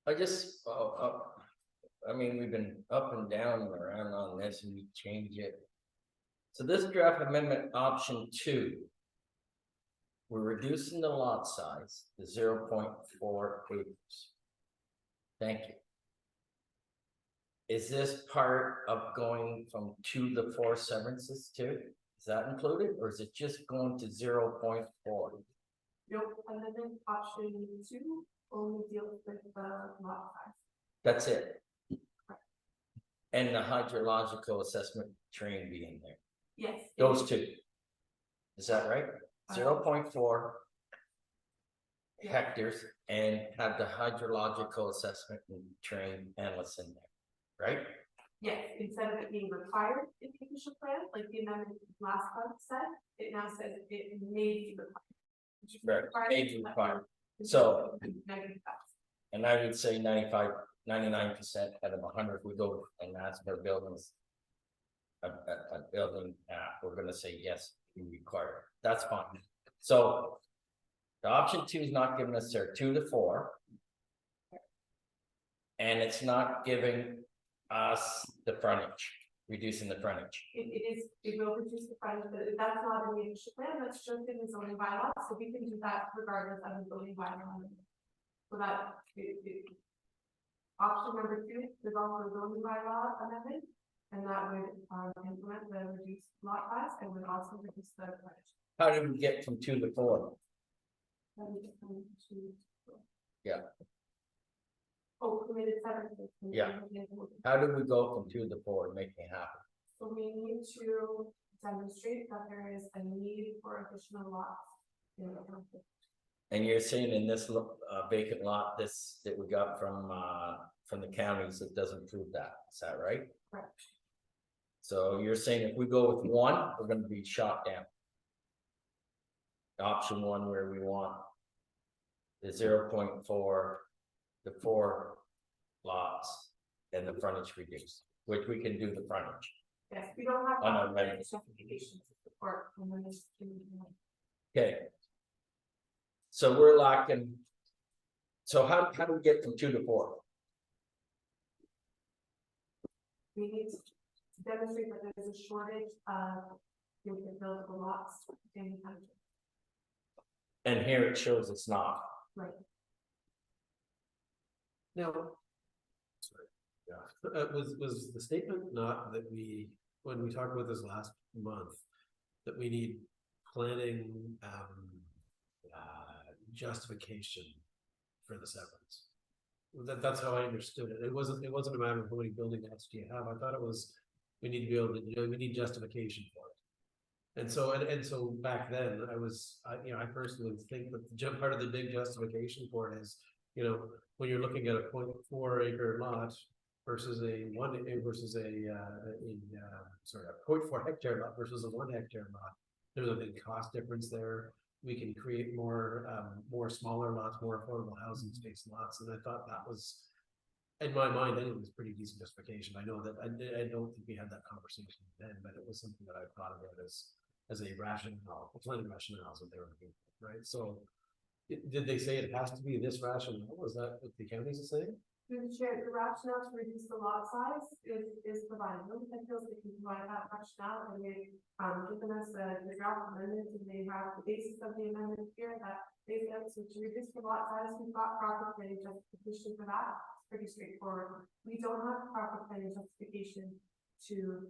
E: I just, I mean, we've been up and down and around on this and we change it. So this draft amendment option 2. We're reducing the lot size to 0.4 acres. Thank you. Is this part of going from 2 to 4 severances too? Is that included, or is it just going to 0.4?
B: Nope, amendment option 2 only deals with the lot size.
E: That's it. And the hydrological assessment train being there.
B: Yes.
E: Those two. Is that right? 0.4 hectares and have the hydrological assessment and train analysts in there, right?
B: Yes, instead of it being required in the initial plan, like the amendment last month said, it now says it may be required.
E: Right, may be required. So,
B: negative facts.
E: and I would say 99% out of 100, we go and ask for buildings. A building, we're gonna say yes, we require it. That's fine. So the option 2 is not giving us their 2 to 4. And it's not giving us the frontage, reducing the frontage.
B: It will reduce the frontage, but that's not in the initial plan, that's just in the zoning bylaw, so we can do that regardless of the zoning bylaw. So that, option number 2 is also a zoning bylaw amendment, and that would implement the reduced lot size and would also reduce the frontage.
E: How did we get from 2 to 4? Yeah.
B: Oh, committed severances.
E: Yeah. How did we go from 2 to 4 and make it happen?
B: So we need to demonstrate that there is a need for additional lots in the county.
E: And you're saying in this vacant lot, this that we got from the counties, it doesn't prove that. Is that right?
B: Correct.
E: So you're saying if we go with 1, we're going to be shot down. Option 1 where we want the 0.4, the 4 lots, and the frontage reduced, which we can do the frontage.
B: Yes, we don't have.
E: On amendment.
B: Justification to support amendments to.
E: Okay. So we're lacking. So how do we get from 2 to 4?
B: We need to demonstrate that there's a shortage of buildable lots in the country.
E: And here it shows it's not.
B: Right.
A: Now, sorry, yeah, was the statement not that we, when we talked about this last month, that we need planning justification for the severance? That's how I understood it. It wasn't a matter of how many building lots do you have. I thought it was we need to be able to, we need justification for it. And so back then I personally think that the part of the big justification for it is, when you're looking at a 0.4 acre lot versus a 0.4 hectare lot versus a 1 hectare lot, there's a big cost difference there. We can create more smaller lots, more affordable housing space lots, and I thought that was, in my mind, it was pretty decent justification. I know that I don't think we had that conversation then, but it was something that I thought about as a rationale, a planning rationale is what they were looking for, right? So did they say it has to be this rationale? Was that what the counties are saying?
B: Through the chair, the rationale to reduce the lot size is provided. Nobody feels they can provide that rationale, and they, given us the draft amendment, and they have the basis of the amendment here that they said, so to reduce the lot size, we've got proper planning justification for that. It's pretty straightforward. We don't have proper planning justification to,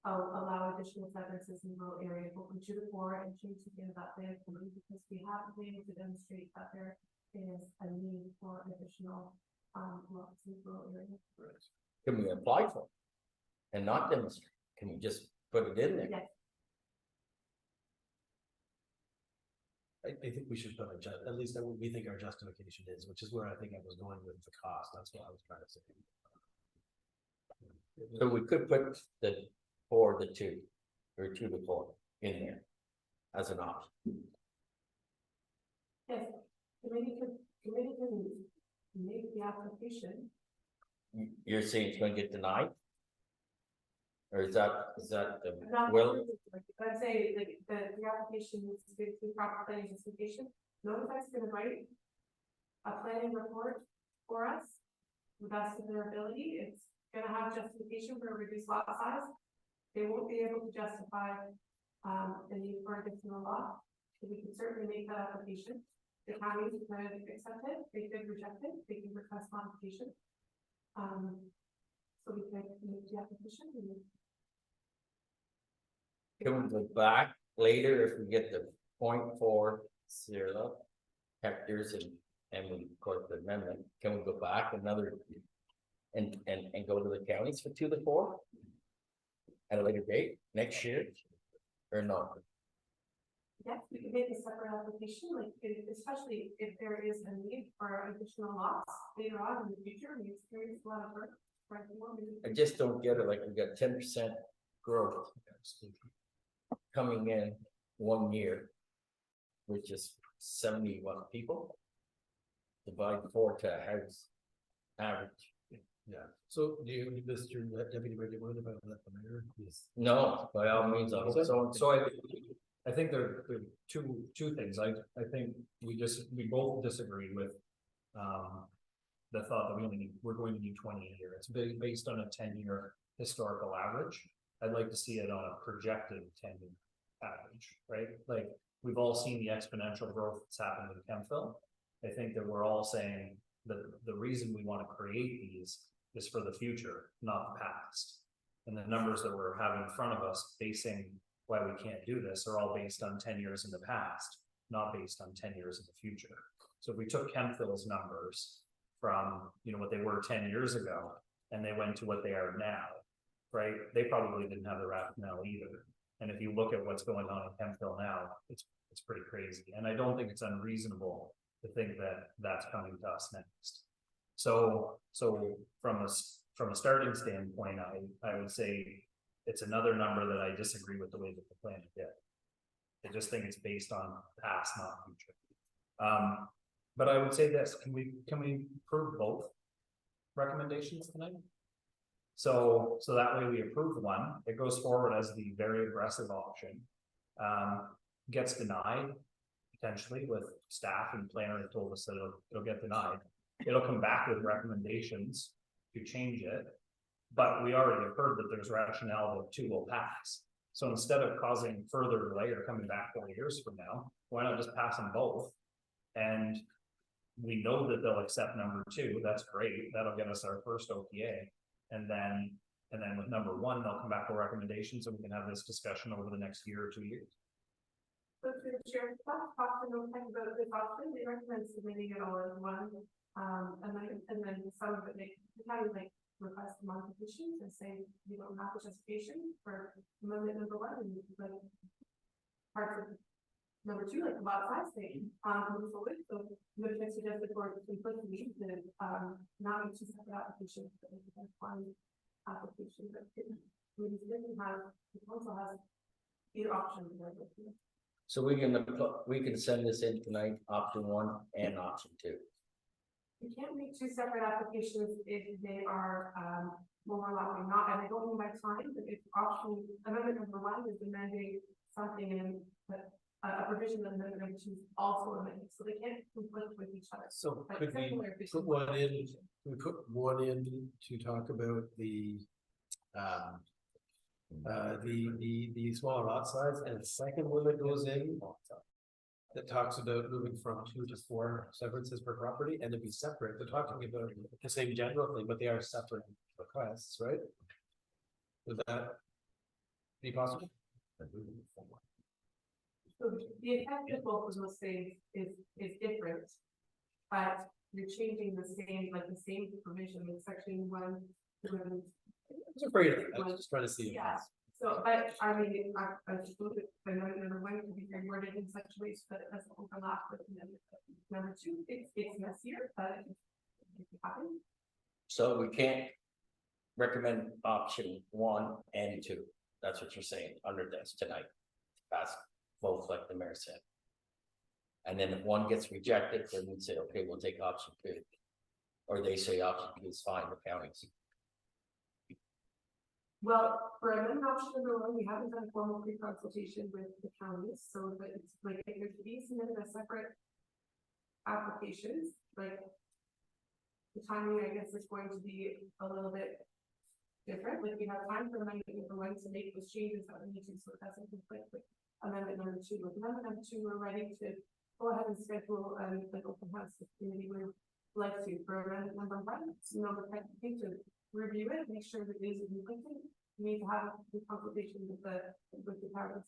B: allow additional sentences in rural areas, open to the core and change the end of that plan, because we haven't been able to demonstrate that there is a need for additional lots in rural areas.
E: Can we apply for it? And not demonstrate? Can we just put it in there?
B: Yes.
A: I think we should put at least that what we think our justification is, which is where I think I was going with the cost. That's what I was trying to say.
E: So we could put the 4 to 2 or 2 to 4 in there as an option.
B: Yes, committee can make the application.
E: You're saying it's gonna get denied? Or is that the,
B: Not
E: well,
B: I'd say like the application needs to be through proper planning justification. Notify's gonna write a planning report for us. To the best of their ability, it's gonna have justification for a reduced lot size. They won't be able to justify the need for additional lot. So we can certainly make that application. The county could accept it, they could reject it, they can request modification. So we could make the application.
E: can we go back later if we get the 0.40 hectares and we court the amendment, can we go back another and go to the counties for 2 to 4? At a later date, next year, or not?
B: Yes, we could make a separate application, like, especially if there is a need for additional lots later on in the future, we experience a lot of work.
E: I just don't get it, like we got 10% growth coming in 1 year, which is 71 people. Divide 4 to a house average.
A: Yeah. So do you, Mr. Deputy Mayor, what about let the mayor? Yes.
E: No, by all means, I hope so.
J: So I think there are two things. I think we both disagree with the thought that we're going to need 20 a year. It's based on a 10-year historical average. I'd like to see it on a projected 10-year average, right? Like we've all seen the exponential growth that's happened in Kemptville. I think that we're all saying that the reason we want to create these is for the future, not the past. And the numbers that we're having in front of us basing why we can't do this are all based on 10 years in the past, not based on 10 years in the future. So if we took Kemptville's numbers from, what they were 10 years ago, and they went to what they are now, right? They probably didn't have the rationale either. And if you look at what's going on in Kemptville now, it's pretty crazy. And I don't think it's unreasonable to think that that's coming to us next. So from a starting standpoint, I would say it's another number that I disagree with the way that the plan is did. I just think it's based on past, not future. But I would say this: can we approve both recommendations tonight? So that way we approve one, it goes forward as the very aggressive option, gets denied potentially with staff and planner that told us that it'll get denied. It'll come back with recommendations to change it, but we already have heard that there's rationale that 2 will pass. So instead of causing further delay or coming back 4 years from now, why not just pass them both? And we know that they'll accept number 2. That's great. That'll get us our first OPA. And then with number 1, they'll come back with recommendations and we can have this discussion over the next year or 2 years.
B: So to the chair, talk to no time about this option, they recommend submitting it all as one. And then some of it like request modifications and say you don't have the justification for amendment number 1 and like parts of number 2, like the lot size thing, move forward. So maybe I suggested for simplicity that not make 2 separate applications, but one application that maybe didn't have, the council has either option.
E: So we can send this in tonight, option 1 and option 2.
B: You can't make 2 separate applications if they are overlapping, not, and I don't mean by time, but if option amendment number 1 is amending something in a provision that number two is also amended, so they can't conflict with each other.
A: So
B: But
A: could we
B: similar
A: put
B: efficient
A: one in,
B: application.
A: we put one in to talk about the smaller lot size, and a second one that goes in that talks about moving from 2 to 4 severances per property, and to be separate. They're talking about the same general thing, but they are separate requests, right? Would that be possible?
B: So the effect of both of those things is different. But you're changing the same, like the same provision in section 1.
A: I was afraid of it. I was just trying to see.
B: Yeah. So, but I mean, I suppose it, another way to be reworded in such ways that it doesn't overlap with number 2. It's messier, but it happens.
E: So we can't recommend option 1 and 2. That's what you're saying under this tonight. Pass both like the mayor said. And then if one gets rejected, then we'd say, okay, we'll take option 2. Or they say option 2 is fine, the counties.
B: Well, for amendment option number 1, we haven't done a formal pre-consultation with the counties, so that it's like if there's these submitted as separate applications, like the timing, I guess, is going to be a little bit different. Like we have time for amendment number 1 to make those changes that we need to, so it doesn't conflict with amendment number 2. With amendment number 2, we're ready to go ahead and schedule an open house if the community would like to. For amendment number 1, you know, the type of thing to review it, make sure that it is conflicting. You need to have a consultation with the parents.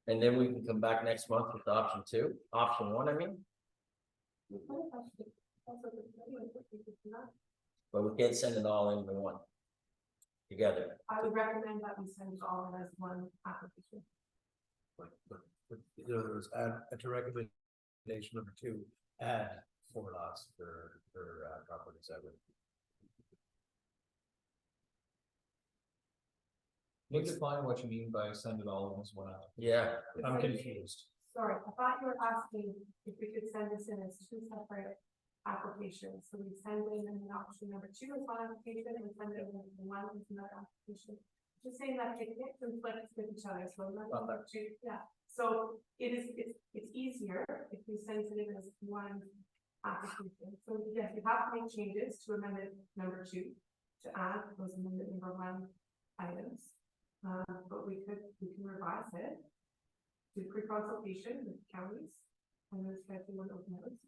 E: And then we can come back next month with option 2, option 1, I mean, but we can't send it all in one. Together.
B: I would recommend that we send it all in as one application.
A: In other words, add to recommendation number 2, add 4 lots for properties. I would.
J: Can you define what you mean by send it all in as one out?
E: Yeah,
J: I'm confused.
B: Sorry, I thought you were asking if we could send this in as 2 separate applications. So we send in an option number 2 as one application, and we send it in 1 as another application. Just saying that it conflicts with each other, so number 2, yeah. So it's easier if we send it in as 1 application. So yes, we have to make changes to amendment number 2 to add those amendment number 1 items. But we can revise it to pre-consultation with counties and then schedule an open house.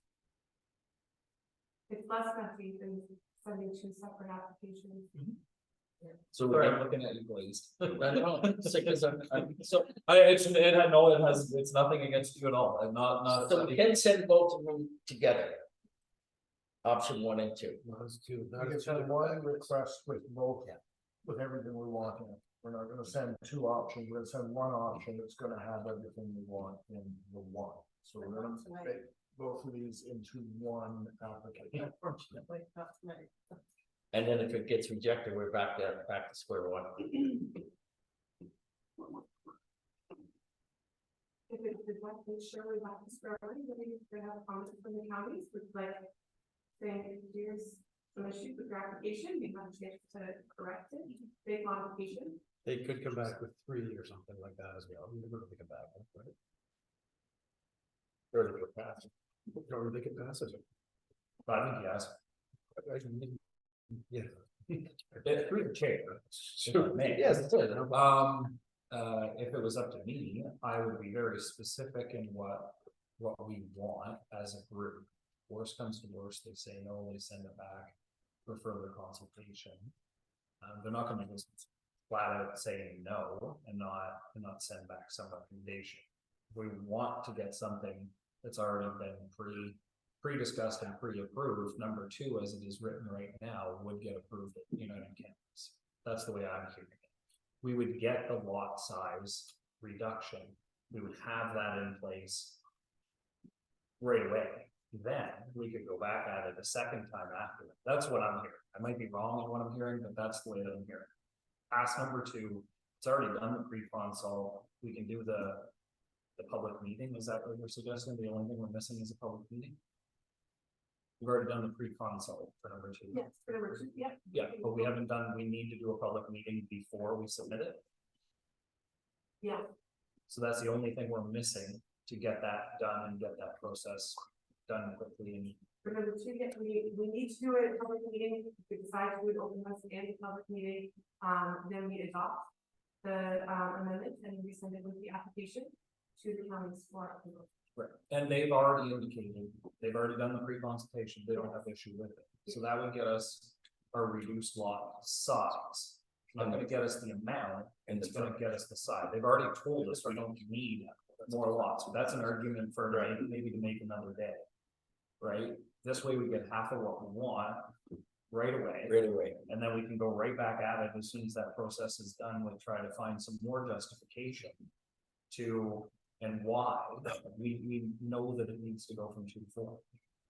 B: It's less messy than sending 2 separate applications.
E: so
J: Sorry,
E: we're
J: I'm looking at you glazed.
E: I know, it's like, 'cause I'm so
J: It's nothing against you at all, and not.
E: we can send both of them together. Option 1 and 2.
A: Those 2.
D: We can send one request with both, with everything we want in it. We're not gonna send 2 options, we're gonna send 1 option that's gonna have everything we want in the 1. So we're gonna make both of these into 1 application.
C: Unfortunately, not tonight.
E: And then if it gets rejected, we're back to square 1.
B: If it's rejected, sure, we have to start, we have comments from the counties, with like saying, here's some issues with your application, we have a chance to correct it, big modification.
A: They could come back with 3 or something like that as well. They could come back, right?
E: Or they would pass.
A: Or they could pass it.
J: I think yes.
A: Yeah.
J: It's through the chair. if I may.
A: Yes, it's it.
J: If it was up to me, I would be very specific in what we want as a group. Worst comes to worst, they say no, they send it back for further consultation. They're not gonna just flat out saying no and not send back some recommendation. If we want to get something that's already been pre-discussed and pre-approved, number 2, as it is written right now, would get approved at United Campus. That's the way I'm hearing it. We would get the lot size reduction. We would have that in place right away. Then we could go back at it a second time after that. That's what I'm hearing. I might be wrong in what I'm hearing, but that's the way that I'm hearing. Pass number 2, it's already done the pre-consult. We can do the public meeting. Is that what you're suggesting? The only thing we're missing is a public meeting? We've already done the pre-consult for number 2.
B: Yes, for number 2, yeah.
J: Yeah, but we need to do a public meeting before we submit it.
G: Yeah.
J: So that's the only thing we're missing to get that done and get that process done quickly and.
G: Remember to get, we need to do it at a public meeting, if we decide to do it open house and a public meeting, then we adopt the amendment and we send it with the application to the counties for approval.
J: Right, and they've already indicated, they've already done the pre-consultation, they don't have issue with it, so that would get us a reduced lot size. Not gonna get us the amount, and it's gonna get us the size, they've already told us we don't need more lots, so that's an argument for maybe to make another day. Right, this way we get half of what we want right away.
E: Right away.
J: And then we can go right back at it as soon as that process is done, we'll try to find some more justification. To, and why, we know that it needs to go from 2 to 4.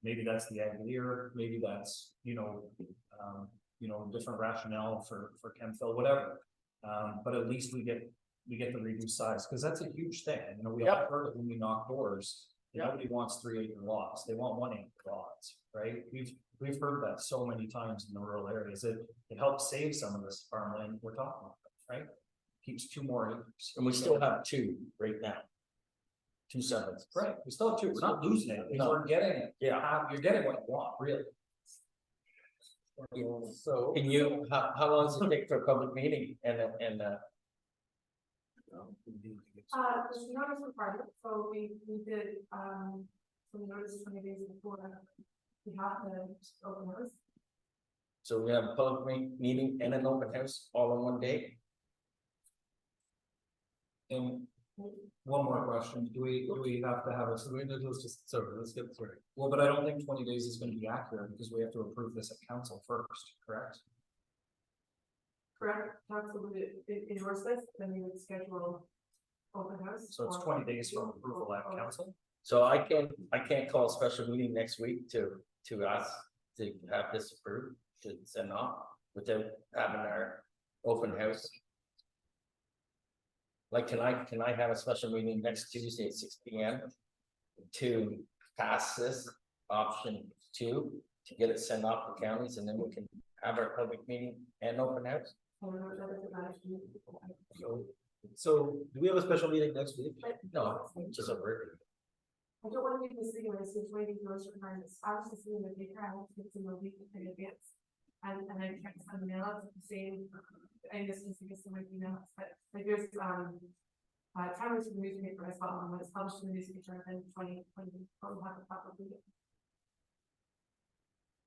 J: Maybe that's the Aguirre, maybe that's, different rationale for Chemfill, whatever. But at least we get the reduced size, because that's a huge thing, we all heard it when we knock doors. Nobody wants 3-acre lots, they want 1-acre lots, right? We've heard that so many times in the rural areas, it helps save some of this farmland we're talking about, right? Keeps 2 more acres.
E: And we still have 2 right now. 2 sevens.
J: Right, we still have 2, we're not losing it,
E: No.
J: we're getting it,
E: Yeah.
J: you're getting what you want, really.
A: So.
E: Can you, how long does it take for a public meeting and
G: There's a notice requirement, so we did, some notice 20 days before we have the open house.
E: so we have a public meeting and an open house all in one day?
J: And one more question, do we have to have a,
A: Let's get through.
J: well, but I don't think 20 days is gonna be accurate, because we have to approve this at council first, correct?
G: Correct, council would endorse this, then we would schedule open house.
J: So it's 20 days from approval at council?
E: So I can't call a special meeting next week to ask to have this approved, to send off without having our open house. Like, can I have a special meeting next Tuesday at 6 p.m. to pass this option 2, to get it sent off to counties, and then we can have our public meeting and open house?
A: So do we have a special meeting next week?
E: No, just a regular.
G: I don't want to be mistaken when I say 20 days notice requirements, I was just seeing the paper, I want to get some a week in advance. And I checked some mail outs the same, I guess just to get some emails, but like there's, timers for the newspaper as well, and when it's published in the newspaper, then 20, we'll have a proper meeting.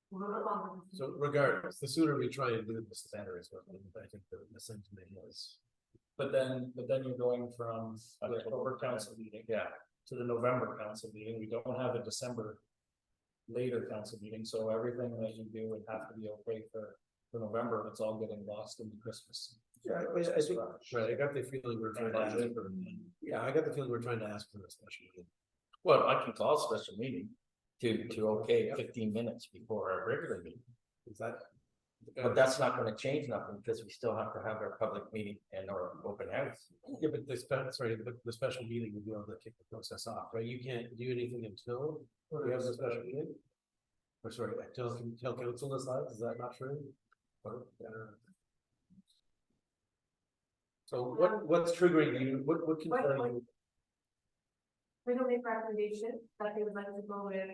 G: A little bit longer.
A: So regardless, the sooner we try and do this, the better is what I think the sentiment is.
J: But then you're going from the October council meeting. To the November council meeting, we don't have a December later council meeting, so everything that you do would have to be okay for November, it's all getting lost in Christmas.
A: Yeah, I think, right, I got the feeling we're trying to ask for, I got the feeling we're trying to ask for a special meeting.
E: Well, I can call a special meeting to okay 15 minutes before our regular meeting.
A: Is that?
E: But that's not gonna change nothing, because we still have to have our public meeting and our open house.
A: Yeah, but the special meeting would be able to kick the process off, right? You can't do anything until we have the special meeting. Or sorry, until council decides, is that not true? Or, so what's triggering you, what can you?
G: We don't make recommendation that they would like to go with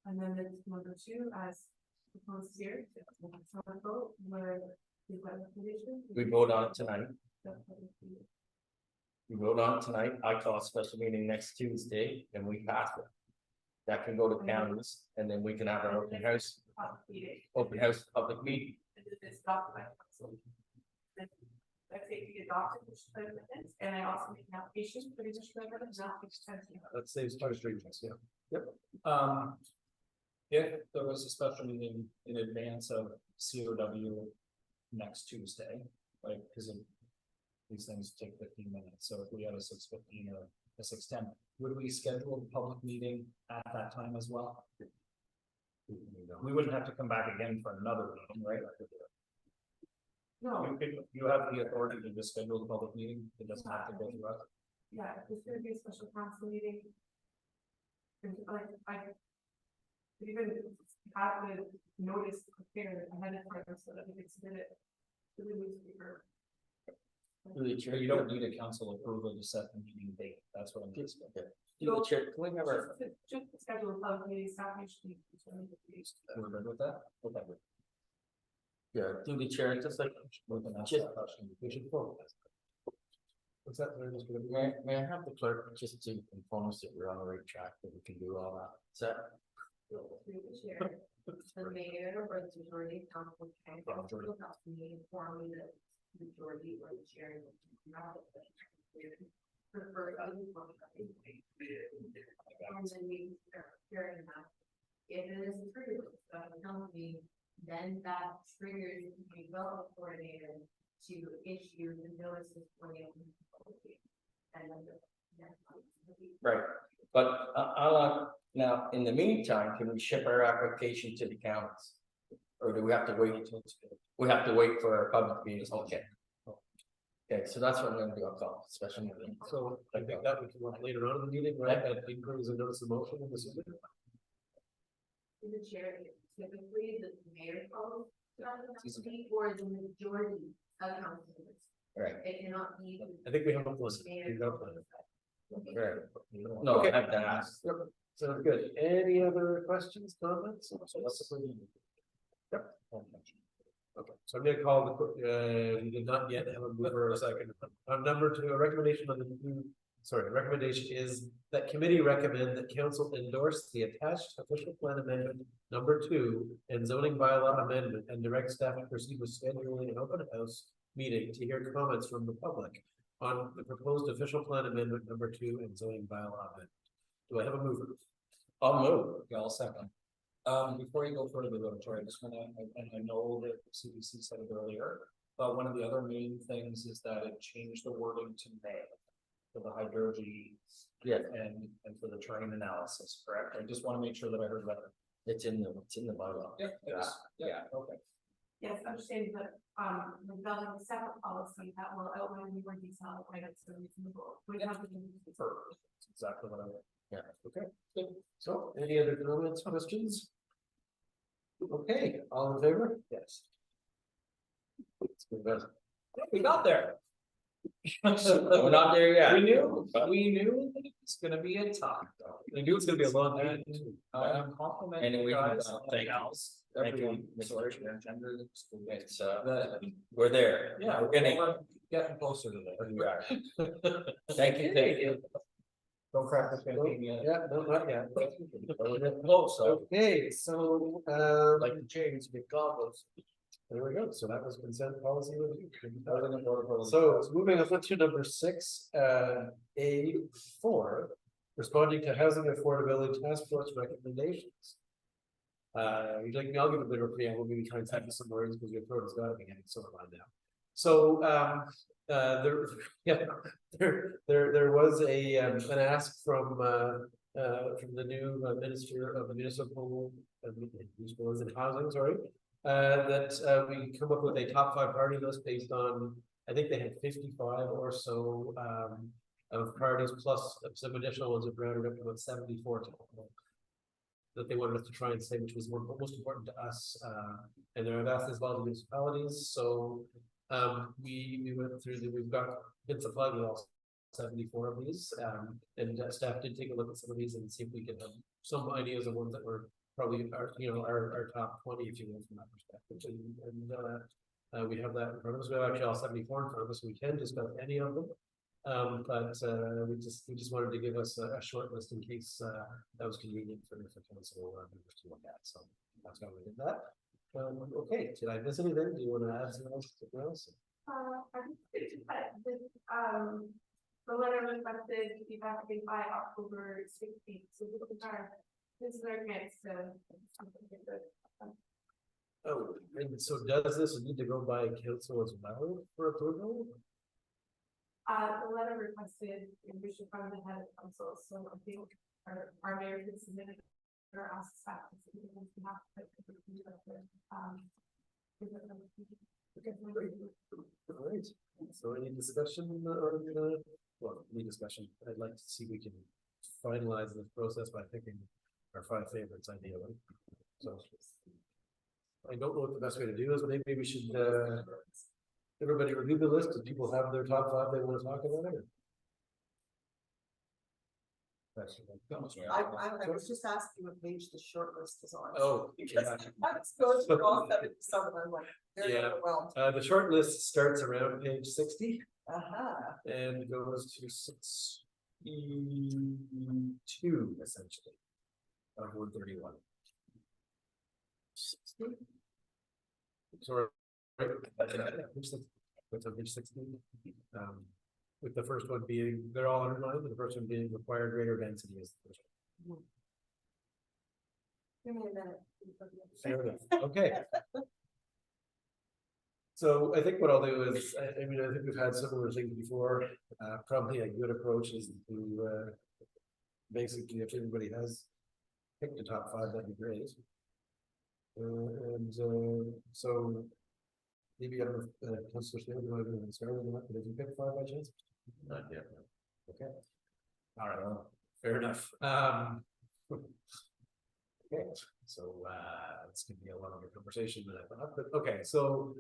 G: amendment number 2 as proposed here. So I vote where the recommendation.
E: We vote on it tonight. We vote on it tonight. I call a special meeting next Tuesday and we pass it. That can go to counties, and then we can have our open house public meeting.
G: It's adopted by council. Let's say we adopted this amendment, and I also make an application for the district record, not extension.
A: That saves part of strangers, yeah.
J: If there was a special meeting in advance of COW next Tuesday, like, because these things take 15 minutes, so if we had a 6:15 or a 6:10, would we schedule a public meeting at that time as well? We wouldn't have to come back again for another meeting, right?
G: No,
J: You have the authority to just schedule the public meeting, it doesn't have to go through us.
G: yeah, if there's gonna be a special council meeting. Like, I even have the notice prepared ahead of time so that we could submit it to the newspaper.
E: Through the chair,
J: You don't need a council approval to set the meeting date, that's what I'm asking.
E: Through the chair, can we have our,
G: Just to schedule a public meeting, staff usually.
J: We're good with that? Okay.
E: yeah, through the chair, just like,
J: We can ask
E: just,
J: that question.
A: We should forward that. What's that? They're just gonna be-
E: may I have the clerk just to inform us that we're on the right track, that we can do all that? Is that?
G: Through the chair, the mayor or the majority of council can also have to meet formally the majority or the chair. Prefer other. And then we are hearing that. If it is true, company, then that triggers the development coordinator to issue the notices for the. And then
E: Right, but now, in the meantime, can we ship our application to the counties? Or do we have to wait until it's, we have to wait for our public meetings, okay. Okay, so that's what I'm gonna do, I'll call, special meeting.
A: So I think that we can work later on in the meeting, right? That includes a notice of motion in the city.
G: the chair, typically the mayor calls or the majority of councilors.
E: Right,
G: It cannot be.
A: I think we have a plan.
G: Mayor.
A: We have a plan.
E: right. No,
A: Okay.
E: I have to ask.
A: Sounds good. Any other questions, comments? Yep. Okay, so I'm gonna call the, we did not yet have a mover or a second. On number two, a recommendation on the new, recommendation is that committee recommend that council endorse the attached official plan amendment number 2 and zoning bylaw amendment and direct staff to proceed with scheduling an open house meeting to hear comments from the public on the proposed official plan amendment number 2 and zoning bylaw amendment. Do I have a mover?
E: I'll move.
J: Yeah, I'll second. Before you go further, though, Troy, I just wanna, and I know that CBC said it earlier, but one of the other main things is that it changed the wording to May. For the hydrology.
E: Yeah.
J: And for the terrain analysis, correct? I just wanna make sure that I heard that.
E: It's in the bylaw.
J: Yeah, okay.
G: Yes, understand that, we're building a separate policy that will outline more detail items that we can go. We have to.
J: Perfect. That's exactly what I want.
A: Okay, good. So any other comments, questions? Okay, all in favor? Yes. It's good, guys.
J: We got there.
E: We're not there yet.
J: We knew that it's gonna be a tough.
A: I knew it's gonna be a long
J: And
A: meeting.
J: I'm complimenting
E: And we
J: you
E: can,
J: guys on
E: thank
J: something
E: you.
J: else.
E: Thank you,
J: Everyone,
E: Mr.
J: sorry,
E: Chair.
J: gender.
E: It's, we're there.
J: Yeah,
E: We're getting,
J: we're getting closer to there.
E: we are. Thank you.
J: Don't crack the champagne yet.
A: Yeah, no, not yet.
J: Close, so.
A: Okay, so,
E: Like the chains, big combos.
A: there we go. So that was consent policy review.
J: So,
A: So moving on to number 6, A4, responding to housing affordability task force recommendations. I'll give a bit of a preamble, maybe try and type some words because your throat has got to be getting so on now. So, there was an ask from the new minister of municipal, and housing, sorry. That we come up with a top 5 party list based on, I think they had 55 or so of parties plus some additional ones that rounded up to about 74 total. That they wanted us to try and say which was most important to us, and there are vast as well as municipalities. So we went through we've been supplied with all 74 of these, and staff did take a look at some of these and see if we could have some ideas of ones that were probably our top 20, if you will, from that perspective. And we have that in front of us. We have actually all 74 in front of us, so we can discuss any of them. But we just wanted to give us a short list in case that was convenient for council members to look at. So that's why we did that. Okay, did I miss anything? Do you want to add something else?
G: The letter requested to be back by October 16th, so this is our chance to.
A: Oh, and so does this need to go by council as well for approval?
G: The letter requested, and we should probably have it council, so I think our mayor could submit it or ask staff to submit it on behalf of
A: All right, so any discussion any discussion? I'd like to see if we can finalize this process by picking our 5 favorites ideally. So I don't know what the best way to do is, maybe we should everybody review the list? Do people have their top five they want to talk about it?
C: I was just asking what page the short list is on.
A: Oh,
C: Because
A: yeah.
C: I was going through all 77, I'm like, very
A: Yeah.
C: overwhelmed.
A: The short list starts around page 60
C: Uh-huh.
A: and goes to 62 essentially of 131. 60? Sorry. Right. What's on page 16? With the first one being, they're all underlined, with the first one being required greater density is the first one.
C: Give me a minute.
A: Fair enough. Okay. So I think what I'll do is, I mean, I think we've had similar things before, probably a good approach is to, basically, if everybody has picked the top five, that'd be great. So maybe I don't know, Councilor Snell, do you want to start with that, but did you pick five by chance?
H: Not yet.
A: Okay. All right, well, fair enough. Okay, so it's gonna be a longer conversation than I thought, but okay, so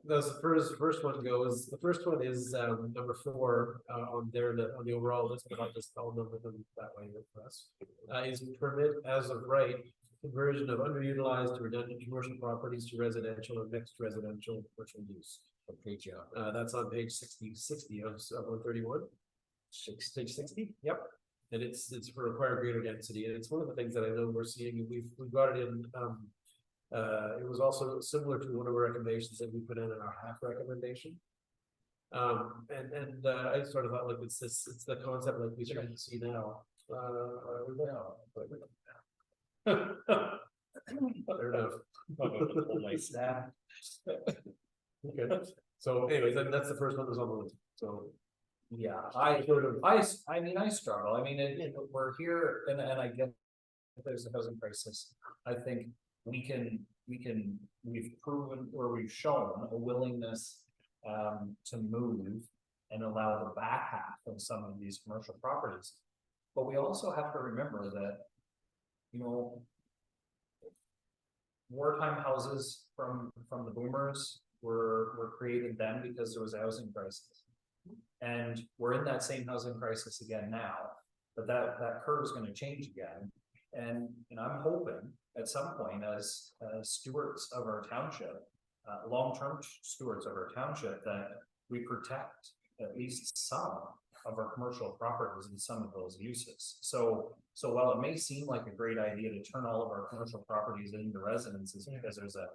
A: those first one goes, the first one is number 4 on there, on the overall list, but I'll just all number them that way for us. Is permit as of right conversion of underutilized or redundant commercial properties to residential or mixed residential commercial use.
E: Page,
A: That's on page 60 of 131. Page 60, yep. And it's for required greater density, and it's one of the things that I know we're seeing, and we've got it in, it was also similar to one of our recommendations that we put in our half recommendation. I sort of thought, like, it's the concept like we starting to see now. Fair enough.
J: My staff.
A: Okay, so anyways, that's the first one that's on the list, so.
J: Yeah, I mean, I struggle. I mean, we're here and I get there's a housing crisis. I think we've proven or we've shown a willingness to move and allow the back half of some of these commercial properties. But we also have to remember that, you know, wartime houses from the boomers were created then because there was a housing crisis. And we're in that same housing crisis again now, but that curve is going to change again. And I'm hoping at some point as stewards of our township, long-term stewards of our township, that we protect at least some of our commercial properties and some of those uses. So while it may seem like a great idea to turn all of our commercial properties into residences because there's a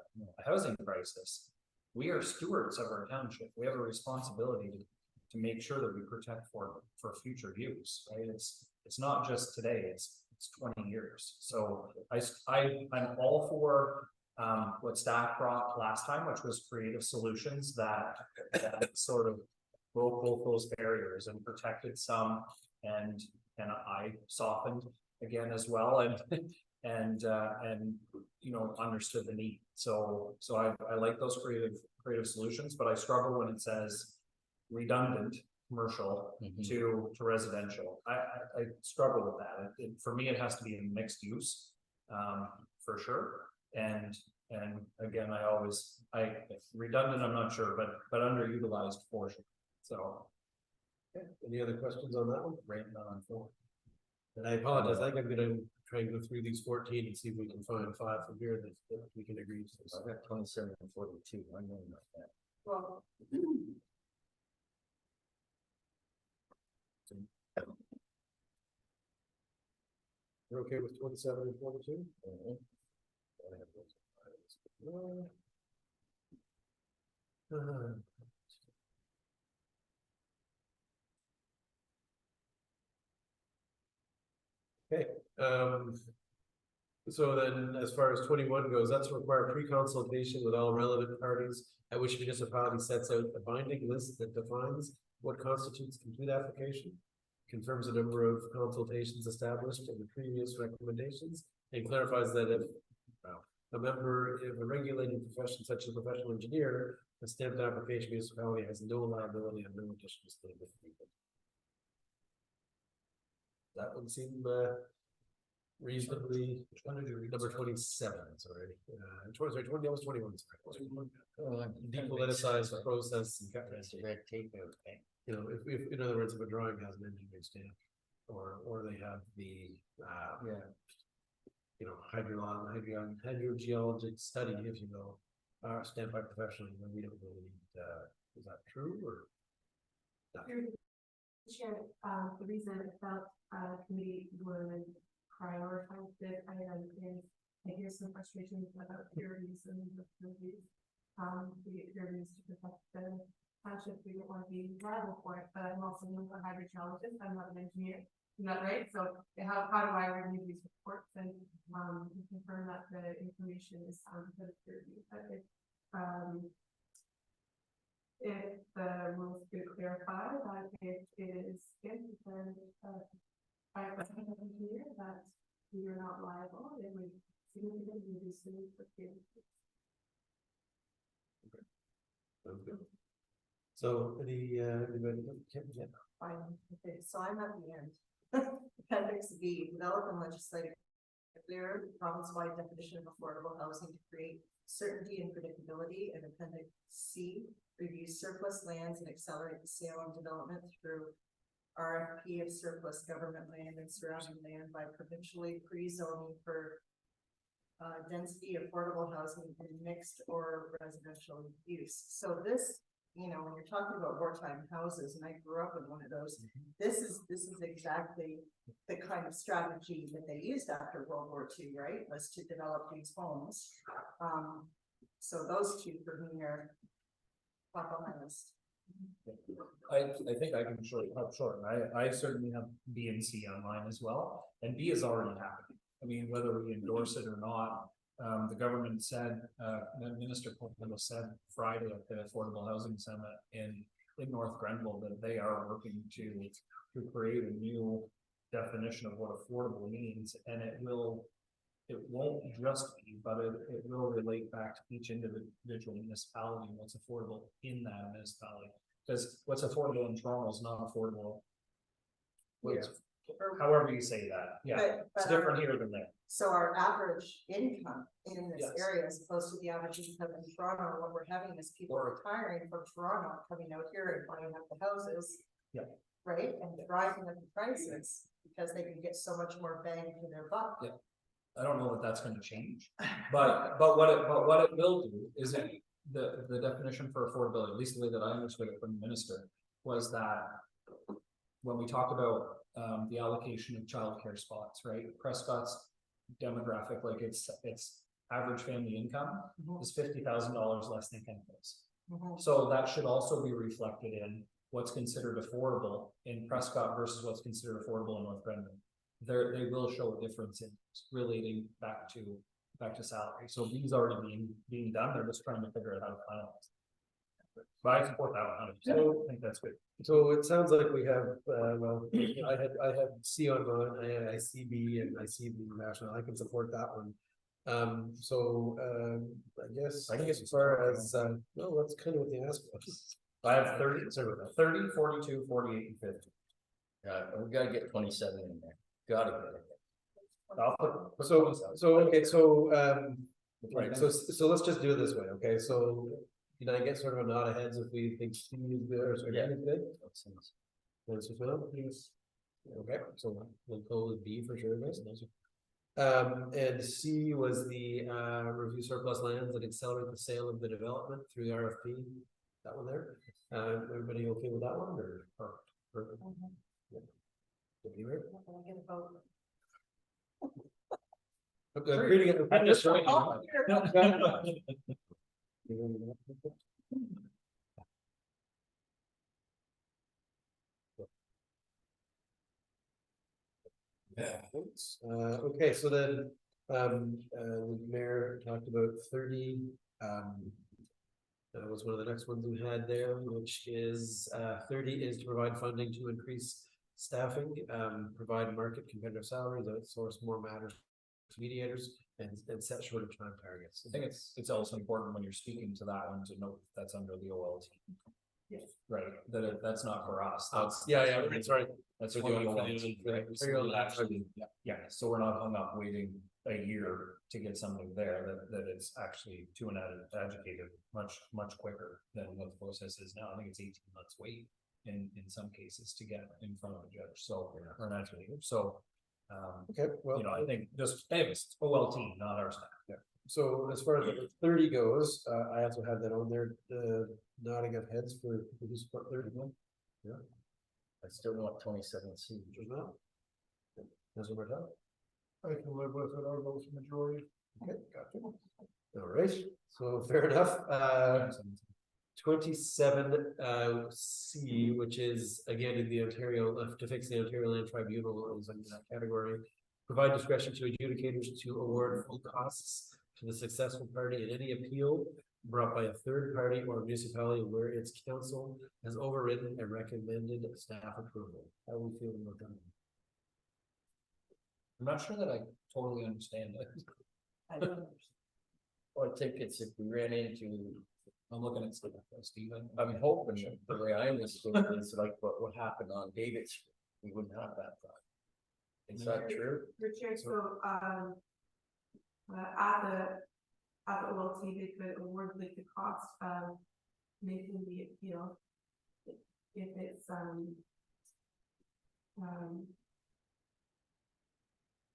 J: housing crisis, we are stewards of our township. We have a responsibility to make sure that we protect for future use, right? It's not just today, it's 20 years. So I'm all for what staff brought last time, which was creative solutions that sort of broke both those barriers and protected some, and I softened again as well, and you know, understood the need. So I like those creative solutions, but I struggle when it says redundant commercial to residential. I struggle with that. For me, it has to be a mixed use, for sure. And again, redundant, I'm not sure, but underutilized for sure. So,
A: okay. Any other questions on that one? Right on 4. And I apologize. I think I'm gonna try and go through these 14 and see if we can find 5 from here that we can agree to.
E: I've got 27 and 42. I know that.
C: Well,
A: You're okay with 27 and 42? Okay, so then as far as 21 goes, that's require pre-consultation with all relevant parties, at which municipality sets out a binding list that defines what constitutes complete application, confirms the number of consultations established in the previous recommendations, and clarifies that if a member of a regulated profession such as a professional engineer, a stamped application municipality has no liability and no additional statement. That would seem reasonably, number 27, sorry, 20, that was 21, sorry. Depoliticize the process and
E: That's a red tape out there.
A: you know, if, in other words, if a drawing has an engineering stamp, or they have the,
E: Yeah.
A: you know, hydrogeologic study, if you will, stamped by professionally, then we don't really need, is that true, or?
G: Chair, the reason I felt, committee would prioritize this item is, I hear some frustrations about peer reviews and the reviews. We peer reviews to protect the township, we don't want to be liable for it, but I'm also not a hydrogeologist, I'm not an engineer. Is that right? So how do I review these reports and, confirm that the information is sound for the peer review? But if the rules could clarify that it is, then, I recommend here that we are not liable, it would significantly reduce the need for peer review.
A: So anybody, yeah,
C: Fine, okay, so I'm at the end. Appendix B, develop and legislate a clear province-wide definition of affordable housing to create certainty and predictability. And appendix C, review surplus lands and accelerate the sale and development through RFP of surplus government land and surrounding land by provincially pre-zoning for density affordable housing in mixed or residential use. So this, you know, when you're talking about wartime houses, and I grew up in one of those, this is exactly the kind of strategy that they used after World War II, right? Was to develop these homes. So those two for me are top on my list.
J: I think I can help short. I certainly have B and C on mine as well, and B is already happening. I mean, whether we endorse it or not, the government said, Minister Copeland said Friday at the Affordable Housing Summit in North Grenville that they are working to create a new definition of what affordable means, and it won't just be, but it will relate back to each individual municipality and what's affordable in that municipality. Because what's affordable in Toronto is not affordable. However you say that, yeah,
C: But
J: it's different here than there.
C: So our average income in this
J: Yes.
C: area as opposed to the average income in Toronto, what we're having is people retiring from Toronto, coming out here and buying up the houses.
J: Yeah.
C: Right, and driving up the prices because they can get so much more bang for their buck.
J: Yeah. I don't know that that's gonna change, but what it will do is the definition for affordability, at least the way that I understood it from the minister, was that when we talked about the allocation of childcare spots, right? Prescott's demographic, like its average family income is $50,000 less than Kenville's. So that should also be reflected in what's considered affordable in Prescott versus what's considered affordable in North Grenville. They will show a difference in relating back to salary. So these already being done. They're just trying to figure out how to finalize. But I support that one. So I think that's good.
A: so it sounds like we have, well, I had C on mine, I see B and I see the national, I can support that one. I guess as far as, no, that's kind of what they asked us.
J: I have 30, 42, 48, and 50.
E: We gotta get 27 in there. Gotta get it.
J: I'll put
A: Okay,
J: Right.
A: so let's just do it this way, okay, so. Can I get sort of a nod of heads if we think Steve is good or sort
E: Yeah.
A: of good? That's yes. Okay, so we'll go with B for sure, guys. And C was the review surplus lands and accelerate the sale of the development through the RFP. That one there. Everybody okay with that one or? Perfect. Yeah. Did you hear it?
C: Not gonna get a vote.
A: Okay, I'm reading it.
J: I'm just waiting.
C: Oh, here.
A: Okay, so then, the mayor talked about 30, that was one of the next ones we had there, which is, 30 is to provide funding to increase staffing, provide market competitive salaries, outsource more matters to mediators, and set shorter time targets.
J: I think it's also important when you're speaking to that one to note that's under the OLT. Right, that's not for us, that's.
A: Yeah, sorry.
J: That's
A: For
J: for
A: the
J: the
A: OLT,
J: OLT,
A: for the
J: right? So
A: Ontario
J: we
A: Land
J: actually, yeah, so we're not hung up waiting a year to get something there, that it's actually to an educated much quicker than what the process is now. I think it's 18 months wait in some cases to get in front of a judge, so, or an educator, so.
A: Okay, well.
J: You know, I think just, anyways, OLT, not our staff.
A: So as far as the 30 goes, I also have that on there, nodding of heads for people who support 31.
E: I still want 27C.
A: Which is now. Councilor Martel.
D: I can live with it, our vote's majority.
A: Okay, gotcha. All right, so fair enough. 27 C, which is again in the Ontario, to fix the Ontario Land Tribunal is under that category. Provide discretion to adjudicators to award full costs to the successful party in any appeal brought by a third party or municipality where its council has overridden and recommended staff approval. How are we feeling about that?
J: I'm not sure that I totally understand it.
C: I don't understand.
E: Well, I think it's if we ran into,
J: I'm looking at Stephen.
E: I'm hoping that the way I understood it is like what happened on David Street, we wouldn't have that problem. Is that true?
G: Richard, so, at the OLT, they could award like the cost of making the appeal. If it's,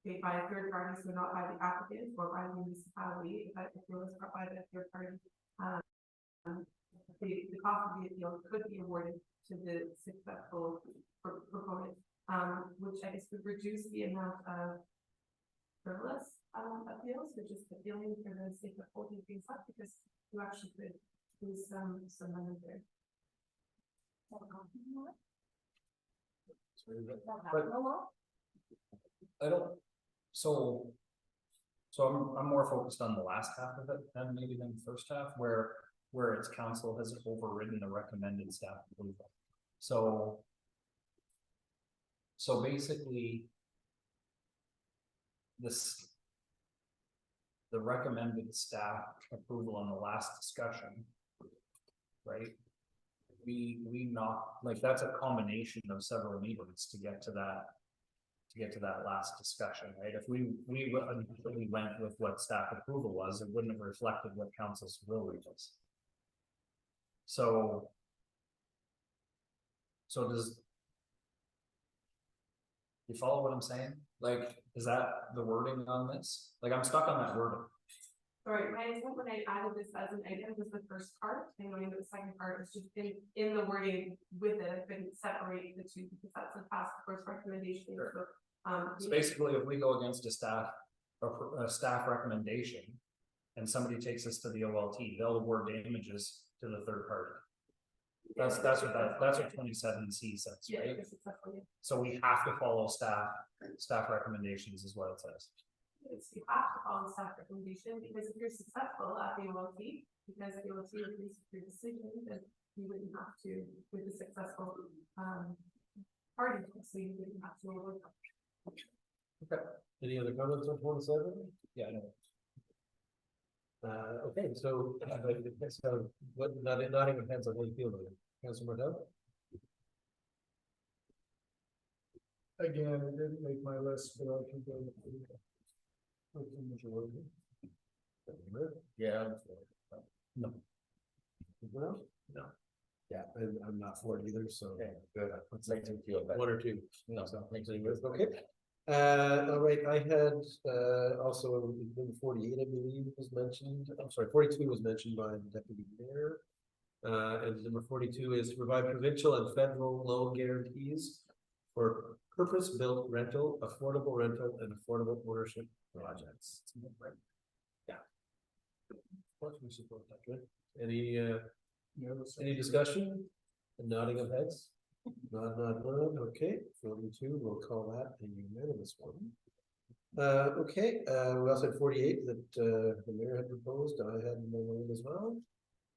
G: paid by a third party, so not by the applicant or by the municipality, but if it was by the third party. The cost of the appeal could be awarded to the successful proponent, which I guess would reduce the amount of frivolous appeals, which is appealing for the sake of holding things up, because you actually could lose some money there.
J: I don't, so I'm more focused on the last half of it than maybe than the first half, where its council has overridden the recommended staff approval. So basically, the recommended staff approval on the last discussion, right? We not, like, that's a combination of several meetings to get to that last discussion, right? If we went with what staff approval was, it wouldn't have reflected what council's will was. So does you follow what I'm saying? Like, is that the wording on this? Like, I'm stuck on that wording.
G: Sorry, my intent when I added this as an item was the first part, and knowing that the second part was just in the wording with it, I couldn't separate the two because that's a task force recommendation.
J: Sure.
G: So,
J: So basically, if we go against a staff recommendation, and somebody takes us to the OLT, they'll award damages to the third party. That's what 27C says,
G: yeah,
J: right?
G: because it's definitely,
J: So we have to follow staff recommendations is what it says.
G: you have to follow staff recommendation, because if you're successful at the OLT, because the OLT agrees with your decision, then you wouldn't have to, with the successful party, so you wouldn't have to award them.
A: Okay, any other comments on 27?
J: Yeah, I know.
A: Okay, so what, nodding of heads on how you feel about it. Councilor Martel?
D: Again, it didn't make my list, but I can go with the majority.
E: Yeah.
A: No. Yeah, I'm not for it either, so.
E: Okay, good. Let's make them feel better.
A: One or two.
E: No,
A: So,
E: makes me
A: okay. All right, I had also number 48, I believe, was mentioned. I'm sorry, 42 was mentioned by the deputy mayor. And number 42 is to provide provincial and federal loan guarantees for purpose-built rental, affordable rental, and affordable ownership projects. Yeah. Of course, we support that. Good. Any discussion? A nodding of heads? Nod, okay, 42, we'll call that a unanimous one. Okay, we also had 48 that the mayor had proposed, I had in my mind as well.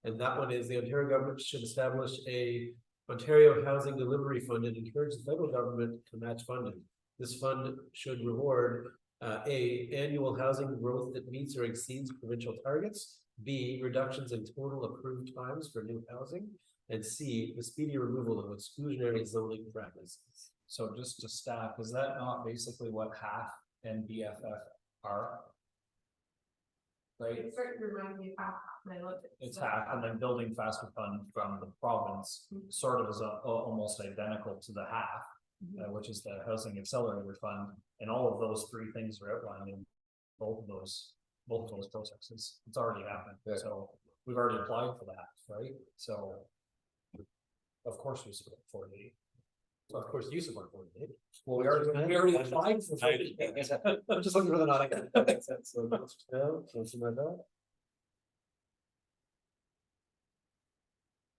A: And that one is the Ontario government should establish a Ontario Housing Delivery Fund and encourage the federal government to match funding. This fund should reward A, annual housing growth that meets or exceeds provincial targets, B, reductions in total approved times for new housing, And C, the speedy removal of exclusionary zoning practices.
J: So just to staff, is that not basically what HAF and BFF are? Right,
G: It certainly reminds me of how I looked at.
J: it's HAF and then Building Faster Fund from the province, sort of is almost identical to the HAF. Which is the Housing Accelerator Fund, and all of those three things are outlined in both of those processes. It's already happened,
E: Yeah.
J: so we've already applied for that, right? So. Of course we support 48.
A: So of course you support 48.
J: Well, we already applied for 48.
A: I'm just looking for the nod again. That makes sense. So, something like that.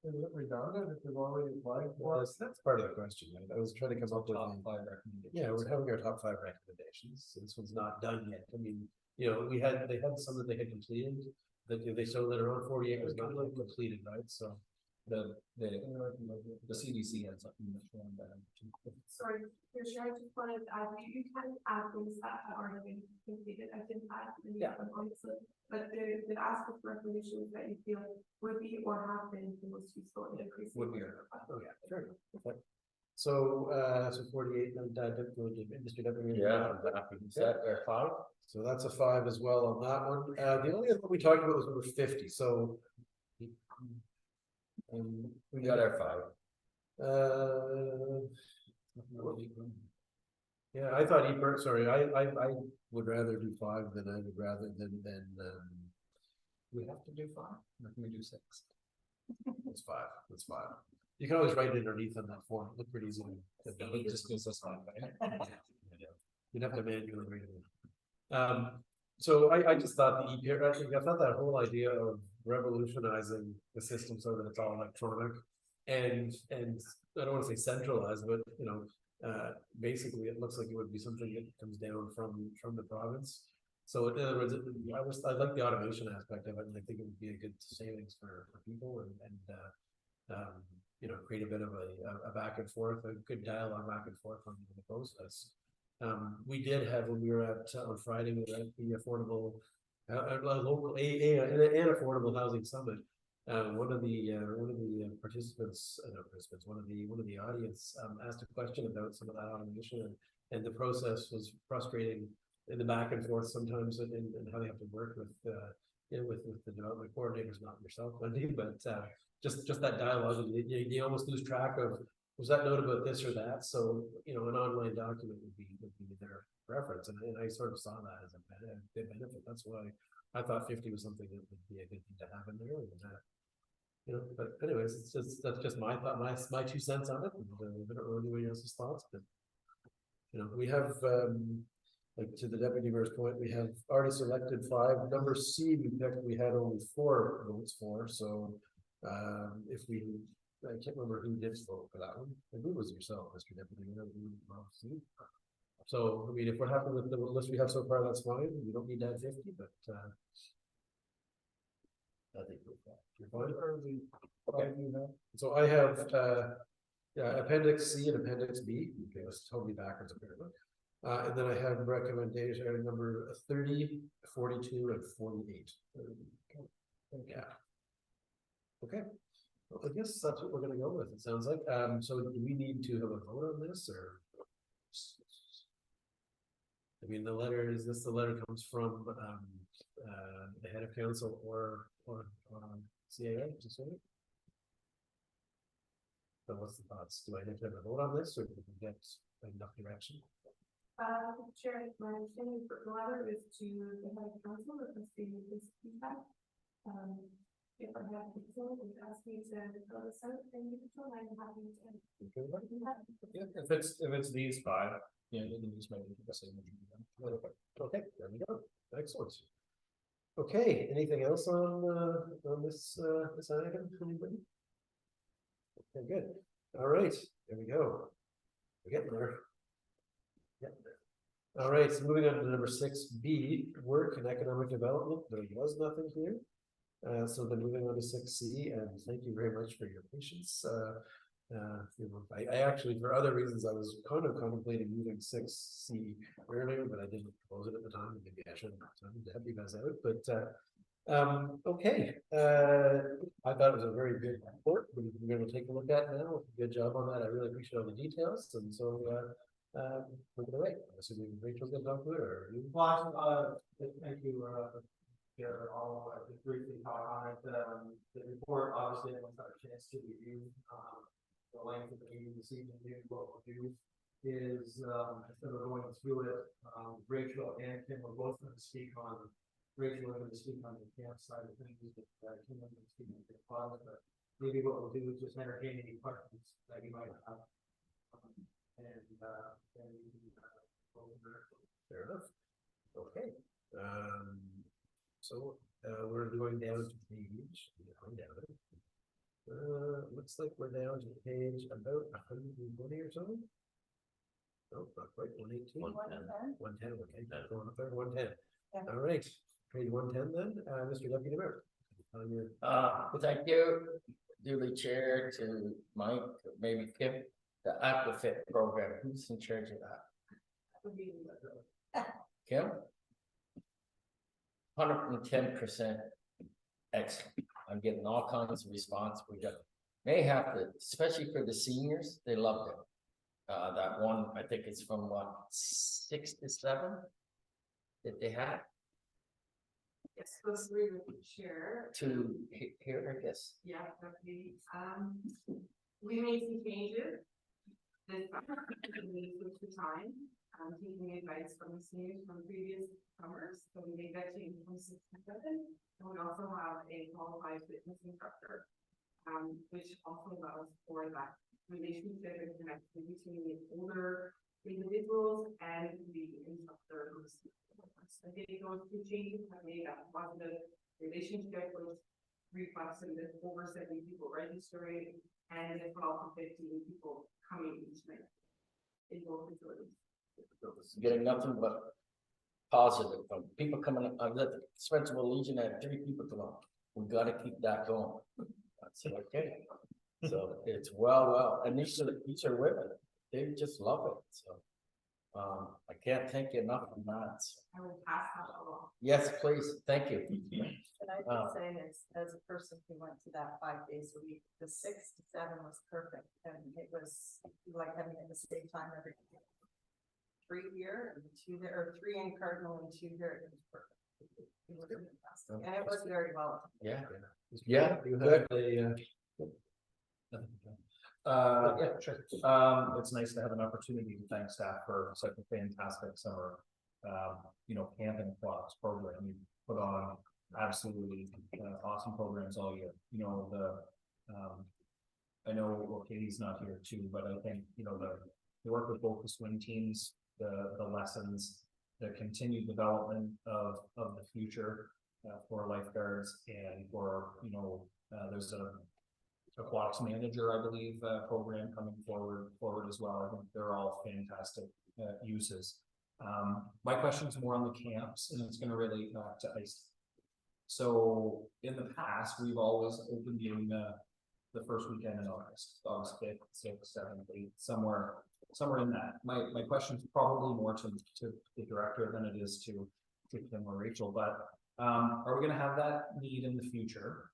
D: Is it redundant if we've already applied for
A: Well,
D: it?
A: that's part of the question, right? I was trying to come up with.
J: Top 5 recommendations.
A: Yeah, we're having our top 5 recommendations. This one's not done yet. I mean, they had some that they had completed. That they showed that around 48 was not like completed, right? So.
J: The CDC had something that's wrong there.
G: Sorry, for sure, I just wanted to add, you can add things that have already been completed, I didn't add any of them honestly. But the aspect recommendations that you feel would be or have been the most useful in increasing.
J: Would be.
A: Oh, yeah, sure. Okay. So 48, industry deputy.
E: Yeah, is that our 5?
A: So that's a 5 as well on that one. The only other one we talked about was number 50, so.
E: We got our 5.
A: Yeah, I thought sorry, I would rather do 5 than I would rather than
J: We have to do 5, or can we do 6?
A: it's 5, it's 5. You can always write it underneath on that form, it looked pretty easy.
J: It just gives us 5, right?
A: You'd have to manually read it. So I just thought the I thought that whole idea of revolutionizing the system so that it's all electronic and I don't want to say centralized, but basically it looks like it would be something that comes down from the province. So in other words, I like the automation aspect of it, and I think it would be a good savings for people and create a bit of a back and forth, a good dialogue back and forth on the process. We did have, when we were on Friday, we were at the affordable, local and affordable housing summit. One of the participants, one of the audience, asked a question about some of that automation, and the process was frustrating in the back and forth sometimes, and how they have to work with the development coordinators, not yourself, Wendy, but just that dialogue, and you almost lose track of. Was that note about this or that? So, an online document would be their preference. And I sort of saw that as a benefit. That's why I thought 50 was something that would be a good thing to have in there. And but anyways, that's just my thought, my 2 cents on it. And I don't know anybody else's thoughts, but we have like to the deputy mayor's point, we have already selected 5. Number C, we had only 4 votes for. So if we I can't remember who did vote for that one. I believe it was yourself, Mr. Deputy. So, I mean, if we're happy with the list we have so far, that's fine. We don't need to add 50, but I think you're fine. Okay. So I have Appendix C and Appendix B. Okay, that's totally backwards apparently. And then I have recommendation number 30, 42, and 48. Yeah. Okay. Well, I guess that's what we're gonna go with, it sounds like. So do we need to have a vote on this, or? I mean, the letter comes from, the head of council or CAA, just say it? So what's the thoughts? Do I need to have a vote on this, or do we get enough direction?
G: Chair, my understanding for the letter is to the head of council requesting this feedback. If I have to fill it, ask me to fill this out, and you can fill, I'm happy to.
J: Yeah, if it's these 5, you can just make the signature.
A: Okay, there we go. Excellent. Okay, anything else on this item? Anybody? Okay, good. All right, there we go. We're getting there. All right, so moving on to number 6B, work and economic development. There was nothing here. So then moving on to 6C, and thank you very much for your patience. I actually, for other reasons, I was kind of contemplating moving 6C earlier, but I didn't propose it at the time. Maybe I shouldn't have time to help you guys out. But Okay, I thought it was a very good report. We're gonna take a look at now. Good job on that. I really appreciate all the details, and so, look at the way. Assuming Rachel's gonna talk to it, or you?
K: Well, thank you, Chair, I'll just briefly talk on it, the report, obviously, everyone's got a chance to review, the length of the meeting this evening, what we'll do is, instead of going through it, Rachel and Kim are both going to speak on, Rachel is going to speak on the camp side of things, but, Kim is going to speak on the closet, but maybe what we'll do is just entertain any questions that you might have. And we can, go from there.
A: Fair enough. Okay, so, we're going down to page, looks like we're down to page about 120 or so. No, not quite, 118.
H: 110.
A: 110, okay, going up there, 110.
C: Yeah.
A: All right, page 110 then, Mr. Deputy Mayor. On your,
E: Thank you, duly chair to Mike, maybe Kim, the AquaFit program, who's in charge of that? Kim? 110% excellent. I'm getting all kinds of response. We got, may have to, especially for the seniors, they loved it. That one, I think it's from what, 6 to 7 that they had
G: It's supposed to be with the chair.
E: to here, I guess.
G: Yeah, definitely. We made some changes. This summer, we switched the time, taking advice from the seniors from previous summers. So we made that change from 6 to 7. And we also have a qualified fitness instructor, which also allows for that relationship and connection between the older individuals and the instructor. I think those two changes have made a positive relationship, which reflects in the over 70 people registering and the 12 to 15 people coming each night in both facilities.
E: Getting nothing but positive from people coming. I was at the Spencerville Legion, I had 3 people come up. We got to keep that going. That's okay. So it's well, and these are women. They just love it. So I can't thank you enough on that. So.
G: I will pass that along.
E: Yes, please. Thank you.
C: And I would say as a person who went to that 5 days a week, the 6 to 7 was perfect. And it was like having it at the same time every day. 3 here and 2 there, or 3 in Cardinal and 2 here. It was perfect. It was fantastic. And it was very well.
E: Yeah.
A: yeah, you had
E: Good.
A: yeah, sure.
J: It's nice to have an opportunity to thank staff for such a fantastic summer. Camp and Aquatics program. You put on absolutely awesome programs all year. I know Katie's not here too, but I think, the work with both the swim teams, the lessons, the continued development of the future for lifeguards and for, there's a aquatics manager, I believe, program coming forward as well. I think they're all fantastic uses. My question is more on the camps, and it's going to relate back to ice. So in the past, we've always opened in the first weekend in August 5th, 6th, 7th, 8th, somewhere in that. My question is probably more to the director than it is to Kim or Rachel, but are we going to have that need in the future?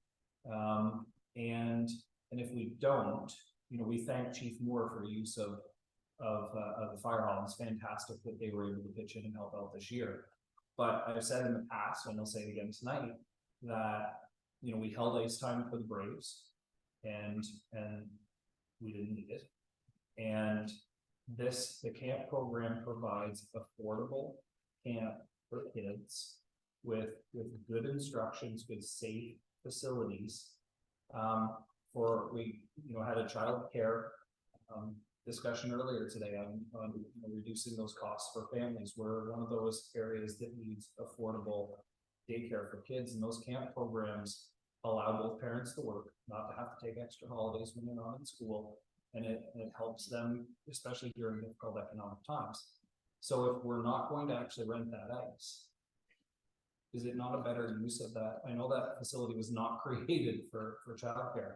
J: And if we don't, we thank Chief Moore for use of the fire hall. It's fantastic that they were able to pitch in and help out this year. But I've said in the past, and I'll say it again tonight, that we held ice time for the Braves, and we didn't need it. And the camp program provides affordable camp for kids with good instructions, good safe facilities. We had a child care discussion earlier today on reducing those costs for families. We're one of those areas that needs affordable daycare for kids, and those camp programs allow both parents to work, not to have to take extra holidays when they're not in school, and it helps them, especially during difficult economic times. So if we're not going to actually rent that ice, is it not a better use of that? I know that facility was not created for childcare,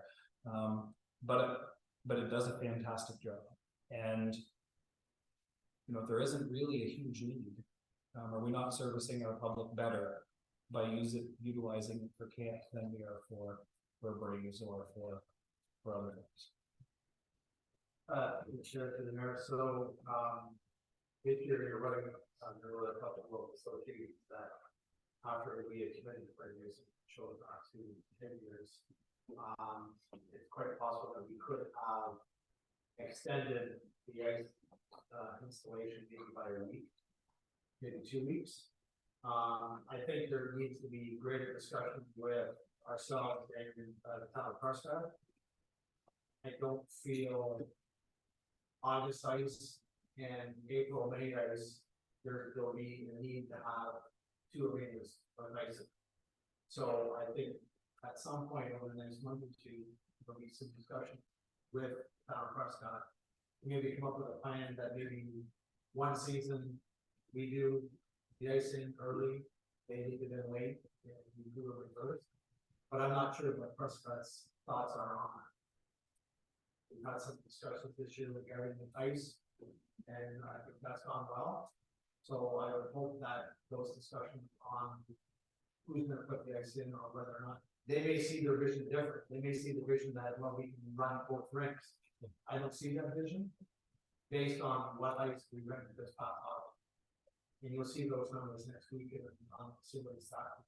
J: but it does a fantastic job. And if there isn't really a huge need, are we not servicing our public better by utilizing it for camp than we are for breaks or for other things.
K: Chair to the mayor, so, if you're running under a public local association that after we had committed for years, showed back to 10 years, it's quite possible that we could have extended the ice, installation maybe by a week, maybe 2 weeks. I think there needs to be greater discussion with ourselves and the town of Prescott. I don't feel August ice and April, May ice, there'll be a need to have 2 arenas of ice. So I think at some point over the next month or two, there'll be some discussion with town of Prescott. Maybe come up with a plan that maybe one season we do the icing early, they need to then wait, and we do it reverse. But I'm not sure what Prescott's thoughts are on that. We've had some discussions this year regarding the ice, and I think that's gone well. So I would hope that those discussions on who's gonna put the ice in or whether or not, they may see their vision different. They may see the vision that, well, we can run both rinks. I don't see that vision based on what ice we rented this past autumn. And you'll see those numbers next week on Silver Stock.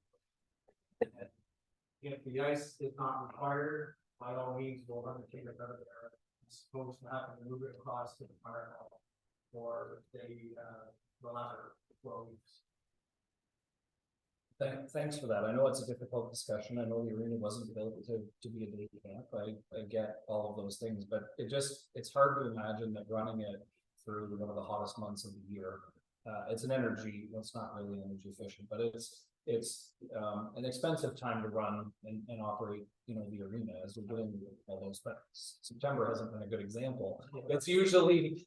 K: If the ice is not required, by all means, we'll run the take it out of there. It's supposed to happen to move it across to the fire hall for the latter 12 weeks.
J: Thanks for that. I know it's a difficult discussion. I know the arena wasn't built to be a day camp. I get all of those things, but it's hard to imagine that running it through one of the hottest months of the year. It's an energy, well, it's not really energy efficient, but it's an expensive time to run and operate, you know, the arena as we're doing all those, but September hasn't been a good example. It's usually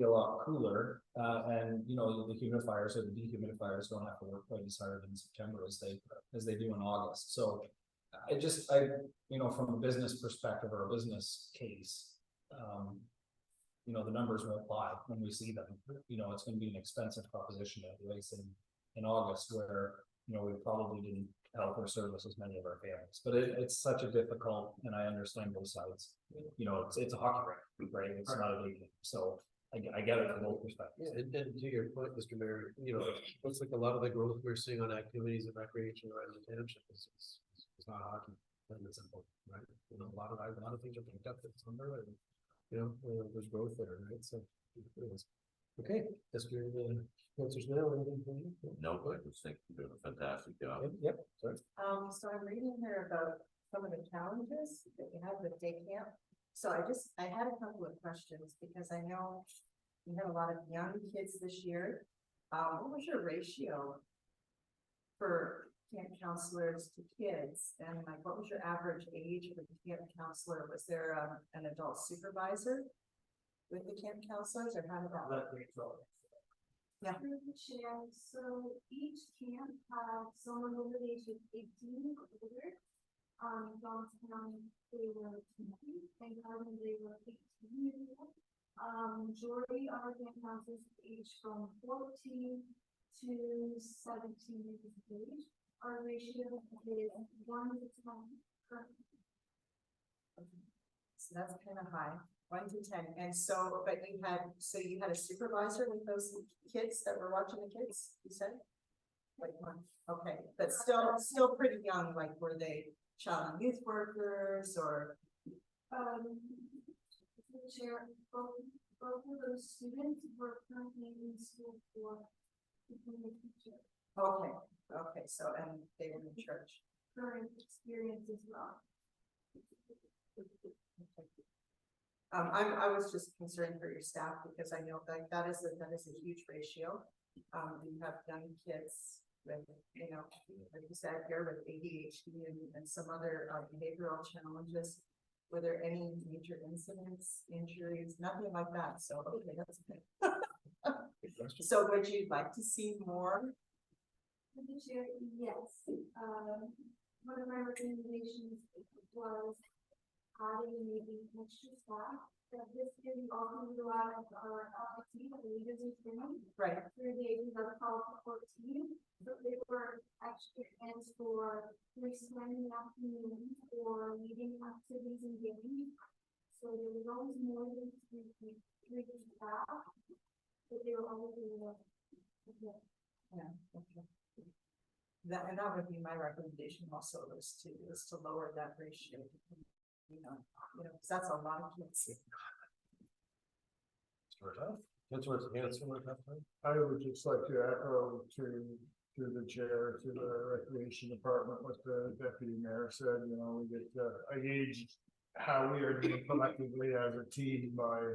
J: a lot cooler, and you know, the humidifiers or the dehumidifiers don't have to work quite as hard in September as they do in August. So I you know, from a business perspective or a business case, you know, the numbers won't lie when we see them. You know, it's going to be an expensive proposition at least in August, where, you know, we probably didn't help or service as many of our families. But it's such a difficult, and I understand both sides. You know, it's a hockey rink, right? It's not a league. So I get it from both perspectives.
A: Yeah, and to your point, Mr. Mayor, you know, it looks like a lot of the growth we're seeing on activities and recreation around the township is not hockey, and it's simple, right? You know, a lot of things are picked up this summer, and you know, there's growth there, right? So anyways. Okay, guess we're the answers now. Anything from you?
H: No, I just think you're doing a fantastic job.
A: Yep, sorry.
C: So I'm reading here about some of the challenges that you have with day camp. So I had a couple of questions because I know you had a lot of young kids this year. What was your ratio for camp counselors to kids? And like, what was your average age of a camp counselor? Was there an adult supervisor with the camp counselors, or how did that work? Yeah.
G: Through the chair, so each camp had someone over the age of 18 or older. Johnstown, they were 20, and Garden, they were 18 years old. Majority of our camp counselors age from 14 to 17 years of age. Our ratio is 1 to 10 currently.
C: So that's kind of high, 1 to 10. And so, but you had a supervisor with those kids that were watching the kids, you said? Like one, okay, but still pretty young, like were they child and youth workers or?
G: Chair, both of those students were currently in school for becoming a teacher.
C: Okay, so, and they were in church.
G: Current experience as well.
C: I was just concerned for your staff because I know like that is a huge ratio. You have young kids with, you know, like you said here with ADHD and some other behavioral challenges. Were there any major incidents, injuries, nothing like that? So, okay, that's okay. So would you like to see more?
G: Yes. One of my recommendations was adding maybe extra staff. That this can also utilize our LIT, the leaders in training.
C: Right.
G: Through the ages of 12 to 14. So they were extra grants for waste management afternoon or leading activities and games. So there was always more than three staff, but they were always in the.
C: Yeah, okay. That, and that would be my recommendation also is to lower that ratio. You know, 'cause that's a lot of kids.
A: It's worth tough time.
D: I would just like to echo to the chair, to the recreation department, what the deputy mayor said, you know, we get, I gauge how we are doing collectively as a team by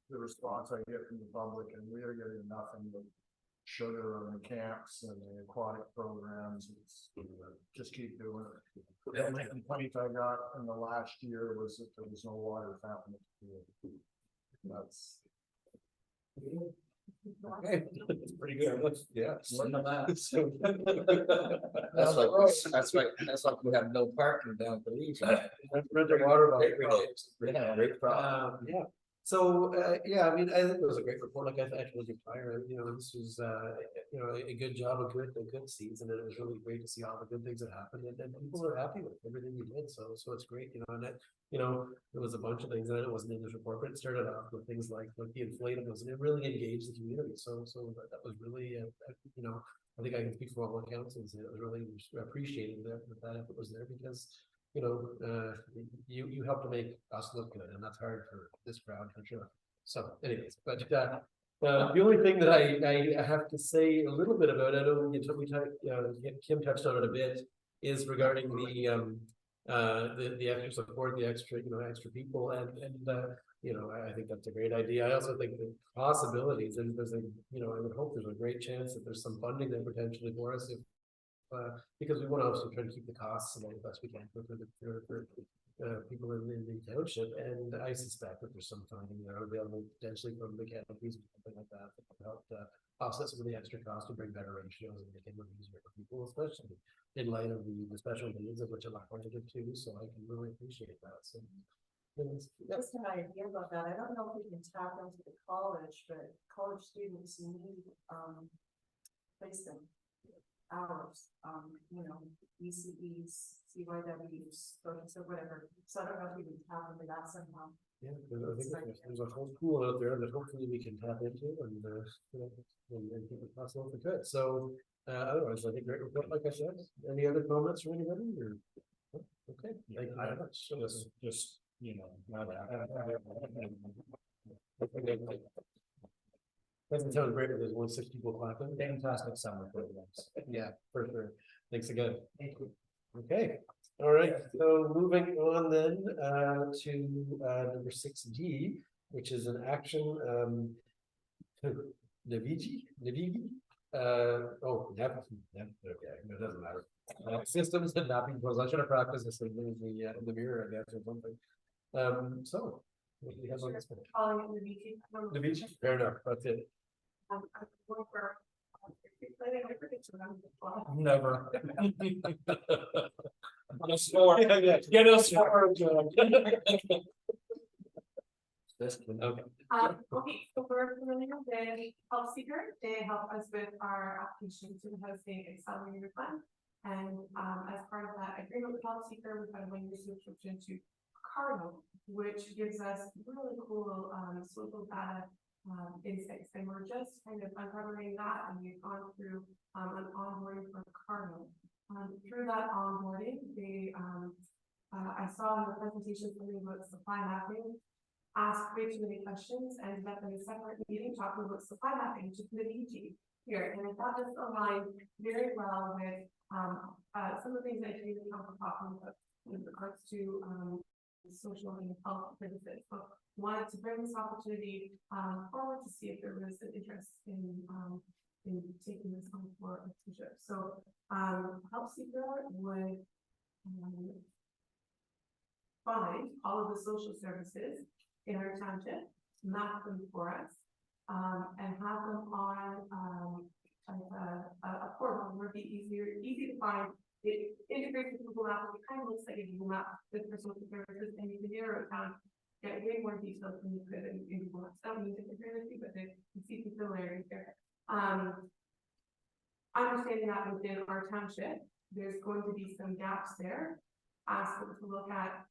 D: the response I get from the public, and we are getting nothing but sugar on the camps and the aquatic programs. It's, just keep doing it. The only complaint I got in the last year was that there was no water fountain. That's.
A: Okay, it's pretty good. Yeah.
E: None of that.
A: So-
E: That's like we have no parking down the beach.
A: Rent a water bottle.
E: Yeah, great problem.
A: Yeah, so, yeah, I mean, I think it was a great report, like I told you prior, you know, this was, you know, a good job, a good season, and it was really great to see all the good things that happened, and people are happy with everything you did, so it's great, you know, and it, you know, there was a bunch of things that it wasn't in this report, but it started off with things like the inflatables, and it really engaged the community, so that was really, you know, I think I can speak for all the councils, it was really appreciated that effort was there, because you know, you help to make us look good, and that's hard for this crowd for sure. So, anyways, but the only thing that I have to say a little bit about, I know Kim touched on it a bit, is regarding the extra support, the extra people, and you know, I think that's a great idea. I also think the possibilities, and there's a, you know, I would hope there's a great chance that there's some funding there potentially for us if. Because we want to also try to keep the costs as best we can for people in the township, and I suspect that there's some funding there available potentially from the canopies or something like that that can help offset some of the extra costs to bring better ratios and make it more easier for people, especially in light of the special needs of which I'm not pointed to, so I can really appreciate that. So.
C: Just an idea about that. I don't know if we can tap into the college, but college students need placement hours, you know, ECEs, CYWs, so whatever. So I don't know if we can tap into that somehow.
A: Yeah, I think there's a whole pool out there that hopefully we can tap into and you know, and keep it possible if we could. So otherwise, I think great report, like I said. Any other comments from anybody or? Okay, thank you very much. So
J: Just, you know.
A: Doesn't sound great, but there's only 6 people clapping.
J: Fantastic summer programs.
A: Yeah, for sure. Thanks again. Thank you. Okay, all right, so moving on then to number 6D, which is an action Navigi. Okay, it doesn't matter. Systems and mapping tools. I should have practiced this in the mirror, I guess, or something. So what do we have on this one?
G: Calling it the VT.
A: The beach? Fair enough, that's it.
G: I'm going for. I forget to remember the plot.
J: Never. Get a score. Get a score.
A: Okay.
G: Okay, so we're familiar with Health Seeker. They help us with our application to the housing accelerator fund. And as part of that agreement with Health Seeker, we've got a 1-year subscription to Cardinal, which gives us really cool social data insights. And we're just kind of uncovering that, and we've gone through an onboarding for Cardinal. Through that onboarding, they I saw in the presentation something about supply mapping. Asked way too many questions and ended up in a separate meeting talking about supply mapping, which is the DG here. And I thought this aligned very well with some of the things that you come talking about in regards to social and health services. So wanted to bring this opportunity forward to see if there was an interest in taking this on for a future. So Health Seeker would find all of the social services in our township, map them for us, and have them on a portal where it'd be easy to find. It integrates with Google Maps. It kind of looks like a Google Map with for social services, and you can narrow it down, get way more details than you could in Google Maps. That means it's different, but you see the similarities there. Understanding that within our township, there's going to be some gaps there. Ask them to look at,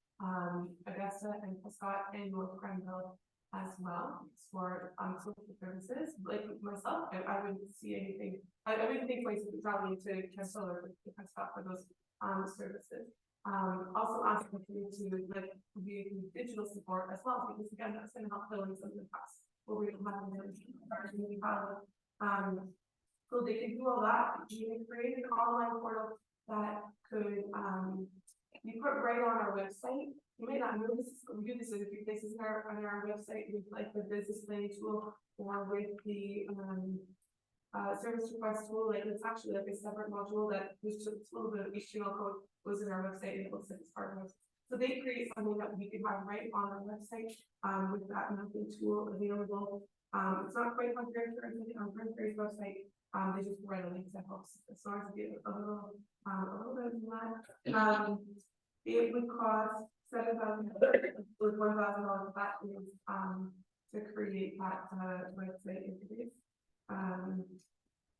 G: Augusta and Prescott and North Grenville as well for, social services, like myself, I wouldn't see anything, I wouldn't think twice about traveling to Castle or to Prescott for those, services. Also ask them to like review digital support as well, because again, that's gonna help fill in some of the costs. Where we don't have any so they can do all that, you can create an online portal that could, be put right on our website. You may not know this, we do this in a few places on our website with like the business planning tool or with the, service request tool, like it's actually like a separate module that there's just a little bit of HTML code goes in our website and it looks like it's part of it. So they create something that we can have right on our website, with that mapping tool available. It's not quite on Grandfair's website, they just provide a link that helps, as long as you get a little bit of that. It would cost $7,000 with $1,000 that is, to create that, website interface.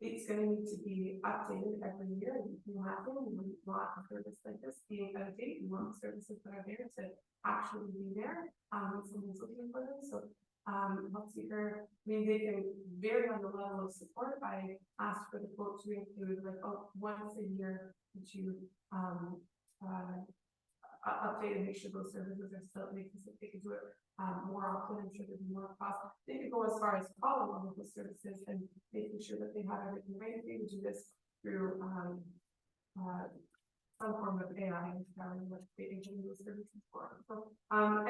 G: It's gonna need to be updated every year. You have to, you want a service like this being out of date, you want services that are there to actually be there, when someone's looking for them, so. Help seeker, I mean, they can vary on the level of support. I asked for the quote to include like, once a year to, update and make sure those services are still, they can do it, more often, I'm sure there's more cost. They could go as far as calling all of those services and making sure that they have everything right. They would do this through, some form of AI, what they engineer those services for. So,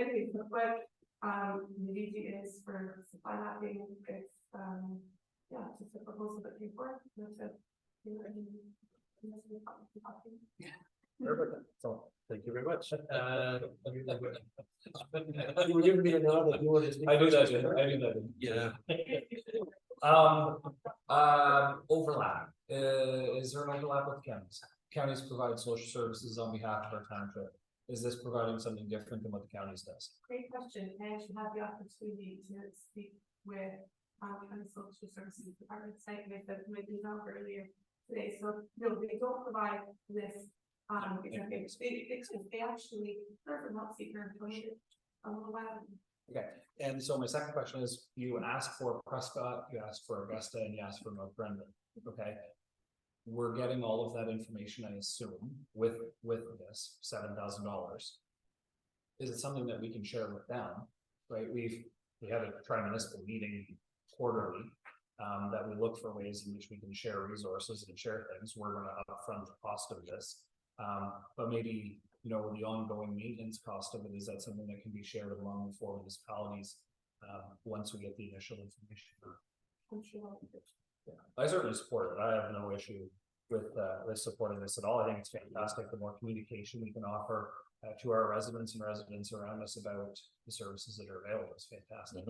G: anyway, but the DG is for supply mapping, it's, yeah, just a proposal that came forth, that's it.
A: Perfect. So, thank you very much. You were giving me a nod that you wanted to speak.
J: I do that.
A: Yeah.
J: Overlap, is there an overlap with counties? Counties provide social services on behalf of our township. Is this providing something different than what the counties does?
G: Great question, and you have the opportunity to speak with, county social services department site with the email earlier today, so no, they don't provide this. They actually, they're from help seeker a little while.
J: Okay, and so my second question is, you asked for Prescott, you asked for Augusta, and you asked for North Brendan, okay? We're getting all of that information, I assume, with this $7,000. Is it something that we can share with them, right? We have a tri-municipal meeting quarterly, that we look for ways in which we can share resources and share things. We're gonna upfront the cost of this. But maybe, you know, the ongoing maintenance cost of it, is that something that can be shared among the 4 municipalities, once we get the initial information?
G: I'm sure.
J: Yeah, I certainly support it. I have no issue with supporting this at all. I think it's fantastic. The more communication we can offer to our residents and residents around us about the services that are available is fantastic.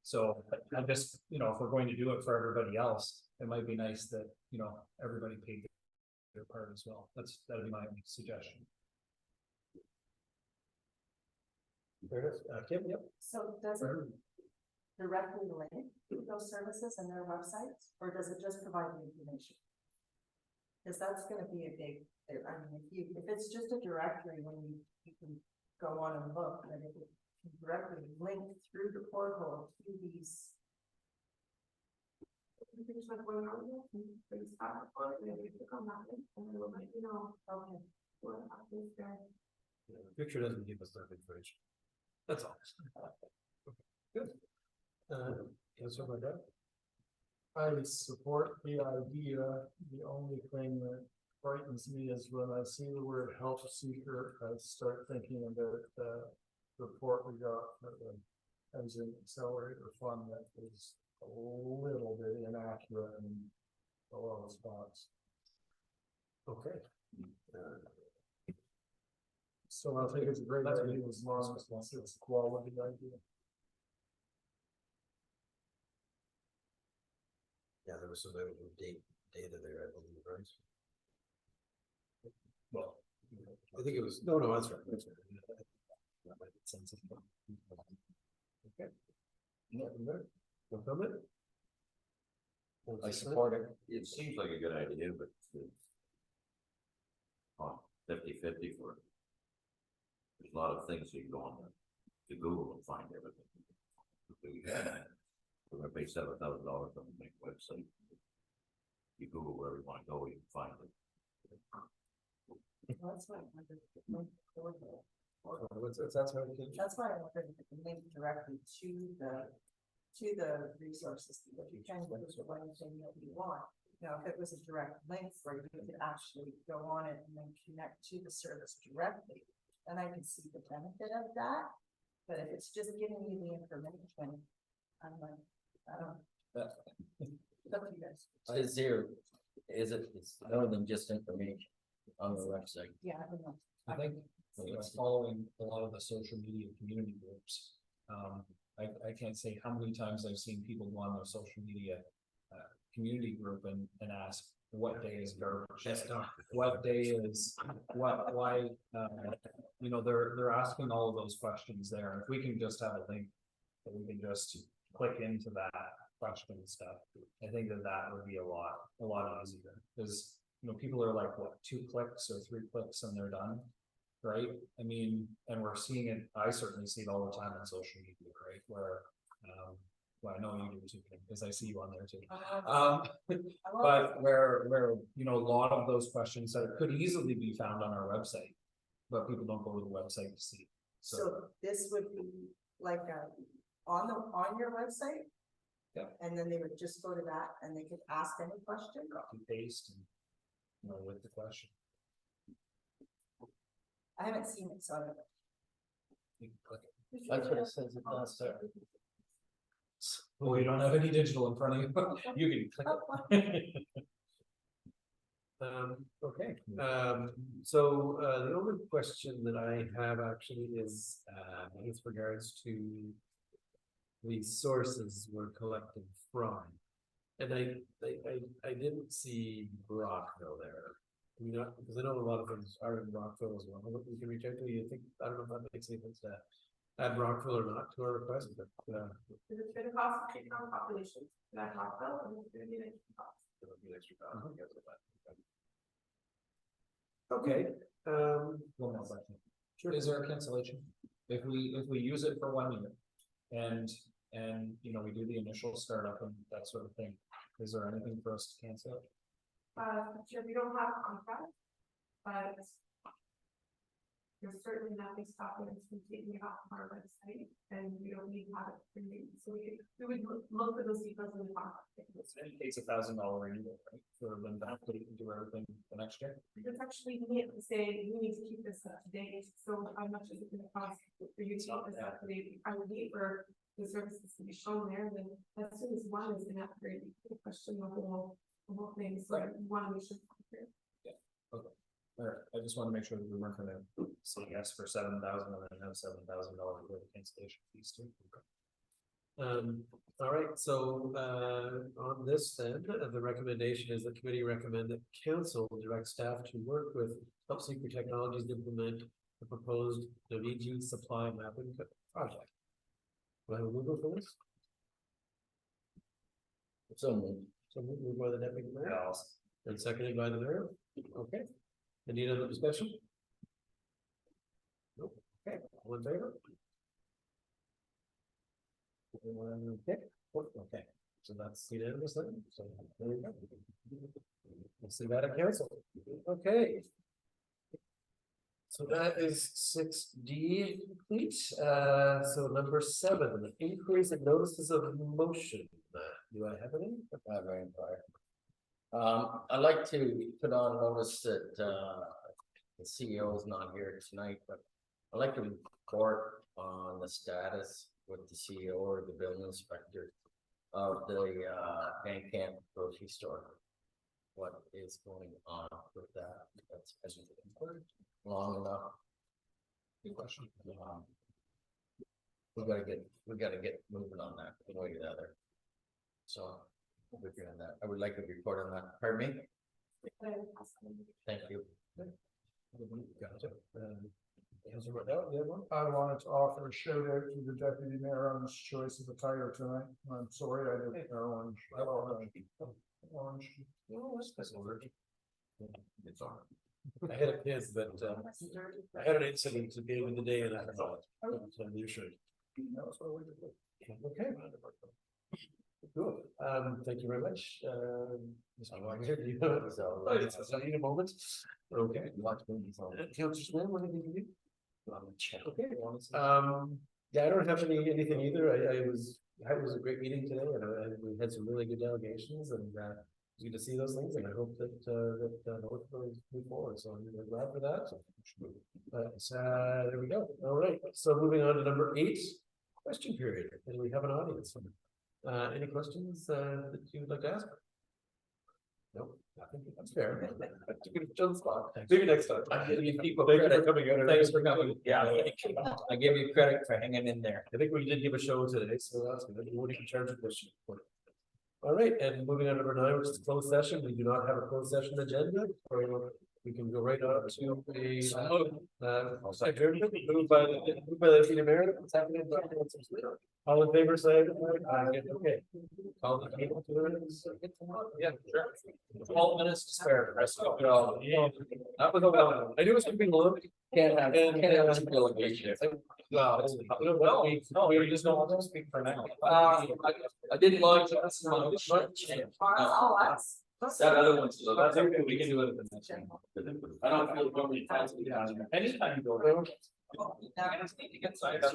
J: So I just, you know, if we're going to do it for everybody else, it might be nice that, you know, everybody paid their part as well. That'd be my suggestion.
A: There it is. Kim, yep.
C: So does it directly link to those services and their websites, or does it just provide the information? Because that's gonna be a big, I mean, if it's just a directory, when you can go on and look, and if it can directly link through the portal to these.
G: Things like going on there, things start or maybe click on that link and it'll let you know, okay, what happens there.
A: Yeah, the picture doesn't give us that information. That's all. Good. Councilor Marquardt?
D: I support the idea. The only thing that frightens me is when I see the word help seeker, I start thinking about the report we got for the Housing Accelerator Fund that is a little bit inaccurate in a lot of spots.
A: Okay.
D: So I think it's a great idea as long as it's a quality idea.
A: Yeah, there was some data there, I believe, right?
J: Well,
A: I think it was, no, that's right. That's right. That might make sense. Okay. No comment?
E: I support it.
H: It seems like a good idea, but on 50/50 for. There's a lot of things you can go on to Google and find everything. We're gonna pay $7,000 on the main website. You Google wherever you wanna go, you can find it.
C: That's why I wondered if it linked or the-
A: That's how it came.
C: That's why I wondered if it could link directly to the resources, because you can go to the one thing that you want. Now, if it was a direct link where you could actually go on it and then connect to the service directly, then I can see the benefit of that. But if it's just giving you the information, I'm like, I don't. It's up to you guys.
E: It's more than just information on the website.
C: Yeah, I don't know.
J: I think it's following a lot of the social media community groups. I can't say how many times I've seen people go on their social media community group and ask, what day is garbage?
A: Yes, no.
J: What day is, why, you know, they're asking all of those questions there. And if we can just have a link that we can just click into that question and stuff, I think that would be a lot easier. Because, you know, people are like, what, 2 clicks or 3 clicks and they're done, right? I mean, and we're seeing it, I certainly see it all the time on social media, right? Where, well, I know you do too, because I see you on there too. But where, you know, a lot of those questions that could easily be found on our website, but people don't go to the website to see.
C: So this would be like on your website?
J: Yeah.
C: And then they would just go to that and they could ask any question?
J: Copy paste and, you know, with the question.
C: I haven't seen it, so I don't know.
J: You can click it.
E: That's what it says it does, sir.
J: Well, you don't have any digital in front of you. You can click it.
A: Okay, so, the only question that I have actually is, with regards to the sources we're collecting from. And I didn't see Brockville there. I mean, because I know a lot of things are in Brockville as well, but we can reach out to you. I think, I don't know if that makes any sense to add Brockville or not to our request, but,
G: Is it gonna cost to take on population? That talk about, and it's gonna be an extra cost.
A: it would be an extra cost, I guess, with that. Okay,
J: One more question. Is there a cancellation? If we use it for 1 year and, you know, we do the initial startup and that sort of thing, is there anything for us to cancel it?
G: Sure, we don't have a contract, but there's certainly nothing stopping us from taking it off our website, and we don't need to have it renewed, so we would look for those details in the contract.
J: It's $1,000 renewal, right? For them to have to do everything the next year.
G: It's actually, we have to say, we need to keep this up to date, so how much is it gonna cost for you to keep this up to date? I would need for the services to be shown there, and then as soon as one is an upgrade, the question of the whole thing, so one we should.
J: Okay. All right, I just want to make sure that we weren't gonna say yes for $7,000 and then have $7,000 worth of cancellation fees too.
A: all right, so, on this then, the recommendation is the committee recommend that council direct staff to work with Help Seeker Technologies to implement the proposed Navigi supply mapping project. Do I have a mover for this?
E: So moved.
A: So moved by the deputy mayor
J: Yeah,
A: and seconded by the mayor. Okay. Any other discussion? Nope. Okay, all in favor? Everyone, okay, okay, so that's unanimous then, so there we go. Let's see that at council, okay. So that is 6D complete, so number 7, increase in notices of motion, do I have any?
E: Not very far. I'd like to put on notice that, the CEO is not here tonight, but I'd like to report on the status with the CEO or the building inspector of the, Van Camp grocery store. What is going on with that? That's been long enough.
J: good question.
E: We gotta get moving on that, one way or the other. So, we're doing that. I would like to report on that. Pardon me? Thank you.
A: Gotcha. Councilor Rodell, you have one?
D: I wanted to offer a shout out to the deputy mayor on his choice of attire tonight. I'm sorry I didn't wear orange. Orange.
A: Oh, that's ordered. It's on. I had a kid, but, I had an incident to be with the day and I thought, so you should. Okay. Good, thank you very much, Mr. Wagner, you know, so, I need a moment. Okay. Councilor Swim, what did you do? Okay, yeah, I don't have anything either, it was a great meeting today, and we had some really good delegations, and, it's good to see those things, and I hope that, North will move forward, so I'm glad for that. But, there we go, all right, so moving on to number 8, question period, and we have an audience. Any questions, that you would like to ask? Nope, I think that's fair. John spot. Maybe next time.
E: I'm giving you people
A: Thank you
E: credit.
A: for coming out.
E: Thanks for coming. Yeah, I give you credit for hanging in there.
A: I think we did give a show today, so that's good. We won't even charge a question. All right, and moving on to number 9, which is closed session. We do not have a closed session agenda, or we can go right on to a. Adjournment, moved by the senior mayor. What's happening? All in favor, say aye. Okay. All the people to the. Yeah, sure.
E: 12 minutes to spare. Rest of it all.
A: That was a long. I knew it was gonna be long.
E: Can't have delegation.
A: Well, we just don't want to speak for now.
E: I didn't log to this one.
C: Oh, that's.
E: That other one's.
F: That's okay, we can do it at the next one.
E: I don't feel probably fast to get down here.
F: Anytime you go.
C: I just need to get signed up.